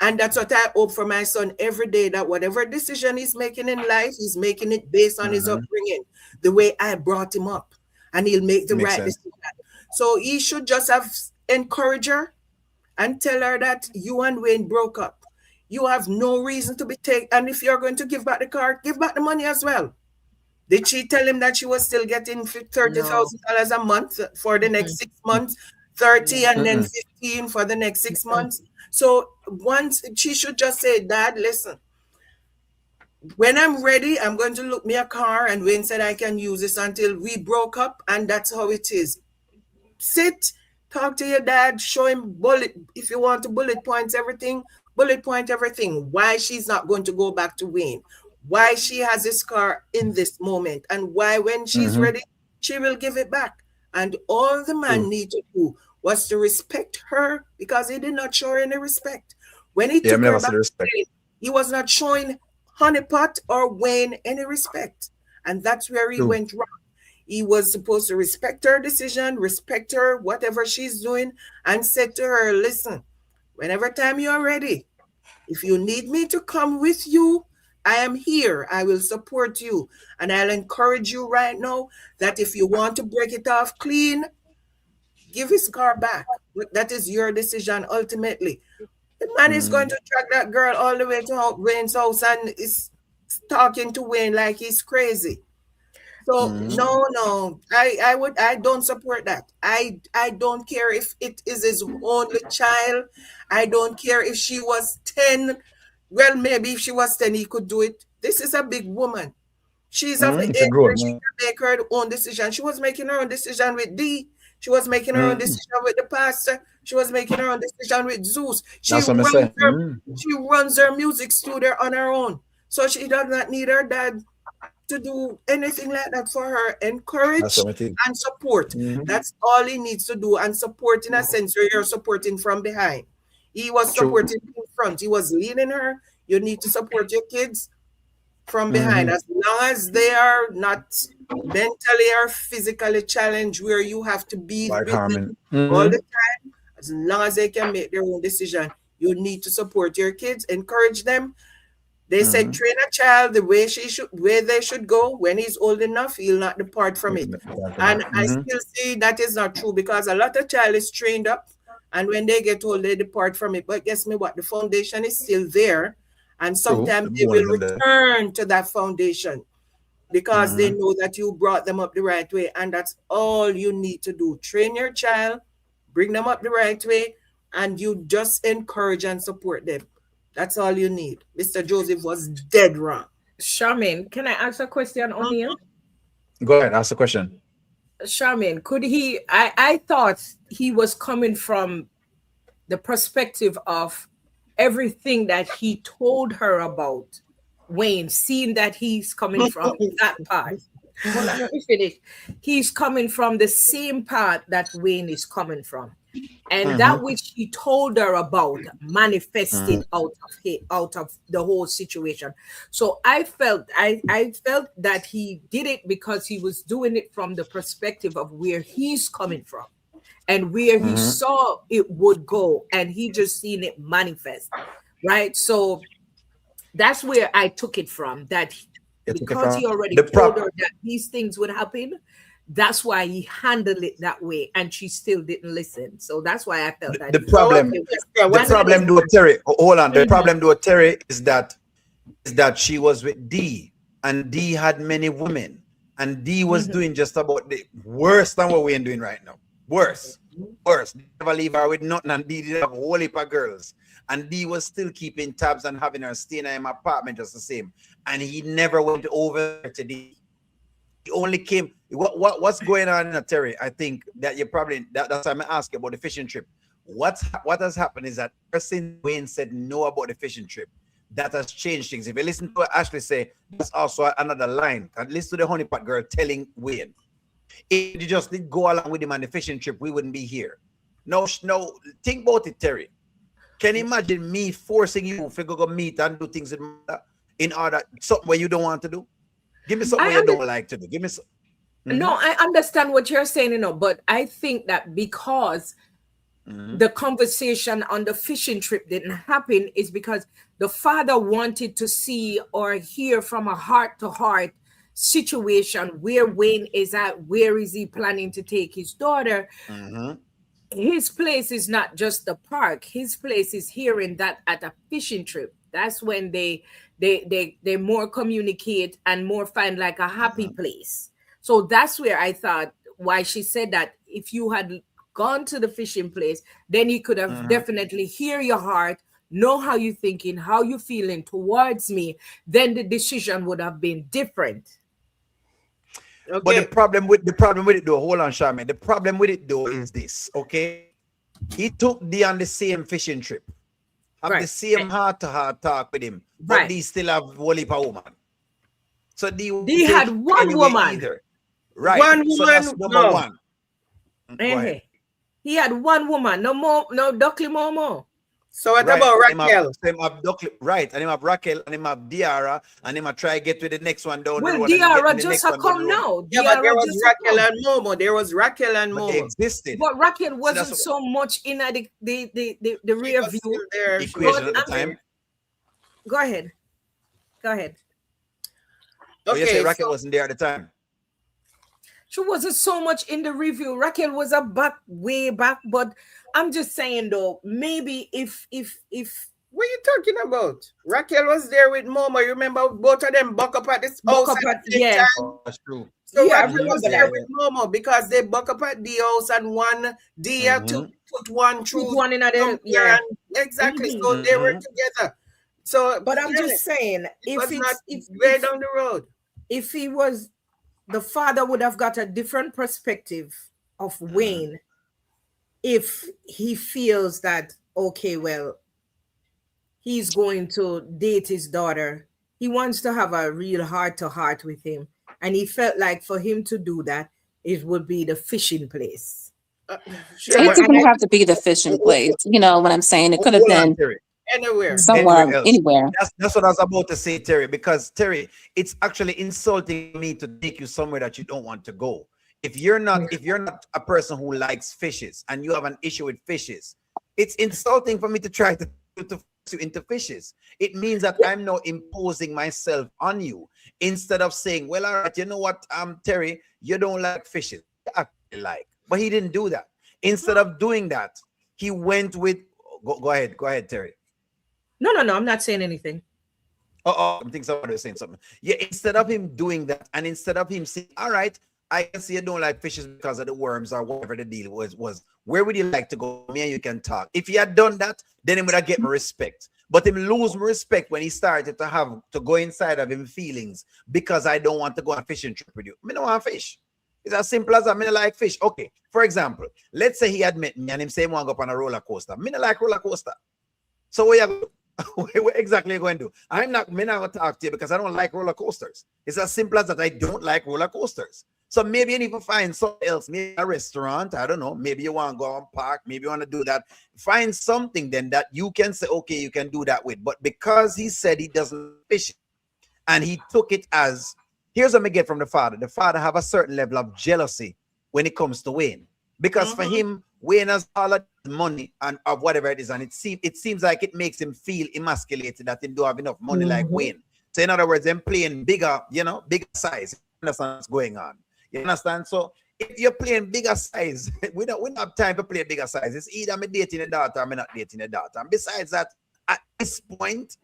Speaker 3: And that's what I hope for my son every day, that whatever decision he's making in life, he's making it based on his upbringing, the way I brought him up, and he'll make the right decision. So he should just have encouraged her and tell her that you and Wayne broke up. You have no reason to be taken. And if you're going to give back the car, give back the money as well. Did she tell him that she was still getting $30,000 a month for the next 6 months, 30 and then 15 for the next 6 months? So once she should just say, Dad, listen, when I'm ready, I'm going to look me a car, and Wayne said I can use this until we broke up, and that's how it is. Sit, Talk to your dad, show him if you want to bullet point everything, why she's not going to go back to Wayne, why she has a scar in this moment, and why when she's ready, she will give it back. And all the man need to do was to respect her, because he did not show her any respect. When he took her back to Wayne, he was not showing Honeypot or Wayne any respect. And that's where he went wrong. He was supposed to respect her decision, respect her, whatever she's doing, and said to her, listen, whenever time you're ready, if you need me to come with you, I am here. I will support you. And I'll encourage you right now that if you want to break it off clean, give his car back. But that is your decision ultimately. The man is going to track that girl all the way to Wayne's house and is talking to Wayne like he's crazy. So no, I don't support that. I don't care if it is his only child. I don't care if she was 10. Well, maybe if she was 10, he could do it. This is a big woman. She's of the age where she can make her own decision. She was making her own decision with D. She was making her own decision with the pastor. She was making her own decision with Zeus. She runs her music studio on her own. So she does not need her dad to do anything like that for her. Encourage and support. That's all he needs to do. And support in a sense where you're supporting from behind. He was supporting in front. He was leading her. You need to support your kids from behind. As long as they are not mentally or physically challenged where you have to be with them all the time, as long as they can make their own decision, you need to support your kids, encourage them. They said train a child the way they should go. When he's old enough, he'll not depart from it. And I still see that is not true, because a lot of child is trained up, and when they get old, they depart from it. But guess me what? The foundation is still there, and sometimes they will return to that foundation because they know that you brought them up the right way, and that's all you need to do. Train your child, bring them up the right way, and you just encourage and support them. That's all you need. Mr. Joseph was dead wrong.
Speaker 6: Charmaine, can I ask a question on here?
Speaker 1: Go ahead, ask the question.
Speaker 6: Charmaine, could he, I thought he was coming from the perspective of everything that he told her about Wayne, seeing that he's coming from that part. Well, let me finish. He's coming from the same part that Wayne is coming from. And that which he told her about manifested out of the whole situation. So I felt that he did it because he was doing it from the perspective of where he's coming from and where he saw it would go, and he just seen it manifest, right? So that's where I took it from, that because he already told her that these things would happen. That's why he handled it that way, and she still didn't listen. So that's why I felt that.
Speaker 1: The problem with Terry, hold on. The problem with Terry is that she was with D, and D had many women, and D was doing just about the worse than what we're doing right now. Worse. Never leave her with nothing, and D did have a whole heap of girls, and D was still keeping tabs and having her stay in her apartment just the same, and he never went over to D. He only came. What's going on in Terry? I think that you probably that's why I'm asking about the fishing trip. What has happened is that ever since Wayne said no about the fishing trip, that has changed things. If you listen to what Ashley say, that's also another line. And listen to the honeypot girl telling Wayne, if you just did go along with him on the fishing trip, we wouldn't be here. No, think about it, Terry. Can you imagine me forcing you to go meet and do things in order something where you don't want to do? Give me something you don't like to do. Give me some.
Speaker 6: No, I understand what you're saying, but I think that because the conversation on the fishing trip didn't happen is because the father wanted to see or hear from a heart-to-heart situation where Wayne is at, where is he planning to take his daughter. His place is not just the park. His place is hearing that at a fishing trip. That's when they more communicate and more find like a happy place. So that's where I thought why she said that if you had gone to the fishing place, then you could have definitely hear your heart, know how you're thinking, how you're feeling towards me, then the decision would have been different.
Speaker 3: Okay.
Speaker 1: But the problem with it though, hold on, Charmaine. The problem with it though is this, okay? He took D on the same fishing trip, have the same heart-to-heart talk with him, but D still have one heap of woman. So D
Speaker 6: had one woman.
Speaker 1: Either. Right.
Speaker 3: One woman.
Speaker 1: So that's number one. Go ahead.
Speaker 6: He had one woman, no more, no Duckley more.
Speaker 3: So what about Raquel?
Speaker 1: Right, and him have Raquel, and him have Diara, and him have try get to the next one down.
Speaker 6: Well, Diara just a come now.
Speaker 3: Yeah, but there was Raquel and Momo. There was Raquel and Momo.
Speaker 1: They existed.
Speaker 6: But Raquel wasn't so much in the rear view
Speaker 1: equation at the time.
Speaker 6: Go ahead.
Speaker 1: Okay, you say Raquel wasn't there at the time.
Speaker 6: She wasn't so much in the review. Raquel was way back, but I'm just saying though, maybe if
Speaker 3: what are you talking about? Raquel was there with Momo. You remember both of them buck up at this house at the same time?
Speaker 1: Oh, that's true.
Speaker 3: So Raquel was there with Momo because they buck up at the house and one Dia to put one through.
Speaker 6: Put one in there. Yeah.
Speaker 3: Exactly. So they were together. So,
Speaker 6: but I'm just saying, if
Speaker 3: way down the road,
Speaker 6: if he was, the father would have got a different perspective of Wayne if he feels that, okay, well, he's going to date his daughter. He wants to have a real heart-to-heart with him. And he felt like for him to do that, it would be the fishing place.
Speaker 8: It didn't have to be the fishing place. You know what I'm saying? It could have been
Speaker 3: anywhere,
Speaker 8: somewhere, anywhere.
Speaker 1: That's what I was about to say, Terry, because Terry, it's actually insulting me to take you somewhere that you don't want to go. If you're not a person who likes fishes and you have an issue with fishes, it's insulting for me to try to you into fishes. It means that I'm now imposing myself on you instead of saying, well, all right, you know what, Terry, you don't like fishes. I actually like, but he didn't do that. Instead of doing that, he went with go ahead, Terry.
Speaker 6: No, I'm not saying anything.
Speaker 1: I think somebody was saying something. Yeah, instead of him doing that, and instead of him saying, all right, I can see you don't like fishes because of the worms or whatever the deal was where would you like to go? Me and you can talk. If he had done that, then he would have get my respect. But him lose my respect when he started to go inside of him feelings because I don't want to go on a fishing trip with you. I don't want to fish. It's as simple as I mean, I like fish. Okay, for example, let's say he had met me and him say he want to go up on a roller coaster. I like roller coaster. So what exactly are you going to do? I'm not going to talk to you because I don't like roller coasters. It's as simple as that. I don't like roller coasters. So maybe you need to find something else, maybe a restaurant. I don't know. Maybe you want to go on park. Maybe you want to do that. Find something then that you can say, okay, you can do that with. But because he said he doesn't fish and he took it as, here's what I get from the father. The father have a certain level of jealousy when it comes to Wayne. Because for him, Wayne has all of money and of whatever it is. And it seems like it makes him feel emasculated that he don't have enough money like Wayne. So in other words, them playing bigger, bigger size. You understand what's going on? You understand? So if you're playing bigger size, we don't have time to play bigger size. It's either I'm dating a daughter or I'm not dating a daughter. And besides that, at this point,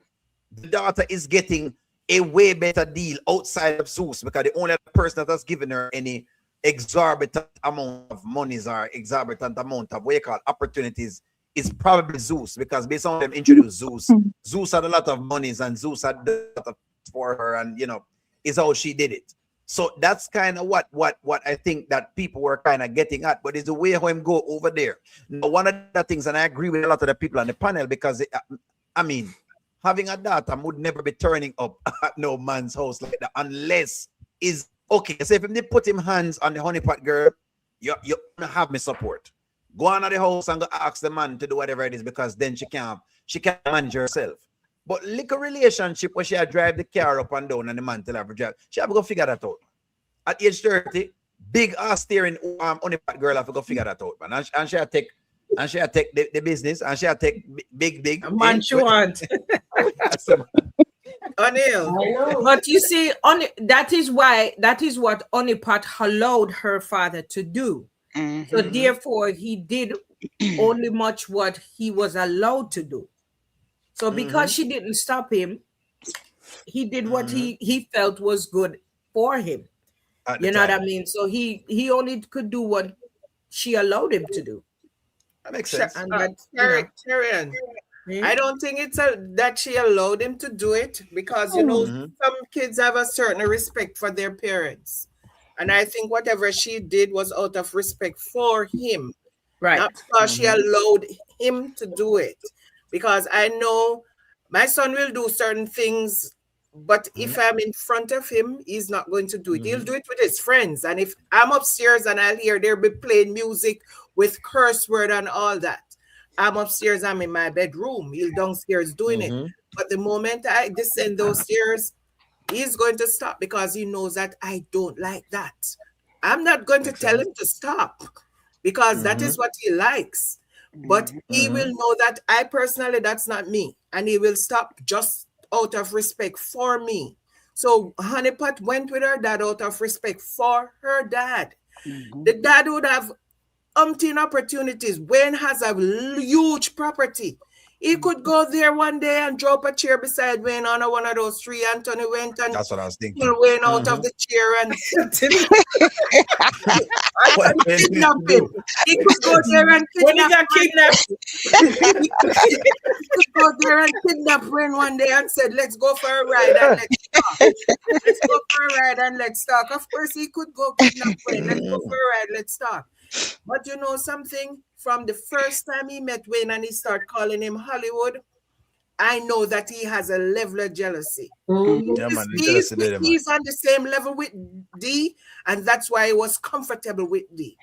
Speaker 1: the daughter is getting a way better deal outside of Zeus because the only person that has given her any exorbitant amount of monies or exorbitant amount of what you call opportunities is probably Zeus, because based on them introduced Zeus, Zeus had a lot of monies and Zeus had a lot of for her, and is how she did it. So that's kind of what I think that people were kind of getting at, but it's the way how him go over there. Now, one of the things, and I agree with a lot of the people on the panel, because having a daughter would never be turning up at no man's house like that unless is okay. So if they put him hands on the honeypot girl, you're gonna have me support. Go on at the house and go ask the man to do whatever it is, because then she can't manage herself. But little relationship where she drive the car up and down and the man tell her to drive, she have to go figure that out. At age 30, big ass steering honeypot girl have to go figure that out, man. And she take the business, and she take big
Speaker 6: man she want.
Speaker 3: O'Neil.
Speaker 6: But you see, that is what Honeypot allowed her father to do. So therefore, he did only much what he was allowed to do. So because she didn't stop him, he did what he felt was good for him. You know what I mean? So he only could do what she allowed him to do.
Speaker 1: That makes sense.
Speaker 3: And I don't think it's that she allowed him to do it, because some kids have a certain respect for their parents, And I think whatever she did was out of respect for him.
Speaker 6: Right.
Speaker 3: Not because she allowed him to do it. Because I know my son will do certain things, but if I'm in front of him, he's not going to do it. He'll do it with his friends. And if I'm upstairs and I'll hear they'll be playing music with curse word and all that, I'm upstairs, I'm in my bedroom. He'll downstairs doing it. But the moment I descend those stairs, he's going to stop because he knows that I don't like that. I'm not going to tell him to stop because that is what he likes. But he will know that I personally, that's not me. And he will stop just out of respect for me. So Honeypot went with her dad out of respect for her dad. The dad would have umpteen opportunities. Wayne has a huge property. He could go there one day and drop a chair beside Wayne on one of those three. Anthony went and
Speaker 1: That's what I was thinking.
Speaker 3: pulled Wayne out of the chair and kidnap him. He could go there and
Speaker 6: When he
Speaker 3: kidnap
Speaker 6: got kidnapped,
Speaker 3: he could go there and kidnap Wayne one day and said, let's go for a ride and let's talk. Let's go for a ride and let's talk. Of course, he could go kidnap Wayne. Let's go for a ride, let's talk. But you know something? From the first time he met Wayne and he started calling him Hollywood, I know that he has a level of jealousy. He's on the same level with D, and that's why he was comfortable with D.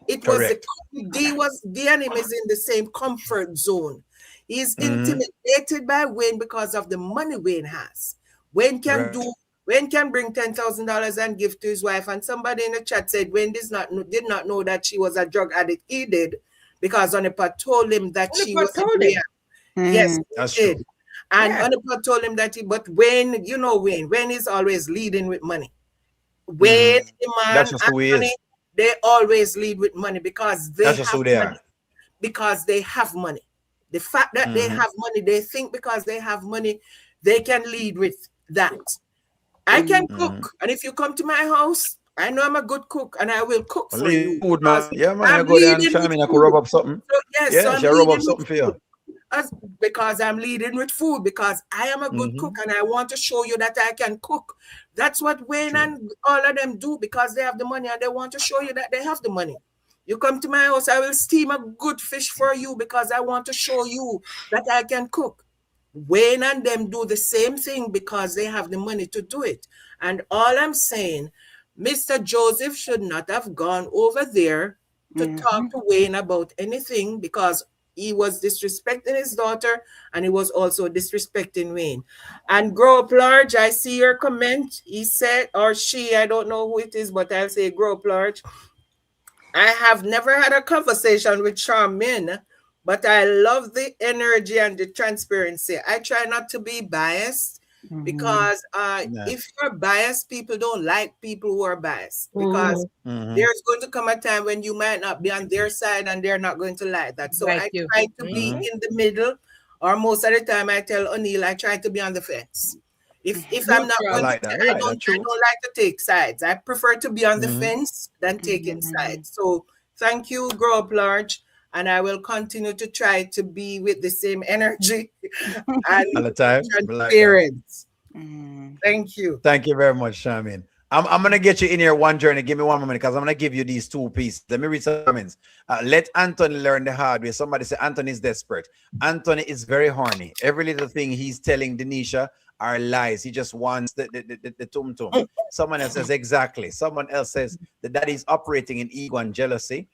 Speaker 3: It
Speaker 1: Correct.
Speaker 3: was D and him is in the same comfort zone. He's intimidated by Wayne because of the money Wayne has. Wayne can bring $10,000 and give to his wife. And somebody in the chat said Wayne did not know that she was a drug addict. He did because Honeypot told him that she was a player. Yes,
Speaker 1: that's
Speaker 3: he did.
Speaker 1: true.
Speaker 3: And Honeypot told him that but Wayne, you know Wayne is always leading with money. Wayne, man,
Speaker 1: that's just who he is.
Speaker 3: They always lead with money because they
Speaker 1: that's just
Speaker 3: have
Speaker 1: who they
Speaker 3: money.
Speaker 1: are.
Speaker 3: Because they have money. The fact that they have money, they think because they have money, they can lead with that. I can cook. And if you come to my house, I know I'm a good cook and I will cook for you.
Speaker 1: Food, man. Yeah, man. I go there and try me. I could rub up something.
Speaker 3: So
Speaker 1: I'm rub up something for you.
Speaker 3: Because I'm leading with food, because I am a good cook and I want to show you that I can cook. That's what Wayne and all of them do because they have the money and they want to show you that they have the money. You come to my house, I will steam a good fish for you because I want to show you that I can cook. Wayne and them do the same thing because they have the money to do it. And all I'm saying, Mr. Joseph should not have gone over there to talk to Wayne about anything because he was disrespecting his daughter and he was also disrespecting Wayne. And Grow Up Large, I see your comment. He said, or she, I don't know who it is, but I'll say Grow Up Large. I have never had a conversation with Charmaine, but I love the energy and the transparency. I try not to be biased because if you're biased, people don't like people who are biased because there's going to come a time when you might not be on their side and they're not going to like that. So I try to be in the middle, or most of the time I tell O'Neill I try to be on the fence. If I'm not going I don't like to take sides. I prefer to be on the fence than taking sides. So thank you, Grow Up Large. And I will continue to try to be with the same energy and
Speaker 1: all the time.
Speaker 3: Transparency. Thank you.
Speaker 1: Thank you very much, Charmaine. I'm gonna get you in here one journey. Give me one moment because I'm gonna give you these two pieces. Let me read some comments. Let Anthony learn the hard way. Somebody said Anthony is desperate. Anthony is very horny. Every little thing he's telling Denisha are lies. He just wants the tum-tum. Someone else says exactly. Someone else says the daddy's operating in ego and jealousy.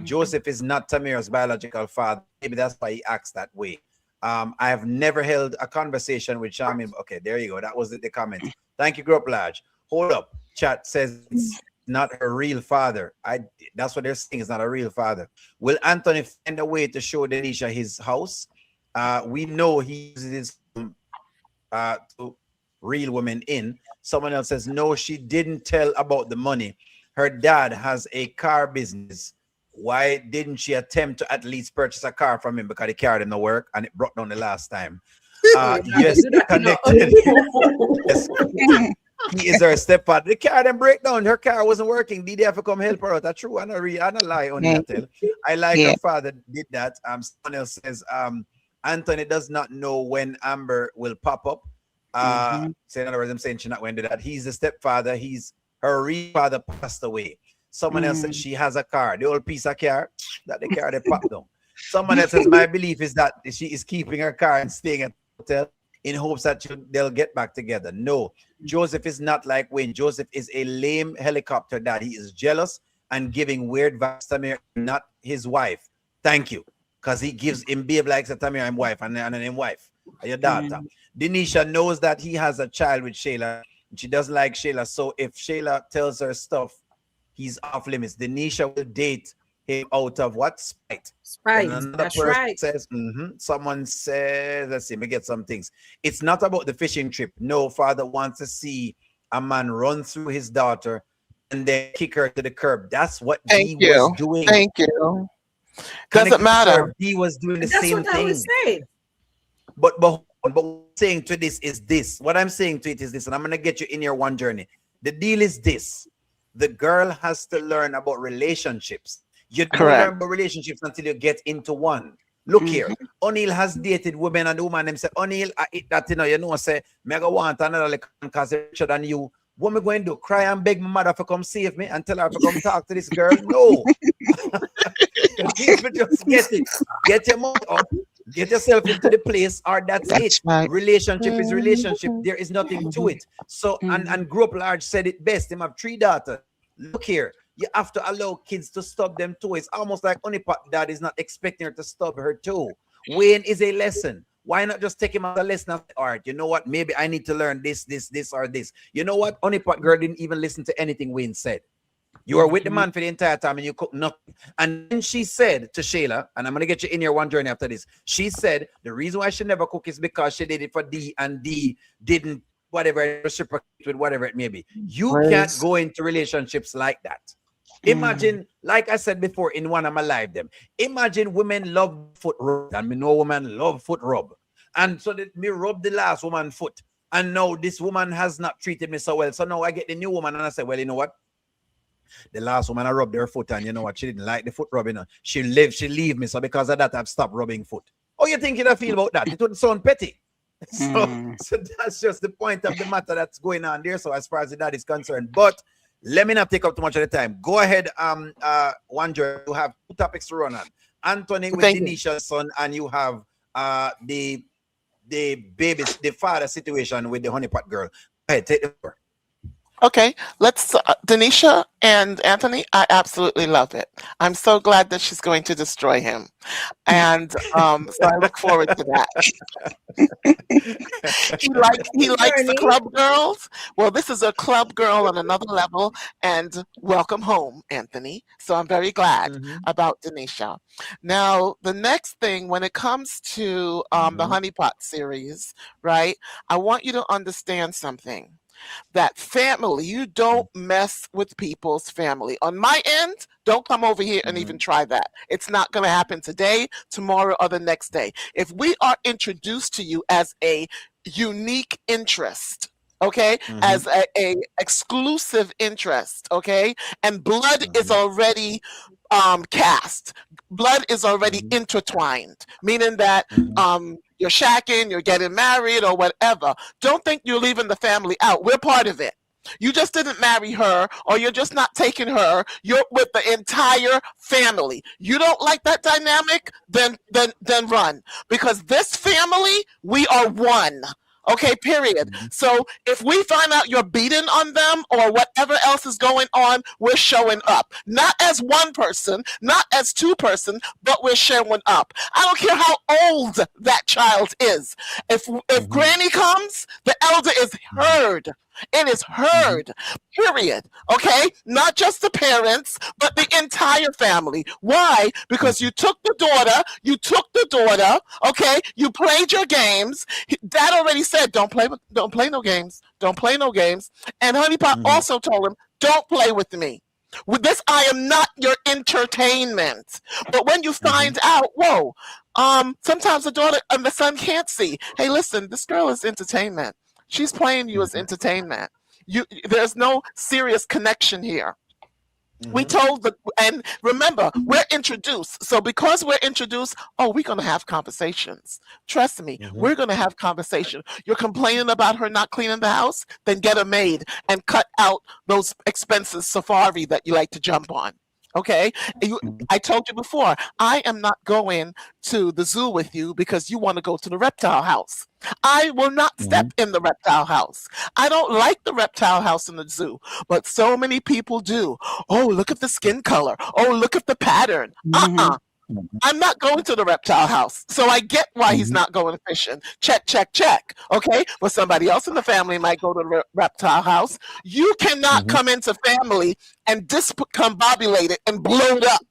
Speaker 1: Joseph is not Tamira's biological father. Maybe that's why he acts that way. I have never held a conversation with Charmaine. Okay, there you go. That was the comment. Thank you, Group Large. Hold up. Chat says it's not her real father. That's what they're saying. It's not a real father. Will Anthony find a way to show Denisha his house? We know he uses to reel women in. Someone else says, no, she didn't tell about the money. Her dad has a car business. Why didn't she attempt to at least purchase a car from him? Because the car didn't work and it broke down the last time. Yes, connected. Yes. He is her stepfather. The car didn't break down. Her car wasn't working. Did they have to come help her out? That's true. I'm not lie on that. I like her father did that. Someone else says, Anthony does not know when Amber will pop up. So in other words, I'm saying she's not going to do that. He's the stepfather. He's her real father passed away. Someone else said she has a car, the old piece of car, that the car they popped down. Someone else says, my belief is that she is keeping her car and staying at the hotel in hopes that they'll get back together. No, Joseph is not like Wayne. Joseph is a lame helicopter dad. He is jealous and giving weird vibes to Tamir, not his wife. Thank you. Because he gives him babe likes a Tamir and wife and then wife, your daughter. Denisha knows that he has a child with Shayla. She doesn't like Shayla. So if Shayla tells her stuff, he's off limits. Denisha will date him out of what? Spite.
Speaker 6: Spite.
Speaker 1: And another
Speaker 6: That's
Speaker 1: person
Speaker 6: right.
Speaker 1: says, someone says, let's see, let me get some things. It's not about the fishing trip. No, father wants to see a man run through his daughter and then kick her to the curb. That's what he was doing.
Speaker 4: Thank you. Doesn't matter.
Speaker 1: He was doing the
Speaker 6: That's
Speaker 1: same
Speaker 6: what
Speaker 1: thing.
Speaker 6: I was saying.
Speaker 1: But what I'm saying to this is this. What I'm saying to it is this, and I'm gonna get you in your one journey. The deal is this: the girl has to learn about relationships. You don't learn about relationships until you get into one. Look here, O'Neal has dated women, and the woman them say, O'Neal, I eat that, say, mega want another because they're richer than you. What am I going to do? Cry and beg my mother to come save me and tell her to come talk to this girl? No. Just get it. Get your money up. Get yourself into the place, or that's it. Right. Relationship is relationship. There is nothing to it. So, and Grow Up Large said it best. Him have 3 daughters. Look here. You have to allow kids to stub them too. It's almost like Honeypot dad is not expecting her to stub her too. Wayne is a lesson. Why not just take him as a lesson of art? You know what? Maybe I need to learn this, or this. You know what? Honeypot girl didn't even listen to anything Wayne said. You were with the man for the entire time and you cook nothing. And then she said to Shayla, and I'm going to get you in your one journey after this. She said the reason why she never cook is because she did it for D and D didn't whatever reciprocate with whatever it may be. You can't go into relationships like that. Imagine, like I said before in one of my live them, imagine women love foot rub and me know women love foot rub. And so that me rub the last woman foot. And now this woman has not treated me so well. So now I get the new woman and I say, well, you know what? The last woman I rubbed her foot and you know what? She didn't like the foot rubbing. She leave me. So because of that, I've stopped rubbing foot. Oh, you think I feel about that? It wouldn't sound petty. So that's just the point of the matter that's going on there. So as far as that is concerned, but let me not take up too much of the time. Go ahead, Wonder. You have 2 topics to run on. Anthony with Denisha's son, and you have the father situation with the honeypot girl. Go ahead, take the floor.
Speaker 4: Okay, let's, Denisha and Anthony, I absolutely love it. I'm so glad that she's going to destroy him. And so I look forward to that. He likes the club girls. Well, this is a club girl on another level. And welcome home, Anthony. So I'm very glad about Denisha. Now, the next thing, when it comes to the Honeypot series, right, I want you to understand something. That family, you don't mess with people's family. On my end, don't come over here and even try that. It's not going to happen today, tomorrow, or the next day. If we are introduced to you as a unique interest, okay, as a exclusive interest, okay, and blood is already cast, blood is already intertwined, meaning that you're shacking, you're getting married or whatever. Don't think you're leaving the family out. We're part of it. You just didn't marry her, or you're just not taking her. You're with the entire family. You don't like that dynamic? Then run. Because this family, we are one. Okay, period. So if we find out you're beating on them or whatever else is going on, we're showing up. Not as one person, not as 2 person, but we're showing up. I don't care how old that child is. If granny comes, the elder is heard. It is heard, period. Okay? Not just the parents, but the entire family. Why? Because you took the daughter, okay? You played your games. Dad already said, don't play no games. Don't play no games. And Honeypot also told him, don't play with me. With this, I am not your entertainment. But when you find out, whoa, sometimes the daughter and the son can't see. Hey, listen, this girl is entertainment. She's playing you as entertainment. There's no serious connection here. We told and remember, we're introduced. So because we're introduced, we're going to have conversations. Trust me, we're going to have conversation. You're complaining about her not cleaning the house? Then get a maid and cut out those expenses safari that you like to jump on. Okay. I told you before, I am not going to the zoo with you because you want to go to the reptile house. I will not step in the reptile house. I don't like the reptile house in the zoo, but so many people do. Oh, look at the skin color. Oh, look at the pattern. I'm not going to the reptile house. So I get why he's not going fishing. Check, check, check. Okay. But somebody else in the family might go to the reptile house. You cannot come into family and discombobulate it and blow it up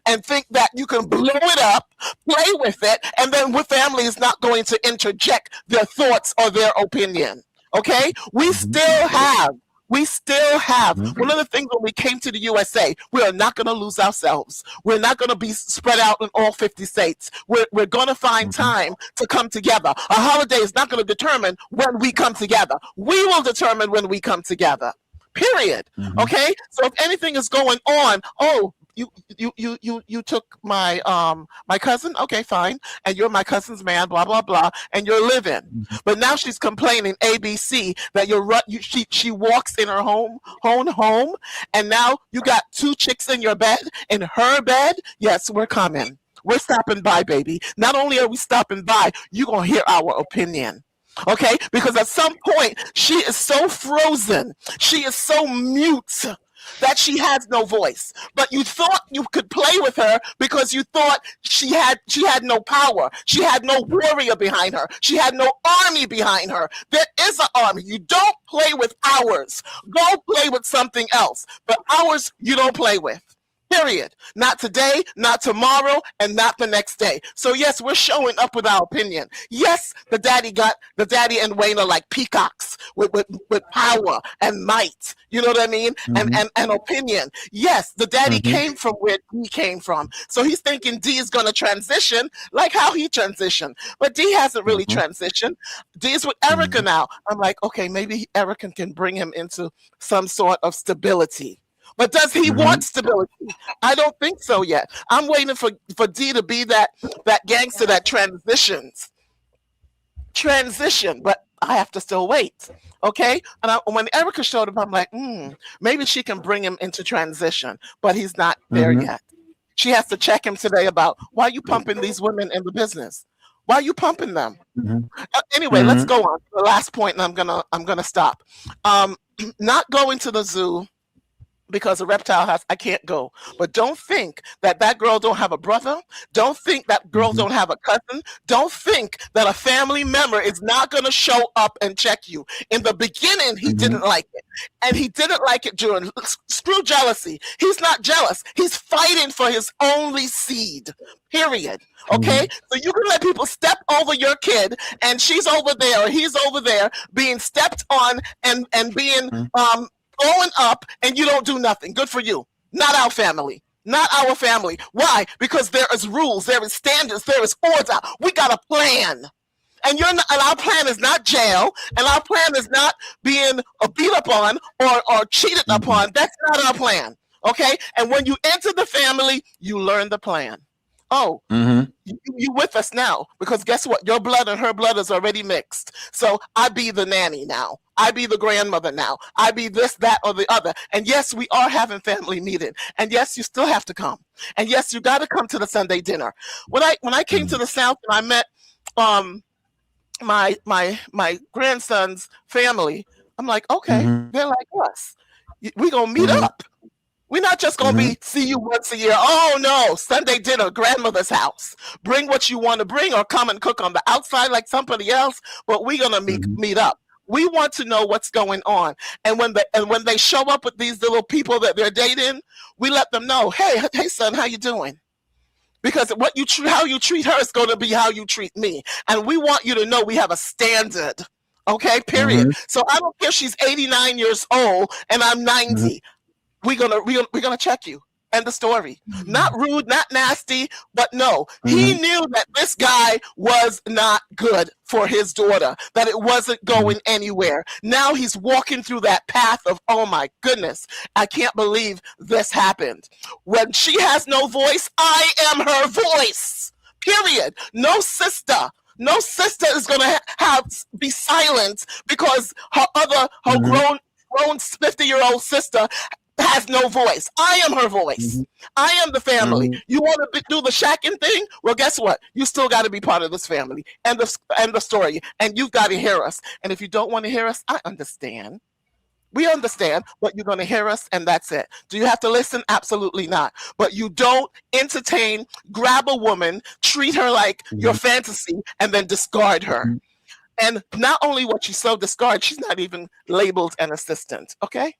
Speaker 4: and think that you can blow it up, play with it, and then with family is not going to interject their thoughts or their opinion. Okay. We still have one of the things when we came to the USA, we are not going to lose ourselves. We're not going to be spread out in all 50 states. We're going to find time to come together. A holiday is not going to determine when we come together. We will determine when we come together. Period. Okay. So if anything is going on, you took my my cousin, okay, fine, and you're my cousin's man, blah blah blah, and you're living. But now she's complaining ABC that she walks in her home, and now you got 2 chicks in your bed, in her bed. Yes, we're coming. We're stopping by, baby. Not only are we stopping by, you're gonna hear our opinion. Okay, because at some point she is so frozen, she is so mute that she has no voice. But you thought you could play with her because you thought she had no power. She had no warrior behind her. She had no army behind her. There is an army. You don't play with ours. Go play with something else. But ours you don't play with. Period. Not today, not tomorrow, and not the next day. So yes, we're showing up with our opinion. Yes, the daddy and Wayne are like peacocks with power and might. You know what I mean? And opinion. Yes, the daddy came from where he came from. So he's thinking D is gonna transition like how he transitioned. But D hasn't really transitioned. D is with Erica now. I'm like, okay, maybe Erica can bring him into some sort of stability. But does he want stability? I don't think so yet. I'm waiting for D to be that gangster that transitions. But I have to still wait. Okay? And when Erica showed up, I'm like, maybe she can bring him into transition. But he's not there yet. She has to check him today about why you pumping these women in the business. Why are you pumping them? Anyway, let's go on to the last point, and I'm gonna stop. Not going to the zoo because a reptile house, I can't go. But don't think that girl don't have a brother. Don't think that girl don't have a cousin. Don't think that a family member is not going to show up and check you. In the beginning, he didn't like it. And he didn't like it during, screw jealousy. He's not jealous. He's fighting for his only seed, period. Okay? So you can let people step over your kid, and she's over there, or he's over there, being stepped on and being, growing up, and you don't do nothing. Good for you. Not our family. Not our family. Why? Because there is rules, there is standards, there is order. We got a plan. And our plan is not jail, and our plan is not being beat up on or cheated upon. That's not our plan. Okay? And when you enter the family, you learn the plan. Oh, you with us now, because guess what? Your blood and her blood is already mixed. So I be the nanny now. I be the grandmother now. I be this, that, or the other. And yes, we are having family meeting. And yes, you still have to come. And yes, you got to come to the Sunday dinner. When I came to the South and I met my grandson's family, I'm like, okay, they're like us. We gonna meet up. We're not just going to see you once a year. Oh, no, Sunday dinner, grandmother's house. Bring what you want to bring, or come and cook on the outside like somebody else, but we're going to meet up. We want to know what's going on. And when they show up with these little people that they're dating, we let them know, hey, son, how you doing? Because how you treat her is going to be how you treat me. And we want you to know we have a standard. Okay, period. So I don't care if she's 89 years old and I'm 90. We're gonna check you, End of story. Not rude, not nasty, but no. He knew that this guy was not good for his daughter, that it wasn't going anywhere. Now he's walking through that path of, oh my goodness, I can't believe this happened. When she has no voice, I am her voice. Period. No sister is gonna be silent because her grown 50-year-old sister has no voice. I am her voice. I am the family. You want to do the shacking thing? Well, guess what? You still got to be part of this family and the story. And you've got to hear us. And if you don't want to hear us, I understand. We understand, but you're going to hear us, and that's it. Do you have to listen? Absolutely not. But you don't entertain, grab a woman, treat her like your fantasy, and then discard her. And not only was she so discarded, she's not even labeled an assistant, okay?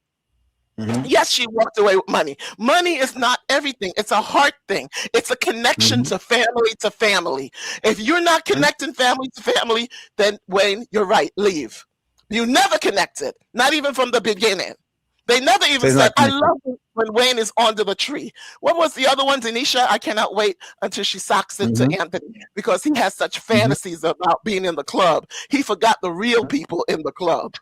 Speaker 4: Yes, she walked away with money. Money is not everything. It's a heart thing. It's a connection to family. If you're not connecting family to family, then Wayne, you're right, leave. You never connected, not even from the beginning. They never even said, I love it when Wayne is under the tree. What was the other one, Denisha? I cannot wait until she socks it to Anthony because he has such fantasies about being in the club. He forgot the real people in the club.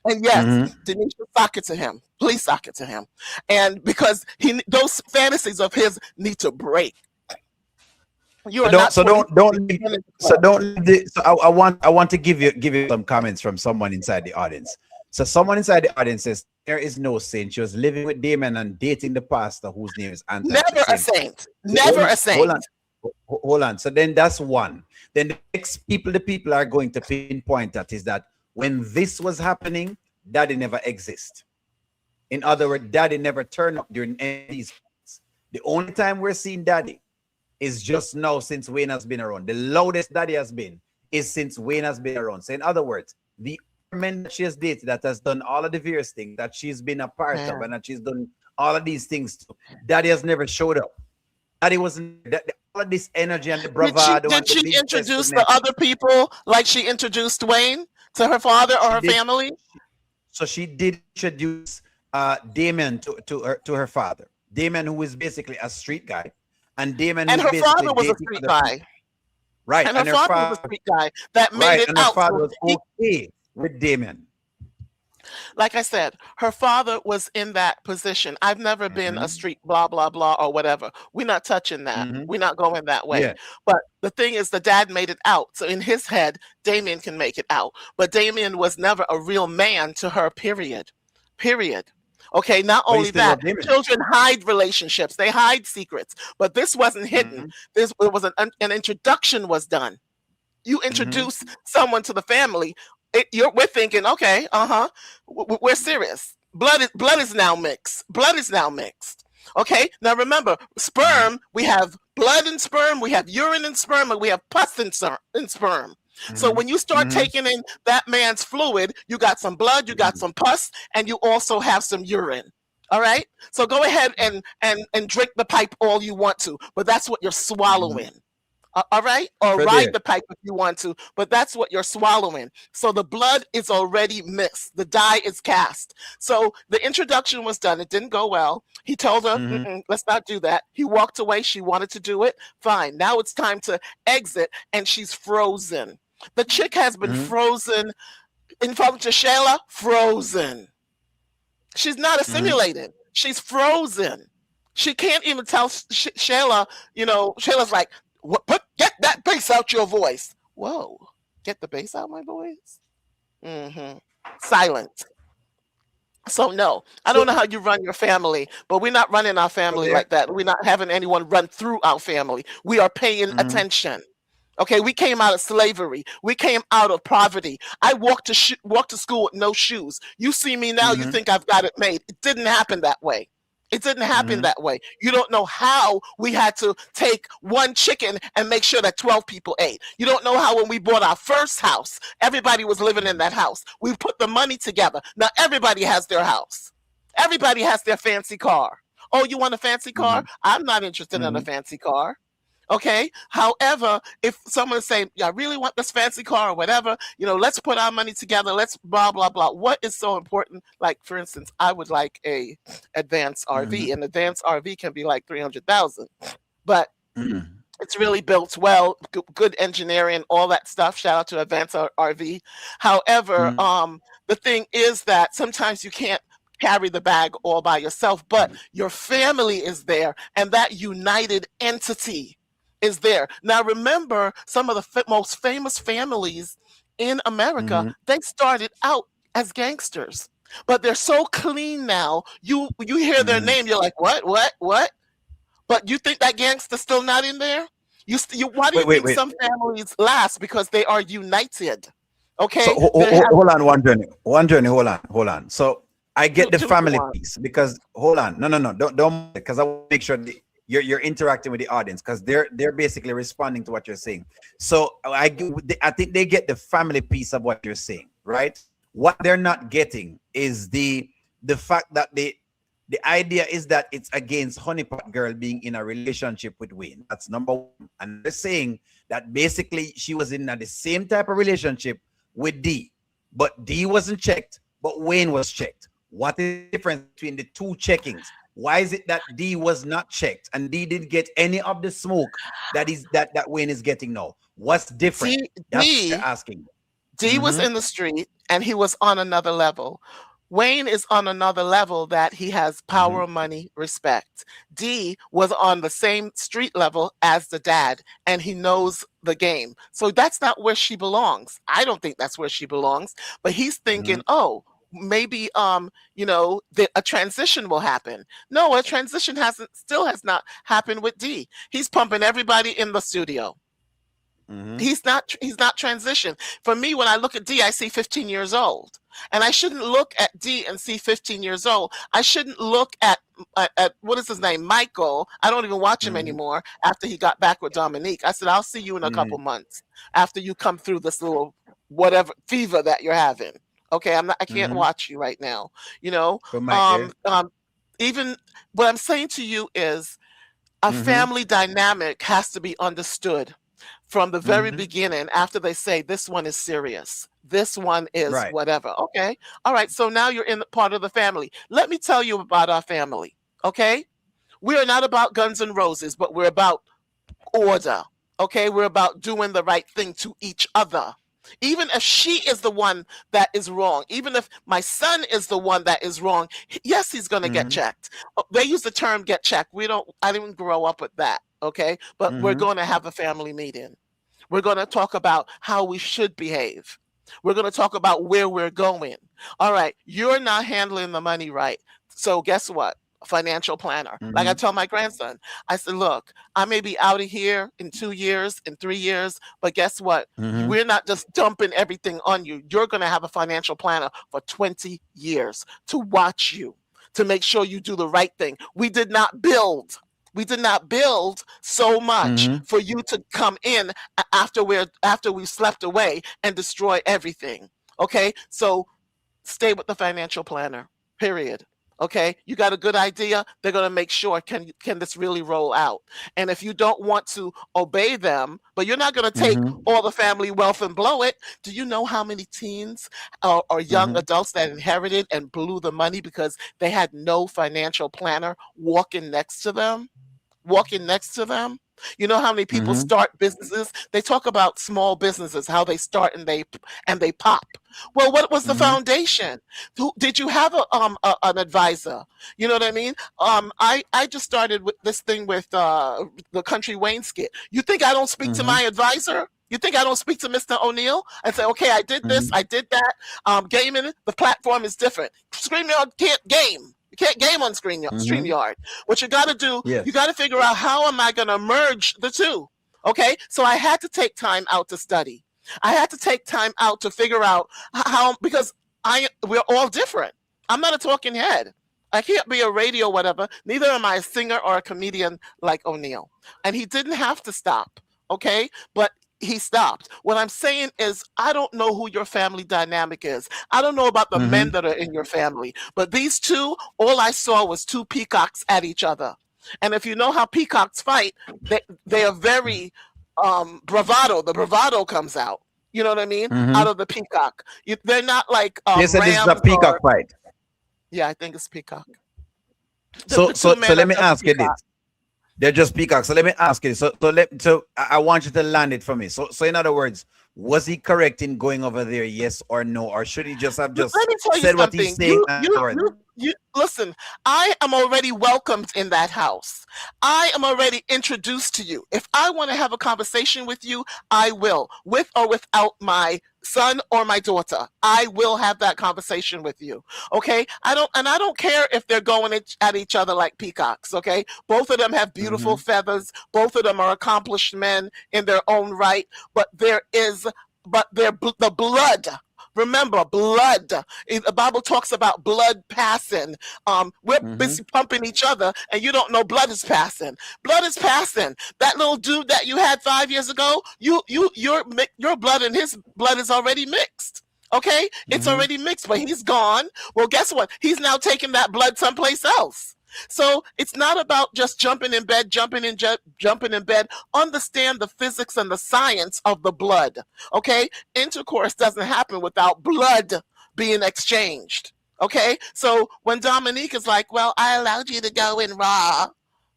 Speaker 4: And yes, Denisha, sock it to him. Please sock it to him. And because those fantasies of his need to break.
Speaker 1: So I want to give you some comments from someone inside the audience. So someone inside the audience says there is no saint. She was living with Damon and dating the pastor whose name is Anthony.
Speaker 4: Never a saint. Never a saint.
Speaker 1: Hold on. So then that's one. Then the next the people are going to pinpoint at is that when this was happening, Daddy never exists. In other words, Daddy never turned up during any of these things. The only time we're seeing Daddy is just now since Wayne has been around. The loudest Daddy has been is since Wayne has been around. So in other words, the men that she has dated that has done all of the various things that she's been a part of and that she's done all of these things to, Daddy has never showed up. Daddy wasn't all of this energy and the bravado.
Speaker 4: Did she introduce the other people like she introduced Wayne to her father or her family?
Speaker 1: So she did introduce Damon to her father. Damon, who is basically a street guy. And Damon
Speaker 4: and her father was a street guy.
Speaker 1: Right.
Speaker 4: And her father was a street guy that made it
Speaker 1: and
Speaker 4: out.
Speaker 1: Her father was okay with Damon.
Speaker 4: Like I said, her father was in that position. I've never been a street blah, blah, blah, or whatever. We're not touching that. We're not going that way. Yeah. But the thing is, the dad made it out. So in his head, Damien can make it out. But Damien was never a real man to her, period. Okay, not only that, children hide relationships. They hide secrets. But this wasn't hidden. It was an introduction was done. You introduce someone to the family. We're thinking, okay, we're serious. Blood is now mixed. Okay, now remember, sperm. We have blood in sperm. We have urine in sperm, and we have pus in sperm. So when you start taking in that man's fluid, you got some blood, you got some pus, and you also have some urine. All right. So go ahead and drink the pipe all you want to, but that's what you're swallowing. All right, or ride the pipe if you want to, but that's what you're swallowing. So the blood is already mixed. The die is cast. So the introduction was done. It didn't go well. He told her, let's not do that. He walked away. She wanted to do it. Fine. Now it's time to exit, and she's frozen. The chick has been frozen. In front of Shayla, frozen. She's not assimilated. She's frozen. She can't even tell Shayla, Shayla's like, get that bass out your voice. Whoa, get the bass out my voice? Silent. So no, I don't know how you run your family, but we're not running our family like that. We're not having anyone run through our family. We are paying attention. Okay, we came out of slavery. We came out of poverty. I walked to school with no shoes. You see me now, you think I've got it made. It didn't happen that way. It didn't happen that way. You don't know how we had to take one chicken and make sure that 12 people ate. You don't know how when we bought our first house, everybody was living in that house. We put the money together. Now everybody has their house. Everybody has their fancy car. Oh, you want a fancy car? I'm not interested in a fancy car. Okay. However, if someone's saying, yeah, I really want this fancy car or whatever, let's put our money together. Let's blah, blah, blah. What is so important? Like, for instance, I would like a advanced RV. An advanced RV can be like 300,000, but it's really built well, good engineering, all that stuff. Shout out to Advanced RV. However, the thing is that sometimes you can't carry the bag all by yourself, but your family is there, and that united entity is there. Now, remember, some of the most famous families in America, they started out as gangsters, but they're so clean now. You hear their name, you're like, what? But you think that gangster's still not in there? Why do you think some families last? Because they are united. Okay.
Speaker 1: So hold on, one journey. Hold on. So I get the family piece because hold on, no, don't, because I want to make sure you're interacting with the audience because they're basically responding to what you're saying. So I think they get the family piece of what you're saying, right? What they're not getting is the fact that the idea is that it's against Honeypot Girl being in a relationship with Wayne. That's number one. And they're saying that basically she was in the same type of relationship with D, but D wasn't checked, but Wayne was checked. What is the difference between the two checkings? Why is it that D was not checked and D didn't get any of the smoke that Wayne is getting now? What's different? That's what they're asking.
Speaker 4: D was in the street and he was on another level. Wayne is on another level that he has power, money, respect. D was on the same street level as the dad, and he knows the game. So that's not where she belongs. I don't think that's where she belongs. But he's thinking, oh, maybe a transition will happen. No, a transition still has not happened with D. He's pumping everybody in the studio. He's not transitioned. For me, when I look at D, I see 15 years old. And I shouldn't look at D and see 15 years old. I shouldn't look at what is his name? Michael. I don't even watch him anymore after he got back with Dominique. I said, I'll see you in a couple months after you come through this little whatever fever that you're having. Okay, I can't watch you right now. Even what I'm saying to you is a family dynamic has to be understood from the very beginning. After they say this one is serious, this one is whatever. Okay, all right. So now you're in part of the family. Let me tell you about our family. Okay, we are not about Guns and Roses, but we're about order. Okay, we're about doing the right thing to each other. Even if she is the one that is wrong, even if my son is the one that is wrong, yes, he's going to get checked. They use the term get checked. I didn't grow up with that. Okay. But we're going to have a family meeting. We're going to talk about how we should behave. We're going to talk about where we're going. All right. You're not handling the money right. So guess what? A financial planner. Like I tell my grandson, I said, look, I may be out of here in 2 years, in 3 years, but guess what? We're not just dumping everything on you. You're going to have a financial planner for 20 years to watch you, to make sure you do the right thing. We did not build so much for you to come in after we slept away and destroy everything. Okay, so stay with the financial planner. Period. Okay, you got a good idea. They're going to make sure can this really roll out. And if you don't want to obey them, but you're not going to take all the family wealth and blow it. Do you know how many teens or young adults that inherited and blew the money because they had no financial planner walking next to them? You know how many people start businesses? They talk about small businesses, how they start and they pop. Well, what was the foundation? Did you have an advisor? You know what I mean? I just started with this thing with the Kountry Wayne skit. You think I don't speak to my advisor? You think I don't speak to Mr. O'Neill and say, okay, I did this, I did that. Gaming, the platform is different. StreamYard can't game. You can't game on StreamYard. What you got to do, you got to figure out how am I going to merge the two. Okay, so I had to take time out to study. I had to take time out to figure out how, because we're all different. I'm not a talking head. I can't be a radio whatever. Neither am I a singer or a comedian like O'Neill. And he didn't have to stop. Okay, but he stopped. What I'm saying is, I don't know who your family dynamic is. I don't know about the men that are in your family. But these two, all I saw was two peacocks at each other. And if you know how peacocks fight, they are very bravado. The bravado comes out. You know what I mean? Out of the peacock. They're not like
Speaker 1: They said this is a
Speaker 4: rams
Speaker 1: peacock fight.
Speaker 4: Yeah, I think it's peacock.
Speaker 1: So let me ask you this. They're just peacocks. So let me ask you. So I want you to land it for me. So in other words, was he correct in going over there? Yes or no? Or should he just have said what he's saying?
Speaker 4: You listen, I am already welcomed in that house. I am already introduced to you. If I want to have a conversation with you, I will, with or without my son or my daughter. I will have that conversation with you. Okay? I don't care if they're going at each other like peacocks. Okay? Both of them have beautiful feathers. Both of them are accomplished men in their own right. But the blood. Remember, blood. The Bible talks about blood passing. We're busy pumping each other, and you don't know blood is passing. Blood is passing. That little dude that you had 5 years ago, your blood and his blood is already mixed. Okay, it's already mixed, but he's gone. Well, guess what? He's now taking that blood someplace else. So it's not about just jumping in bed. Understand the physics and the science of the blood. Okay, intercourse doesn't happen without blood being exchanged. Okay, so when Dominique is like, "Well, I allowed you to go in raw,"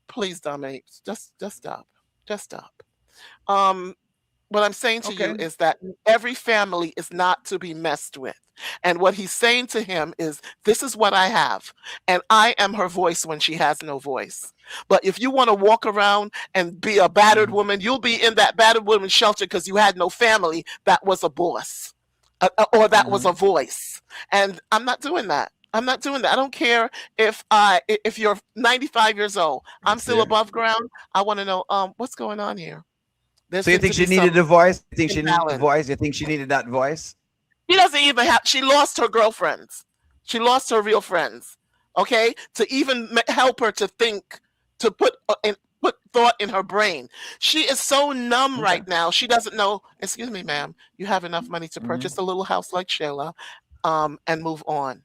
Speaker 4: please, Dominique, just stop. What I'm saying to you is that every family is not to be messed with. And what he's saying to him is, this is what I have. And I am her voice when she has no voice. But if you want to walk around and be a battered woman, you'll be in that battered woman shelter because you had no family that was a boss or that was a voice. And I'm not doing that. I don't care if you're 95 years old. I'm still above ground. I want to know what's going on here.
Speaker 1: So you think she needed a voice? You think she needed a voice? You think she needed that voice?
Speaker 4: She doesn't even have. She lost her girlfriends. She lost her real friends. Okay, to even help her to think, to put thought in her brain. She is so numb right now. She doesn't know. Excuse me, ma'am. You have enough money to purchase a little house like Shayla, and move on.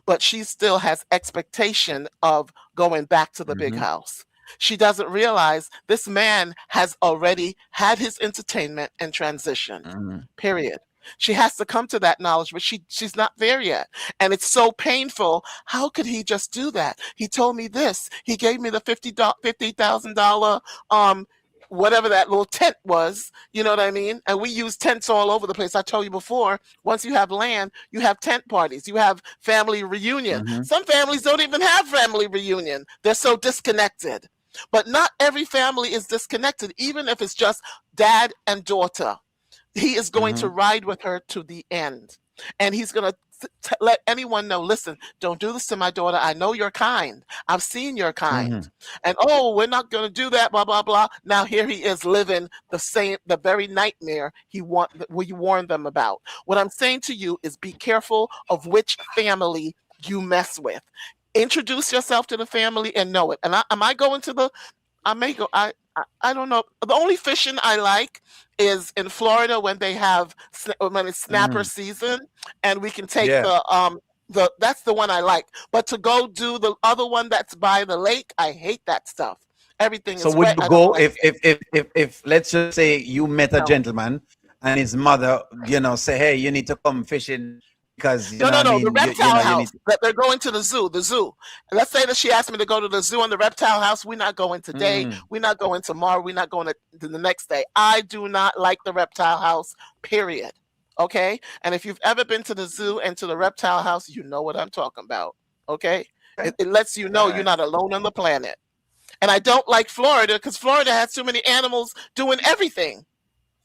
Speaker 4: But she still has expectation of going back to the big house. She doesn't realize this man has already had his entertainment and transitioned. Period. She has to come to that knowledge, but she's not there yet. And it's so painful. How could he just do that? He told me this. He gave me the $50,000 whatever that little tent was, you know what I mean? And we use tents all over the place. I told you before, once you have land, you have tent parties, you have family reunion. Some families don't even have family reunion. They're so disconnected. But not every family is disconnected, even if it's just dad and daughter. He is going to ride with her to the end. And he's going to let anyone know, listen, don't do this to my daughter. I know you're kind. I've seen your kind. And we're not going to do that, blah, blah, blah. Now here he is living the very nightmare we warned them about. What I'm saying to you is be careful of which family you mess with. Introduce yourself to the family and know it. And I don't know. The only fishing I like is in Florida when it's snapper season, and we can take that's the one I like. But to go do the other one that's by the lake, I hate that stuff. Everything
Speaker 1: so
Speaker 4: is
Speaker 1: would
Speaker 4: wet.
Speaker 1: you go if let's just say you met a gentleman and his mother, say, hey, you need to come fishing because
Speaker 4: no, the reptile house that they're going to the zoo. Let's say that she asked me to go to the zoo and the reptile house. We're not going today. We're not going tomorrow. We're not going to the next day. I do not like the reptile house, period. Okay. And if you've ever been to the zoo and to the reptile house, you know what I'm talking about. Okay. It lets you know you're not alone on the planet. And I don't like Florida because Florida has too many animals doing everything.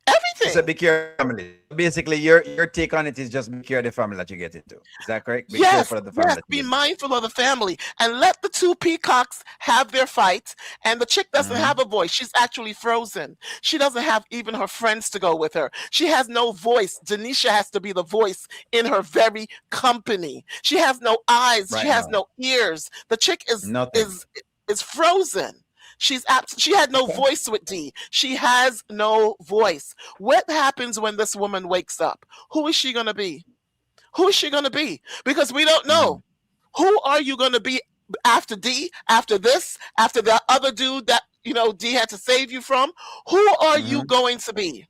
Speaker 4: Everything.
Speaker 1: So be careful, family. Basically, your take on it is just be careful of the family that you get into. Is that correct? Be careful of the family.
Speaker 4: Yes, be mindful of the family and let the two peacocks have their fight. And the chick doesn't have a voice. She's actually frozen. She doesn't have even her friends to go with her. She has no voice. Denisha has to be the voice in her very company. She has no eyes. She has no ears. The chick is frozen. She had no voice with D. She has no voice. What happens when this woman wakes up? Who is she going to be? Who is she going to be? Because we don't know. Who are you going to be after D, after this, after the other dude that, D had to save you from? Who are you going to be?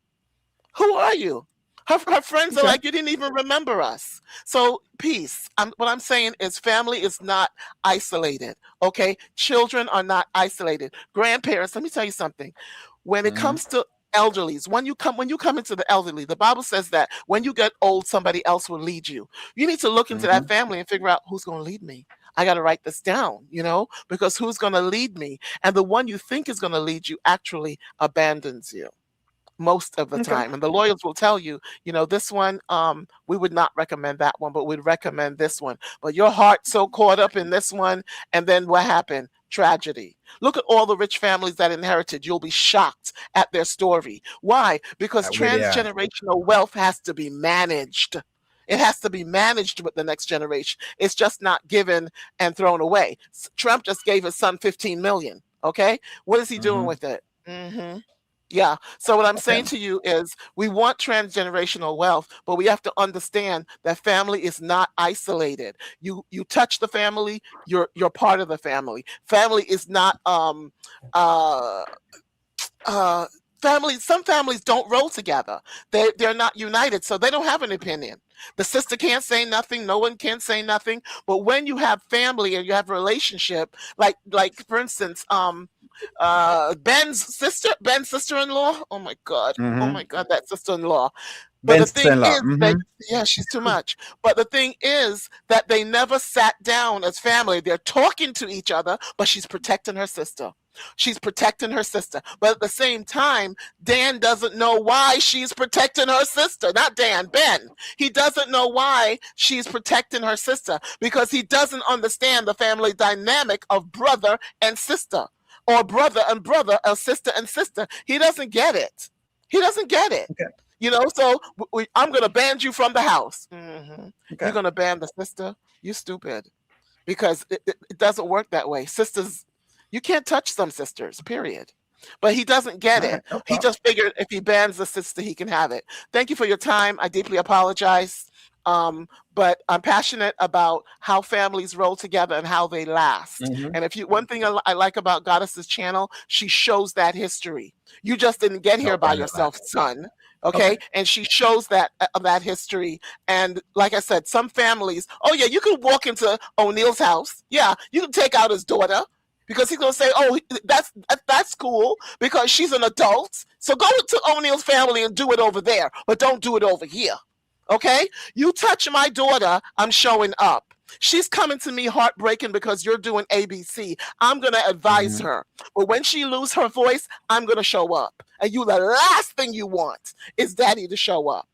Speaker 4: Who are you? Her friends are like, you didn't even remember us. So peace. What I'm saying is family is not isolated. Okay. Children are not isolated. Grandparents, let me tell you something. When it comes to elderlies, when you come into the elderly, the Bible says that when you get old, somebody else will lead you. You need to look into that family and figure out who's going to lead me. I got to write this down, because who's going to lead me? And the one you think is going to lead you actually abandons you most of the time. And the lawyers will tell you, this one, we would not recommend that one, but we'd recommend this one. But your heart's so caught up in this one. And then what happened? Tragedy. Look at all the rich families that inherited. You'll be shocked at their story. Why? Because transgenerational wealth has to be managed. It has to be managed with the next generation. It's just not given and thrown away. Trump just gave his son 15 million. Okay. What is he doing with it? Yeah. So what I'm saying to you is we want transgenerational wealth, but we have to understand that family is not isolated. You touch the family, you're part of the family. Family is not some families don't roll together. They're not united, so they don't have an opinion. The sister can't say nothing, no one can say nothing. But when you have family and you have a relationship, like for instance, Ben's sister-in-law. Oh my God. Oh my God, that sister-in-law. But the thing is she's too much. But the thing is that they never sat down as family. They're talking to each other, but she's protecting her sister. She's protecting her sister. But at the same time, Dan doesn't know why she's protecting her sister. Not Dan, Ben. He doesn't know why she's protecting her sister because he doesn't understand the family dynamic of brother and sister. Or brother and brother, or sister and sister. He doesn't get it. He doesn't get it. So I'm going to ban you from the house. You're going to ban the sister? You stupid. Because it doesn't work that way. Sisters, you can't touch some sisters, period. But he doesn't get it. He just figured if he bans the sister, he can have it. Thank you for your time. I deeply apologize. But I'm passionate about how families roll together and how they last. And one thing I like about Goddess's channel, she shows that history. You just didn't get here by yourself, son. Okay. And she shows that history. And like I said, some families, you can walk into O'Neill's house. Yeah, you can take out his daughter. Because he's going to say, that's cool because she's an adult. So go to O'Neill's family and do it over there, but don't do it over here. Okay? You touch my daughter, I'm showing up. She's coming to me heartbreaking because you're doing ABC. I'm going to advise her. But when she loses her voice, I'm going to show up. And the last thing you want is daddy to show up.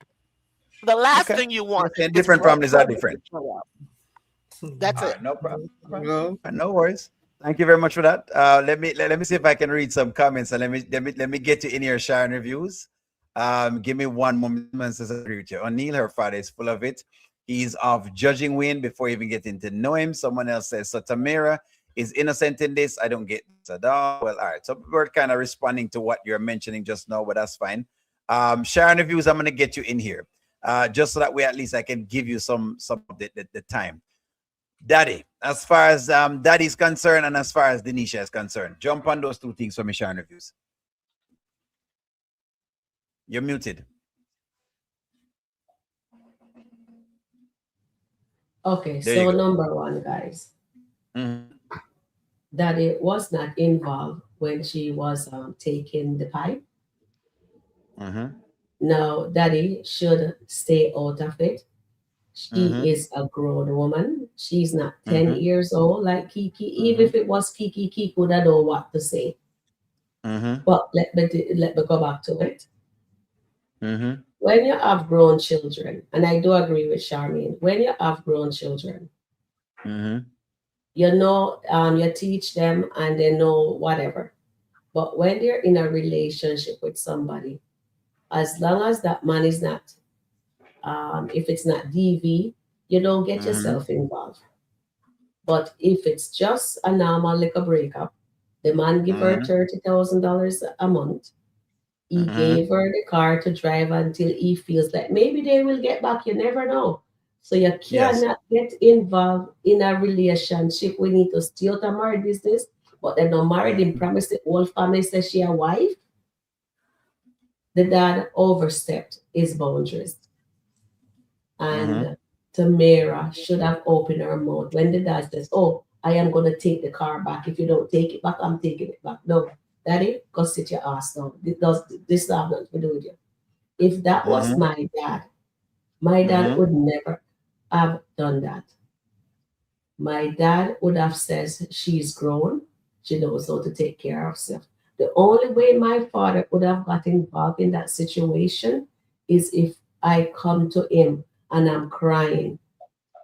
Speaker 4: The last thing you want.
Speaker 1: And different families are different.
Speaker 4: That's it.
Speaker 1: No problem. No worries. Thank you very much for that. Let me see if I can read some comments and let me get you in here sharing reviews. Give me one moment. Says I agree with you. O'Neill, her father is full of it. He's of judging Wayne before even getting to know him. Someone else says, so Tamara is innocent in this. I don't get this at all. Well, all right. So we're kind of responding to what you're mentioning just now, but that's fine. Sharing reviews, I'm going to get you in here. Just so that way at least I can give you some of the time. Daddy, as far as Daddy's concerned and as far as Denisha is concerned, jump on those two things for me, sharing reviews. You're muted.
Speaker 5: Okay, so number one, guys. Daddy was not involved when she was taking the pipe. Now, Daddy should stay out of it. She is a grown woman. She's not 10 years old like Kiki. Even if it was Kiki, Kiki would have known what to say. But let me go back to it. When you have grown children, and I do agree with Charmaine, when you have grown children, you teach them and they know whatever. But when they're in a relationship with somebody, as long as that man is not, if it's not DV, you don't get yourself involved. But if it's just a normal liquor breakup, the man give her $30,000 a month. He gave her the car to drive until he feels like maybe they will get back. You never know. So you cannot get involved in a relationship. We need to stay out of married business, but they don't married him, promise the whole family says she a wife. The dad overstepped his boundaries. And Tamara should have opened her mouth when the dad says, "Oh, I am going to take the car back. If you don't take it back, I'm taking it back." No, daddy, go sit your ass down. This have nothing to do with you. If that was my dad would never have done that. My dad would have said, "She's grown. She knows how to take care of herself." The only way my father would have got involved in that situation is if I come to him and I'm crying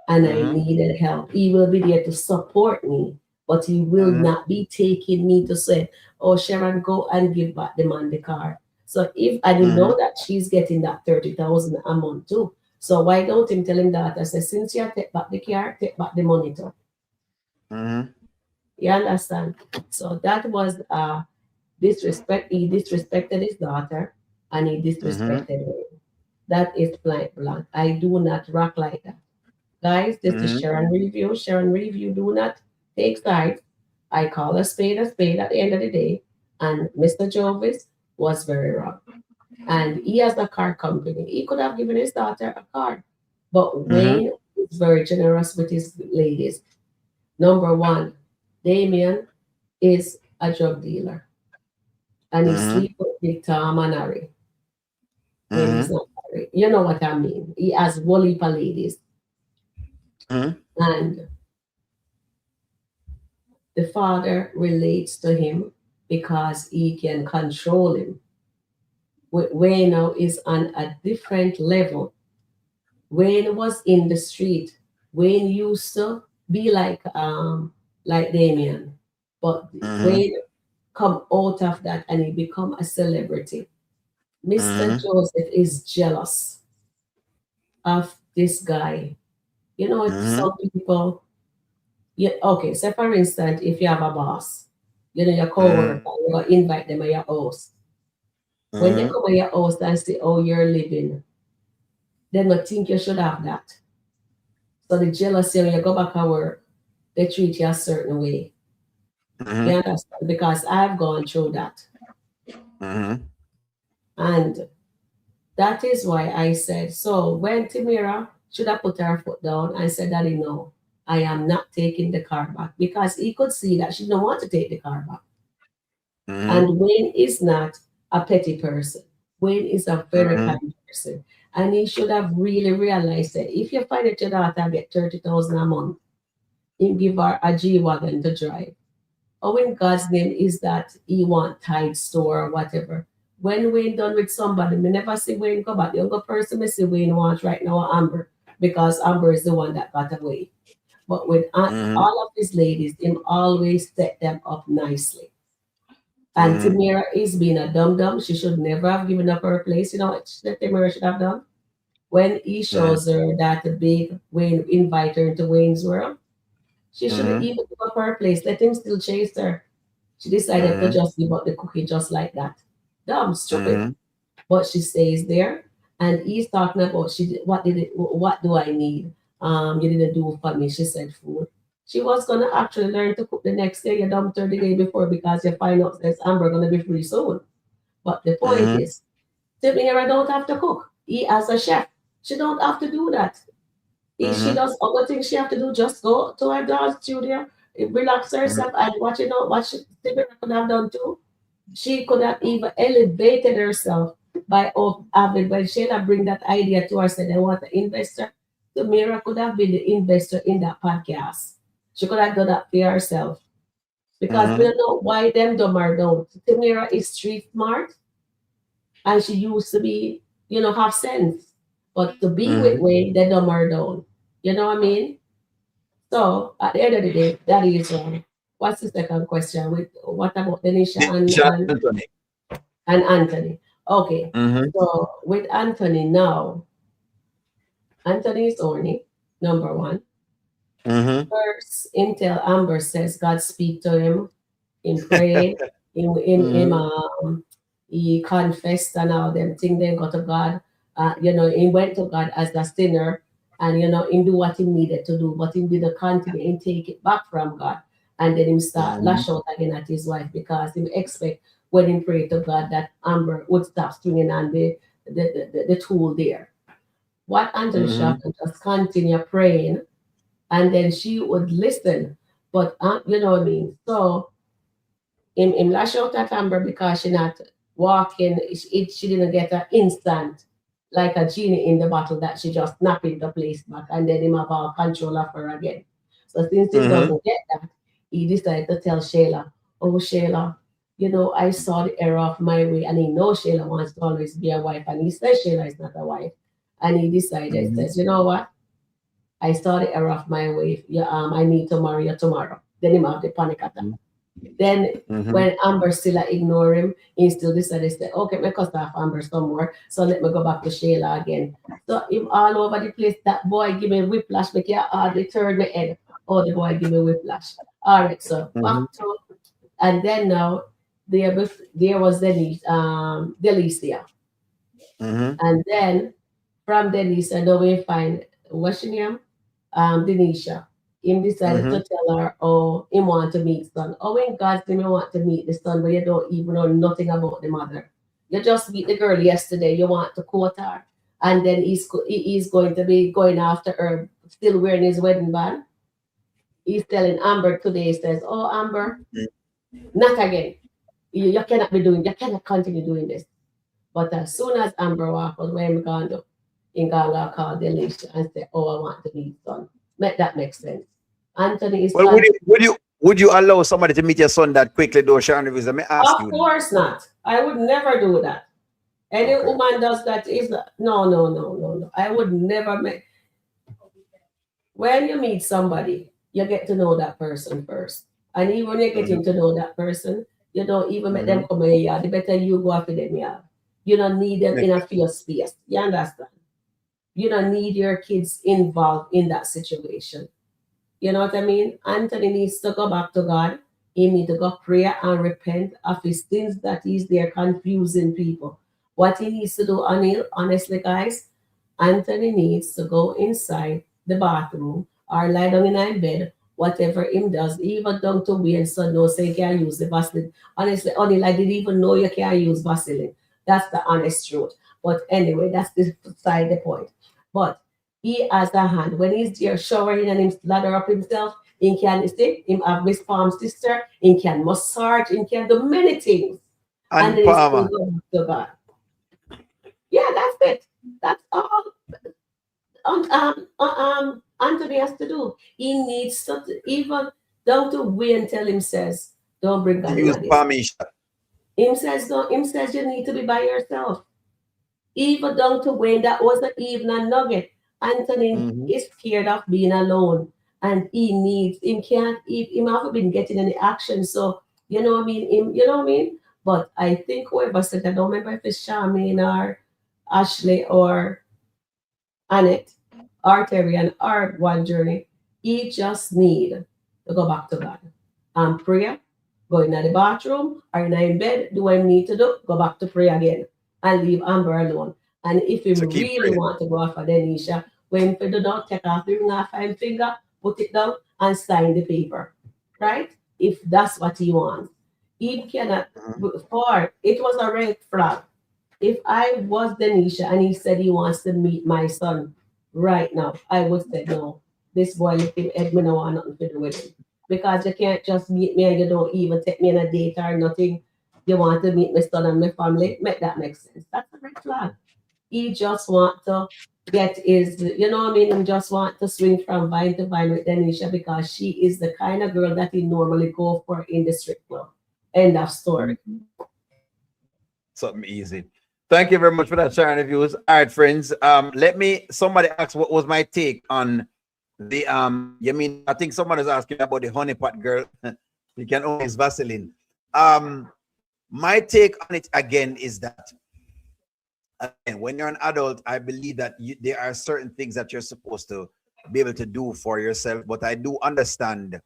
Speaker 5: and I needed help. He will be there to support me, but he will not be taking me to say, "Oh, Sharon, go and give back the man the car." So if I didn't know that she's getting that 30,000 a month too. So why don't him tell him that? I say, "Since you take back the car, take back the money too." You understand? So that was disrespect. He disrespected his daughter and he disrespected me. That is blank blank. I do not rock like that. Guys, this is Sharon Review. Sharon Review do not take sides. I call a spade at the end of the day. And Mr. Jovis was very wrong. And he has a car company. He could have given his daughter a car. But Wayne is very generous with his ladies. Number one, Damien is a drug dealer. And he sleeps with Big Tom and Harry. When he's not married. You know what I mean. He has woolly ladies. And the father relates to him because he can control him. Wayne now is on a different level. Wayne was in the street. Wayne used to be like Damien, but Wayne come out of that and he become a celebrity. Mr. Joseph is jealous of this guy. You know, some people. Okay, so for instance, if you have a boss, you know, your coworker, you invite them at your house. When they come at your house and say, "Oh, you're living," they don't think you should have that. So the jealousy when you go back to work, they treat you a certain way. You understand? Because I've gone through that. And that is why I said, so when Tamara should have put her foot down and said, "Daddy, no, I am not taking the car back," because he could see that she didn't want to take the car back. And Wayne is not a petty person. Wayne is a very kind person. And he should have really realized that if you find that your daughter get 30,000 a month, you give her a G-Wagon to drive. Or in God's name is that he want Tide store or whatever. When Wayne done with somebody, me never see Wayne go back. The younger person me see Wayne wants right now Amber, because Amber is the one that got away. But with all of his ladies, him always set them up nicely. And Tamara is being a dum-dum. She should never have given up her place. You know what Tamara should have done? When he shows her that the big Wayne invite her into Wayne's world, she shouldn't even give up her place. Let him still chase her. She decided to just give up the cookie just like that. Dumb, stupid. But she stays there. And he's talking about what do I need? You didn't do for me. She said food. She was gonna actually learn to cook the next day. You dumped her the day before because you find out there's Amber gonna be free soon. But the point is, Tamara don't have to cook. He as a chef, she don't have to do that. She does other things she have to do. Just go to her dance studio, relax herself, and what Tamara could have done too. She could have even elevated herself by having when Sheila bring that idea to her, said they want an investor. Tamara could have been the investor in that podcast. She could have done that for herself. Because we don't know why them dumb or don't. Tamara is street smart and she used to be, have sense. But to be with Wayne, they dumb or don't. You know what I mean? So at the end of the day, that is what's the second question? What about Denisha and Anthony? Okay. So with Anthony now, Anthony is only number one. First, Intel Amber says God speak to him in prayer, he confessed and all them things. Then go to God. He went to God as a sinner and him do what he needed to do, but him didn't continue and take it back from God. And then him start lash out again at his wife because him expect when him pray to God that Amber would stop swinging on the tool there. What Anthony Shafton just continue praying, and then she would listen. But you know what I mean? So him lash out at Amber because she not walking, she didn't get an instant like a genie in the bottle that she just snap into place back, and then him have all control of her again. So since he doesn't get that, he decided to tell Shayla, oh Shayla, I saw the error of my way, and he knows Shayla wants to always be a wife, and he says Shayla is not a wife. And he decided, says, you know what? I saw the error of my way. I need to marry you tomorrow. Then him have the panic attack. Then when Amber still ignore him, he still decided to say, okay, me cut off Amber some more. So let me go back to Shayla again. So him all over the place, that boy give me whiplash, make you hardly turn my head. Oh, the boy give me whiplash. All right, so back to, and then now there was Delicia. And then from Delicia, now we find what's your name? Denisha. Him decided to tell her, oh, he want to meet son. Oh, when God said you want to meet the son, but you don't even know nothing about the mother. You just meet the girl yesterday, you want to quote her. And then he's going to be going after her, still wearing his wedding band. He's telling Amber today, he says, oh, Amber, not again. You cannot be doing, you cannot continue doing this. But as soon as Amber walked out, where I'm going to, he's going to call Delisha and say, oh, I want to meet son. That makes sense. Anthony is.
Speaker 1: Well, would you allow somebody to meet your son that quickly, though, Sharon? Let me ask you.
Speaker 5: Of course not. I would never do that. Any woman does that is no. I would never make. When you meet somebody, you get to know that person first, and even when you're getting to know that person, you don't even make them come in here. The better you go after them, yeah. You don't need them in a fear space. You understand? You don't need your kids involved in that situation. You know what I mean? Anthony needs to go back to God. He needs to go pray and repent of his sins that he's there confusing people. What he needs to do, Anil, honestly, guys, Anthony needs to go inside the bathroom or lie down in a bed, whatever him does, even down to Wayne, so no say you can't use the Vaseline. Honestly, Anil, I didn't even know you can't use Vaseline. That's the honest truth. But anyway, that's beside the point. But he has a hand. When he's there showering and him lather up himself, he can see him have Miss Palm's sister, he can massage, he can do many things. And then he's going to go back to God. Yeah, that's it. That's all Anthony has to do. He needs to even down to Wayne tell him says, don't bring God in this. Him says you need to be by yourself. Even down to Wayne, that wasn't even a nugget. Anthony is scared of being alone, and him haven't been getting any action. So you know what I mean. But I think whoever said, I don't remember if it's Charmaine or Ashley or Annette or Terry and our one journey. He just need to go back to God and pray. Go in the bathroom or in bed. Do what I need to do. Go back to pray again. And leave Amber alone. And if you really want to go after Denisha, when you do not take off the ring off his finger, put it down and sign the paper. Right? If that's what he wants. He cannot, for it was a red flag. If I was Denisha and he said he wants to meet my son right now, I would say no. This boy let him head, me no want nothing to do with him. Because you can't just meet me and you don't even take me on a date or nothing. You want to meet my son and my family, make that make sense. That's a red flag. He just want to get his, you know what I mean? He just want to swing from vine to vine with Denisha because she is the kind of girl that he normally go for in the strip club. End of story.
Speaker 1: Something easy. Thank you very much for that, Sharon reviews. All right, friends. Somebody asked what was my take on the I think someone is asking about the honeypot girl. You can only use Vaseline. My take on it again is that when you're an adult, I believe that there are certain things that you're supposed to be able to do for yourself. But I do understand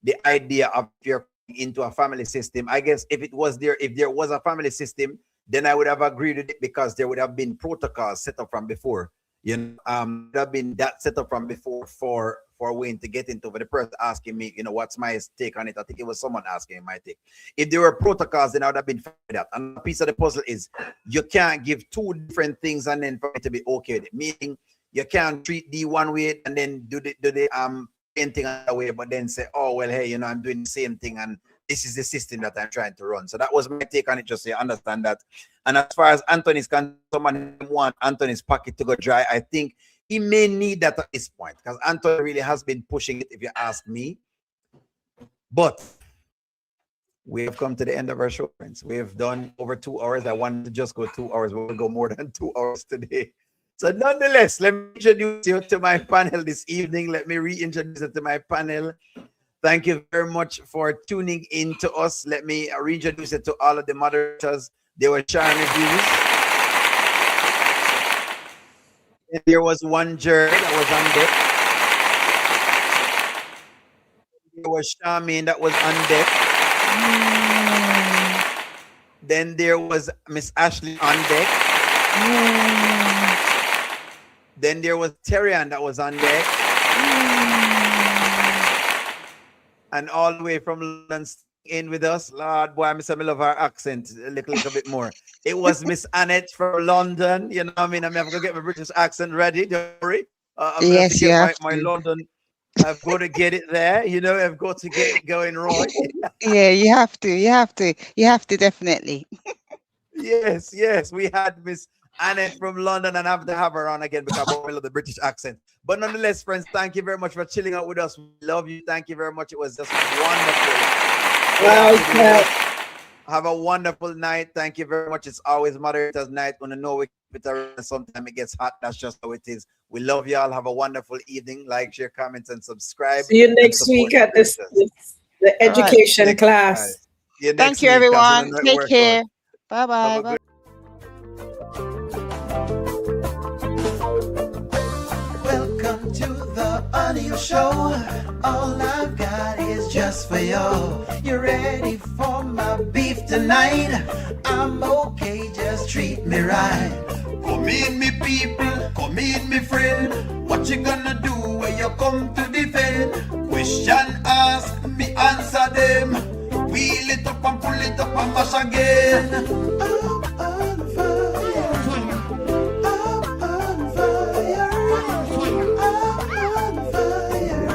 Speaker 1: the idea of if you're into a family system. I guess if there was a family system, then I would have agreed with it because there would have been protocols set up from before. There have been that set up from before for Wayne to get into, but the person asking me, what's my take on it? I think it was someone asking my take. If there were protocols, then I would have been for that. And a piece of the puzzle is you can't give two different things and then for it to be okay with it. Meaning you can't treat the one way and then do the same thing another way, but then say, oh well, hey, I'm doing the same thing and this is the system that I'm trying to run. So that was my take on it, just so you understand that. And as far as Anthony's concerned, someone want Anthony's pocket to go dry, I think he may need that at this point, because Anthony really has been pushing it, if you ask me. But we have come to the end of our show, friends. We have done over 2 hours. I wanted to just go 2 hours. We'll go more than 2 hours today. So nonetheless, let me introduce you to my panel this evening. Let me reintroduce you to my panel. Thank you very much for tuning in to us. Let me reintroduce you to all of the moderators. They were sharing reviews. There was one Jared that was on deck. There was Charmaine that was on deck. Then there was Miss Ashley on deck. Then there was Terrian that was on deck. And all the way from London in with us. Lord, boy, I love her accent a little bit more. It was Miss Annette from London. You know what I mean? I'm going to get my British accent ready. Don't worry. I'm going to get my London. I've got to get it there. I've got to get it going right.
Speaker 9: Yeah, you have to. You have to definitely.
Speaker 1: Yes. We had Miss Annette from London, and I have to have her on again because I love the British accent. But nonetheless, friends, thank you very much for chilling out with us. We love you. Thank you very much. It was just wonderful. Have a wonderful night. Thank you very much. It's always moderator's night. When I know we keep it around, sometimes it gets hot. That's just how it is. We love y'all. Have a wonderful evening. Like, share, comment, and subscribe.
Speaker 6: See you next week at the education class.
Speaker 9: Thank you, everyone. Take care. Bye-bye.
Speaker 2: Welcome to the audio show. All I've got is just for you. You ready for my beef tonight? I'm okay, just treat me right. Come in, me people, come in, me friend. What you gonna do when you come to defend? Question ask, me answer them. Wheel it up and pull it up and mash again. I'm on fire. I'm on fire. I'm on fire.